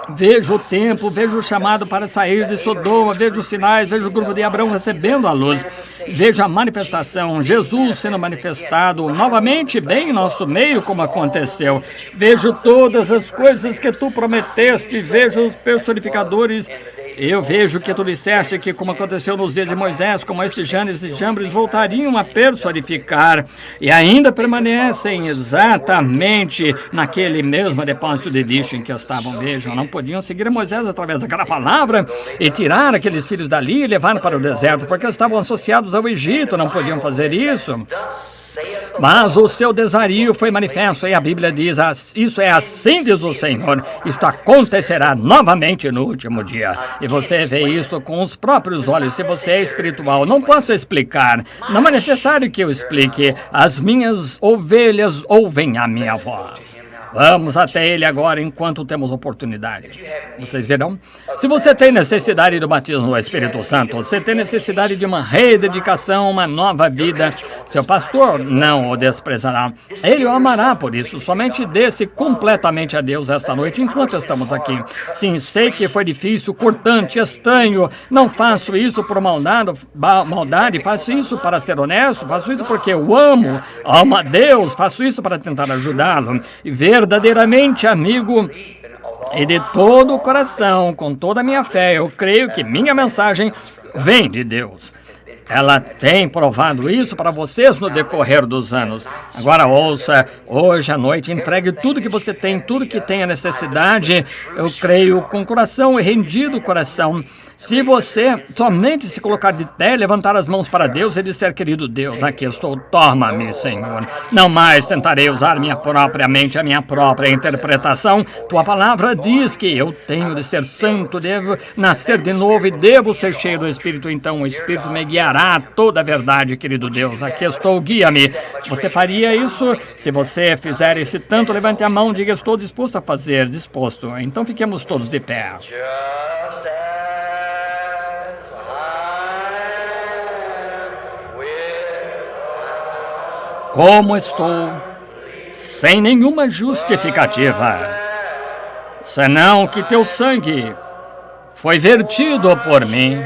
Vejo o tempo, vejo o chamado para sair de Sodoma, vejo os sinais, vejo o grupo de Abraão recebendo a luz, vejo a manifestação, Jesus sendo manifestado novamente bem em nosso meio, como aconteceu. Vejo todas as coisas que tu prometeste, vejo os personificadores. Eu vejo que tu disseste que, como aconteceu nos dias de Moisés, como estes Janes e Jambres voltariam a personificar, e ainda permanecem exatamente naquele mesmo depósito de lixo em que estavam. Vejam, não podiam seguir Moisés através daquela palavra e tirar aqueles filhos dali e levar para o deserto, porque estavam associados ao Egito, não podiam fazer isso. Mas o seu desvario foi manifesto, e a Bíblia diz, isso é assim diz o Senhor, isto acontecerá novamente no último dia. E você vê isso com os próprios olhos. Se você é espiritual, não posso explicar, não é necessário que eu explique. As minhas ovelhas ouvem a minha voz. Vamos até Ele agora enquanto temos oportunidade. Vocês dirão? Se você tem necessidade do batismo do Espírito Santo, você tem necessidade de uma rededicação, uma nova vida, seu pastor não o desprezará. Ele o amará por isso. Somente dê-se completamente a Deus esta noite enquanto estamos aqui. Sim, sei que foi difícil, cortante, estranho. Não faço isso por maldade, faço isso para ser honesto, faço isso porque eu amo a Deus, faço isso para tentar ajudá-lo. E verdadeiramente, amigo, e de todo o coração, com toda a minha fé, eu creio que minha mensagem vem de Deus. Ela tem provado isso para vocês no decorrer dos anos. Agora ouça, hoje à noite, entregue tudo que você tem, tudo que tem a necessidade. Eu creio com coração e rendido coração. Se você somente se colocar de pé, levantar as mãos para Deus e disser, querido Deus, aqui estou, toma-me, Senhor. Não mais tentarei usar minha própria mente, a minha própria interpretação. Tua palavra diz que eu tenho de ser santo, devo nascer de novo e devo ser cheio do Espírito. Então o Espírito me guiará a toda a verdade, querido Deus. Aqui estou, guia-me. Você faria isso? Se você fizer esse tanto, levante a mão, diga, estou disposto a fazer, disposto. Então fiquemos todos de pé. Como estou, sem nenhuma justificativa, senão que teu sangue foi vertido por mim.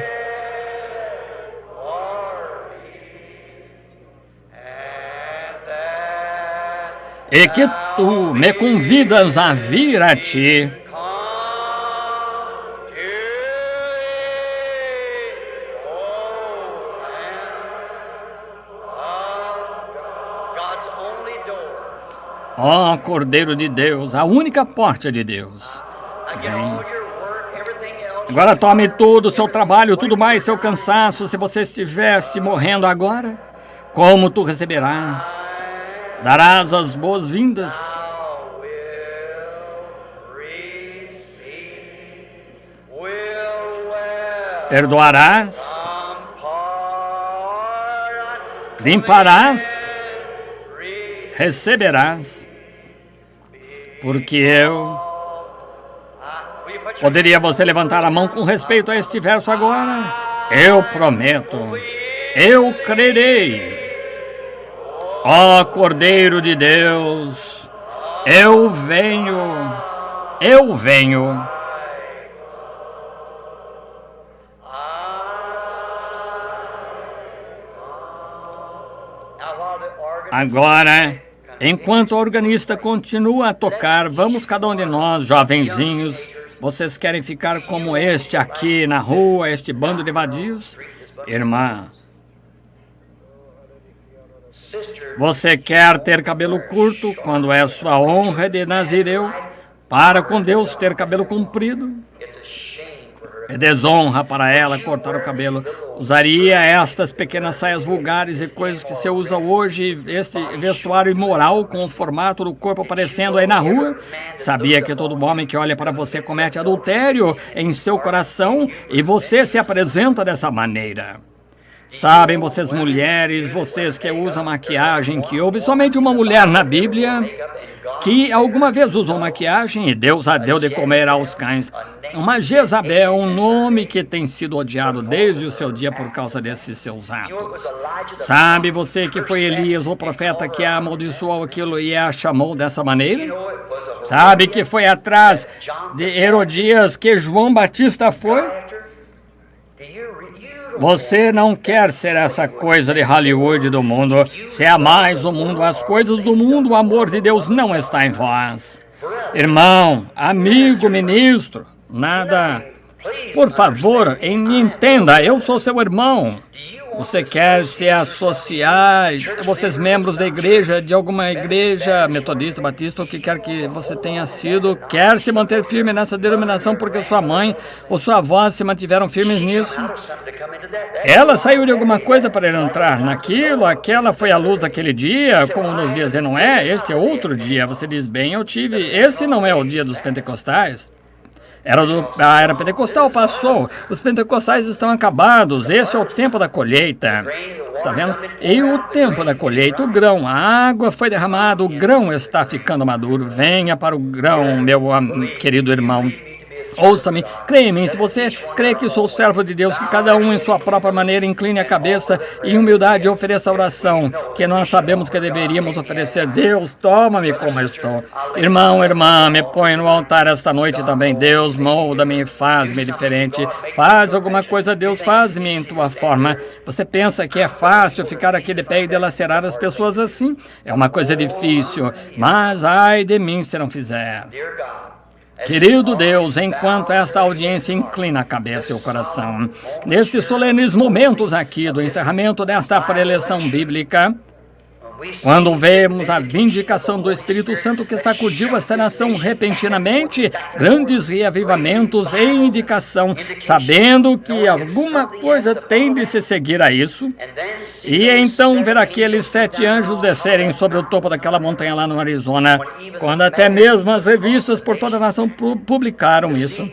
E que tu me convidas a vir a ti. Ó Cordeiro de Deus, a única porta de Deus. Vem. Agora tome tudo, o seu trabalho, tudo mais, seu cansaço. Se você estivesse morrendo agora, como tu receberás? Darás as boas-vindas. Perdoarás. Limparás. Receberás. Porque eu... Poderia você levantar a mão com respeito a este verso agora? Eu prometo. Eu crerei. Ó Cordeiro de Deus, eu venho. Eu venho. Agora, enquanto o organista continua a tocar, vamos cada um de nós, jovenzinhos, vocês querem ficar como este aqui na rua, este bando de vadios? Irmã, você quer ter cabelo curto quando é sua honra de nazireu? Para com Deus ter cabelo comprido? É desonra para ela cortar o cabelo. Usaria estas pequenas saias vulgares e coisas que se usa hoje, este vestuário imoral com o formato do corpo aparecendo aí na rua? Sabia que todo homem que olha para você comete adultério em seu coração e você se apresenta dessa maneira? Sabem vocês mulheres, vocês que usam maquiagem, que houve somente uma mulher na Bíblia que alguma vez usou maquiagem e Deus a deu de comer aos cães. Uma Jezabel, um nome que tem sido odiado desde o seu dia por causa desses seus atos. Sabe você que foi Elias, o profeta, que a amaldiçoou aquilo e a chamou dessa maneira? Sabe que foi atrás de Herodias que João Batista foi? Você não quer ser essa coisa de Hollywood do mundo. Se amais o mundo, as coisas do mundo, o amor de Deus não está em vós. Irmão, amigo, ministro, nada. Por favor, me entenda, eu sou seu irmão. Você quer se associar, vocês membros da igreja, de alguma igreja metodista, batista, ou que quer que você tenha sido, quer se manter firme nessa denominação porque sua mãe ou sua avó se mantiveram firmes nisso? Ela saiu de alguma coisa para entrar naquilo, aquela foi a luz daquele dia, como nos dias de Noé, este é outro dia. Você diz, bem, esse não é o dia dos pentecostais. Era pentecostal, passou. Os pentecostais estão acabados. Esse é o tempo da colheita. Está vendo? E o tempo da colheita, o grão, a água foi derramada, o grão está ficando maduro. Venha para o grão, meu querido irmão. Ouça-me, creia em mim, se você crê que sou servo de Deus, que cada um em sua própria maneira incline a cabeça e em humildade ofereça a oração que nós sabemos que deveríamos oferecer. Deus, toma-me como eu estou. Irmão, irmã, me põe no altar esta noite também. Deus, molda-me e faz-me diferente. Faz alguma coisa, Deus, faz-me em tua forma. Você pensa que é fácil ficar aqui de pé e delacerar as pessoas assim? É uma coisa difícil, mas ai de mim se não fizer. Querido Deus, enquanto esta audiência inclina a cabeça e o coração, nesses solenes momentos aqui do encerramento desta preleção bíblica, Quando vemos a vindicação do Espírito Santo que sacudiu esta nação repentinamente, grandes reavivamentos e indicação, sabendo que alguma coisa tem de se seguir a isso, e então ver aqueles 7 anjos descerem sobre o topo daquela montanha lá no Arizona, quando até mesmo as revistas por toda a nação publicaram isso.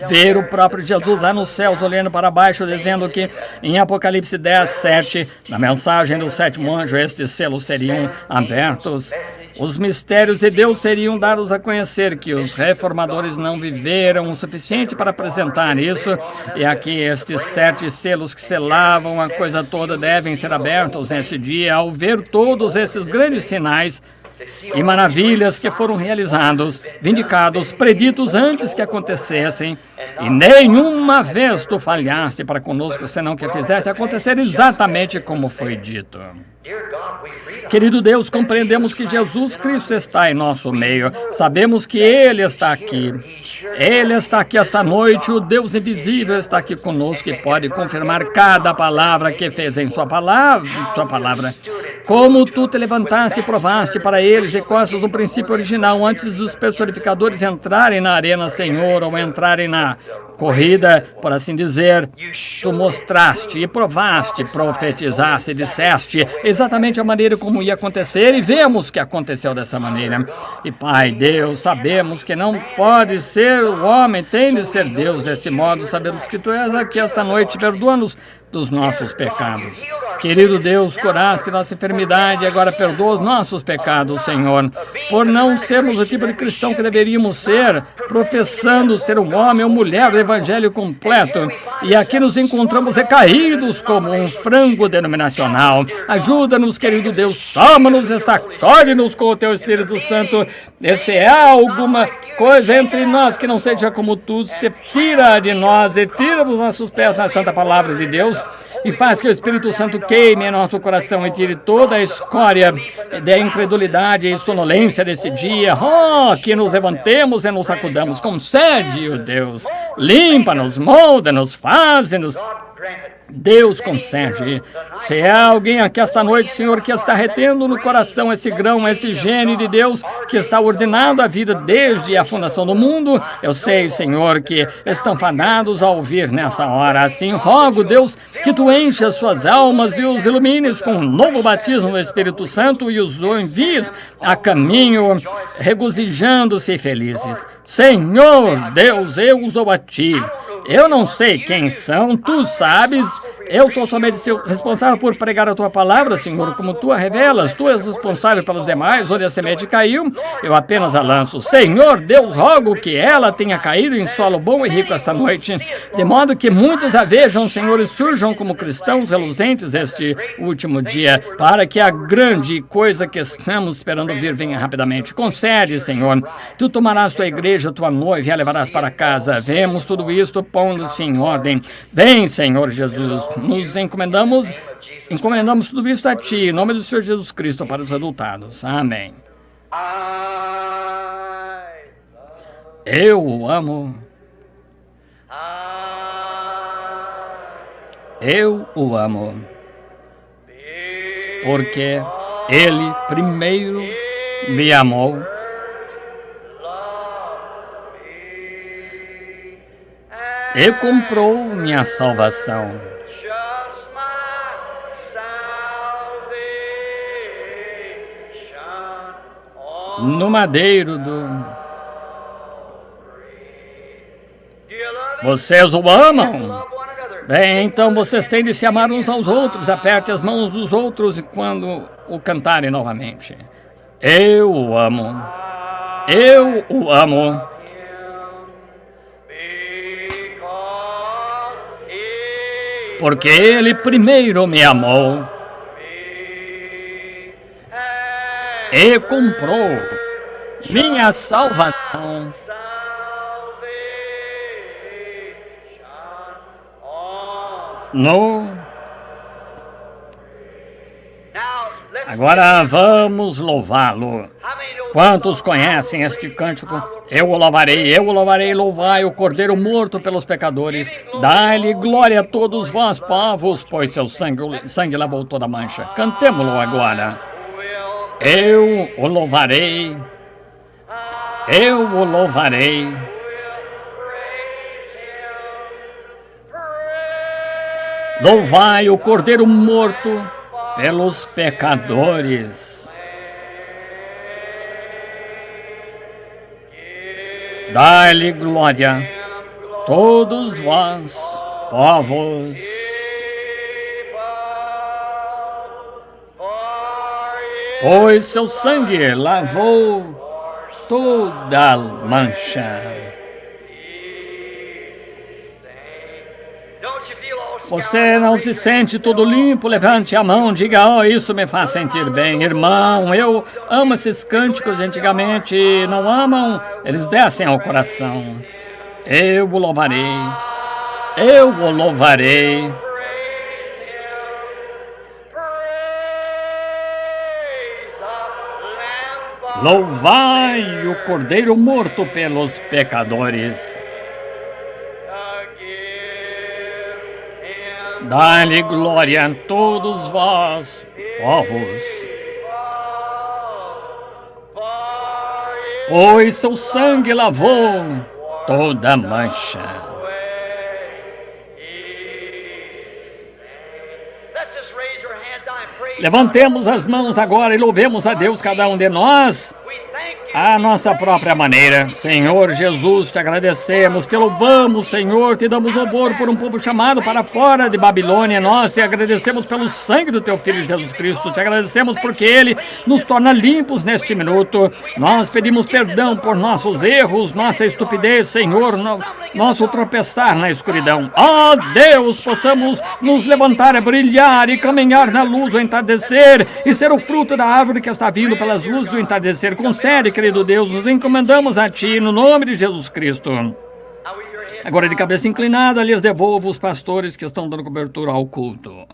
Ver o próprio Jesus lá nos céus olhando para baixo, dizendo que em Apocalipse 10:7, na mensagem do 7º anjo, estes selos seriam abertos, os mistérios de Deus seriam dados a conhecer, que os reformadores não viveram o suficiente para apresentar isso, e aqui estes 7 selos que selavam a coisa toda devem ser abertos nesse dia. Ao ver todos esses grandes sinais e maravilhas que foram realizados, vindicados, preditos antes que acontecessem, e nenhuma vez tu falhaste para conosco, senão que fizesse acontecer exatamente como foi dito. Querido Deus, compreendemos que Jesus Cristo está em nosso meio. Sabemos que Ele está aqui. Ele está aqui esta noite. O Deus invisível está aqui conosco e pode confirmar cada palavra que fez em sua palavra. Como tu te levantaste e provaste para eles e costas o princípio original antes dos personificadores entrarem na arena, Senhor, ou entrarem na corrida, por assim dizer, tu mostraste e provaste, profetizaste, disseste exatamente a maneira como ia acontecer, e vemos que aconteceu dessa maneira. E Pai Deus, sabemos que não pode ser o homem, tem de ser Deus desse modo. Sabemos que tu és aqui esta noite, perdoa-nos dos nossos pecados. Querido Deus, curaste nossa enfermidade, agora perdoa os nossos pecados, Senhor, por não sermos o tipo de cristão que deveríamos ser, professando ser um homem ou mulher do evangelho completo, e aqui nos encontramos recaídos como um frango denominacional. Ajuda-nos, querido Deus, toma-nos e sacode-nos com o teu Espírito Santo. E se há alguma coisa entre nós que não seja como tu, se tira de nós e tira dos nossos pés na santa palavra de Deus, e faz que o Espírito Santo queime em nosso coração e tire toda a escória da incredulidade e sonolência desse dia. Oh, que nos levantemos e nos sacudamos. Concede, ó Deus. Limpa-nos, molda-nos, faze-nos. Deus, concede. Se há alguém aqui esta noite, Senhor, que está retendo no coração esse grão, esse gene de Deus, que está ordenado a vida desde a fundação do mundo, eu sei, Senhor, que estão fadados a ouvir nessa hora. Assim, rogo, Deus, que tu enches as suas almas e os ilumines com um novo batismo do Espírito Santo e os envies a caminho, regozijando-se felizes. Senhor, Deus, eu uso a ti. Eu não sei quem são, tu sabes. Eu sou somente responsável por pregar a tua palavra, Senhor, como tu a revelas. Tu és responsável pelos demais, onde a semente caiu, eu apenas a lanço. Senhor, Deus, rogo que ela tenha caído em solo bom e rico esta noite, de modo que muitos a vejam, Senhor, e surjam como cristãos reluzentes este último dia, para que a grande coisa que estamos esperando vir venha rapidamente. Concede, Senhor, tu tomarás tua igreja, tua noiva, e a levarás para casa. Vemos tudo isto pondo-se em ordem. Vem, Senhor Jesus, nos encomendamos tudo isso a ti, em nome do Senhor Jesus Cristo, para os adultados. Amém. Eu o amo. Eu o amo. Porque ele primeiro me amou. E comprou minha salvação. No madeiro do... Vocês o amam? Bem, então vocês têm de se amar uns aos outros. Aperte as mãos dos outros quando o cantarem novamente. Eu o amo. Eu o amo. Porque ele primeiro me amou e comprou minha salvação. Agora vamos louvá-lo. Quantos conhecem este cântico? Eu o louvarei, louvai o Cordeiro morto pelos pecadores. Dai-lhe glória a todos vós, povos, pois seu sangue lavou toda a mancha. Cantemo-lo agora. Eu o louvarei, eu o louvarei. Louvai o Cordeiro morto pelos pecadores. Dai-lhe glória, todos vós, povos. Pois seu sangue lavou toda mancha. Você não se sente todo limpo? Levante a mão, diga, oh, isso me faz sentir bem. Irmão, eu amo esses cânticos de antigamente, não amam? Eles descem ao coração. Eu o louvarei, eu o louvarei. Louvai o Cordeiro morto pelos pecadores. Dai-lhe glória a todos vós, povos. Pois seu sangue lavou toda mancha. Levantemos as mãos agora e louvemos a Deus, cada um de nós, à nossa própria maneira. Senhor Jesus, te agradecemos, te louvamos, Senhor, te damos louvor por um povo chamado para fora de Babilônia. Nós te agradecemos pelo sangue do teu Filho Jesus Cristo, te agradecemos porque ele nos torna limpos neste minuto. Nós pedimos perdão por nossos erros, nossa estupidez, Senhor, nosso tropeçar na escuridão. Ó Deus, possamos nos levantar, brilhar e caminhar na luz do entardecer e ser o fruto da árvore que está vindo pelas luzes do entardecer. Concede, querido Deus, nos encomendamos a Ti, no nome de Jesus Cristo. Agora, de cabeça inclinada, lhes devolvo os pastores que estão dando cobertura ao culto.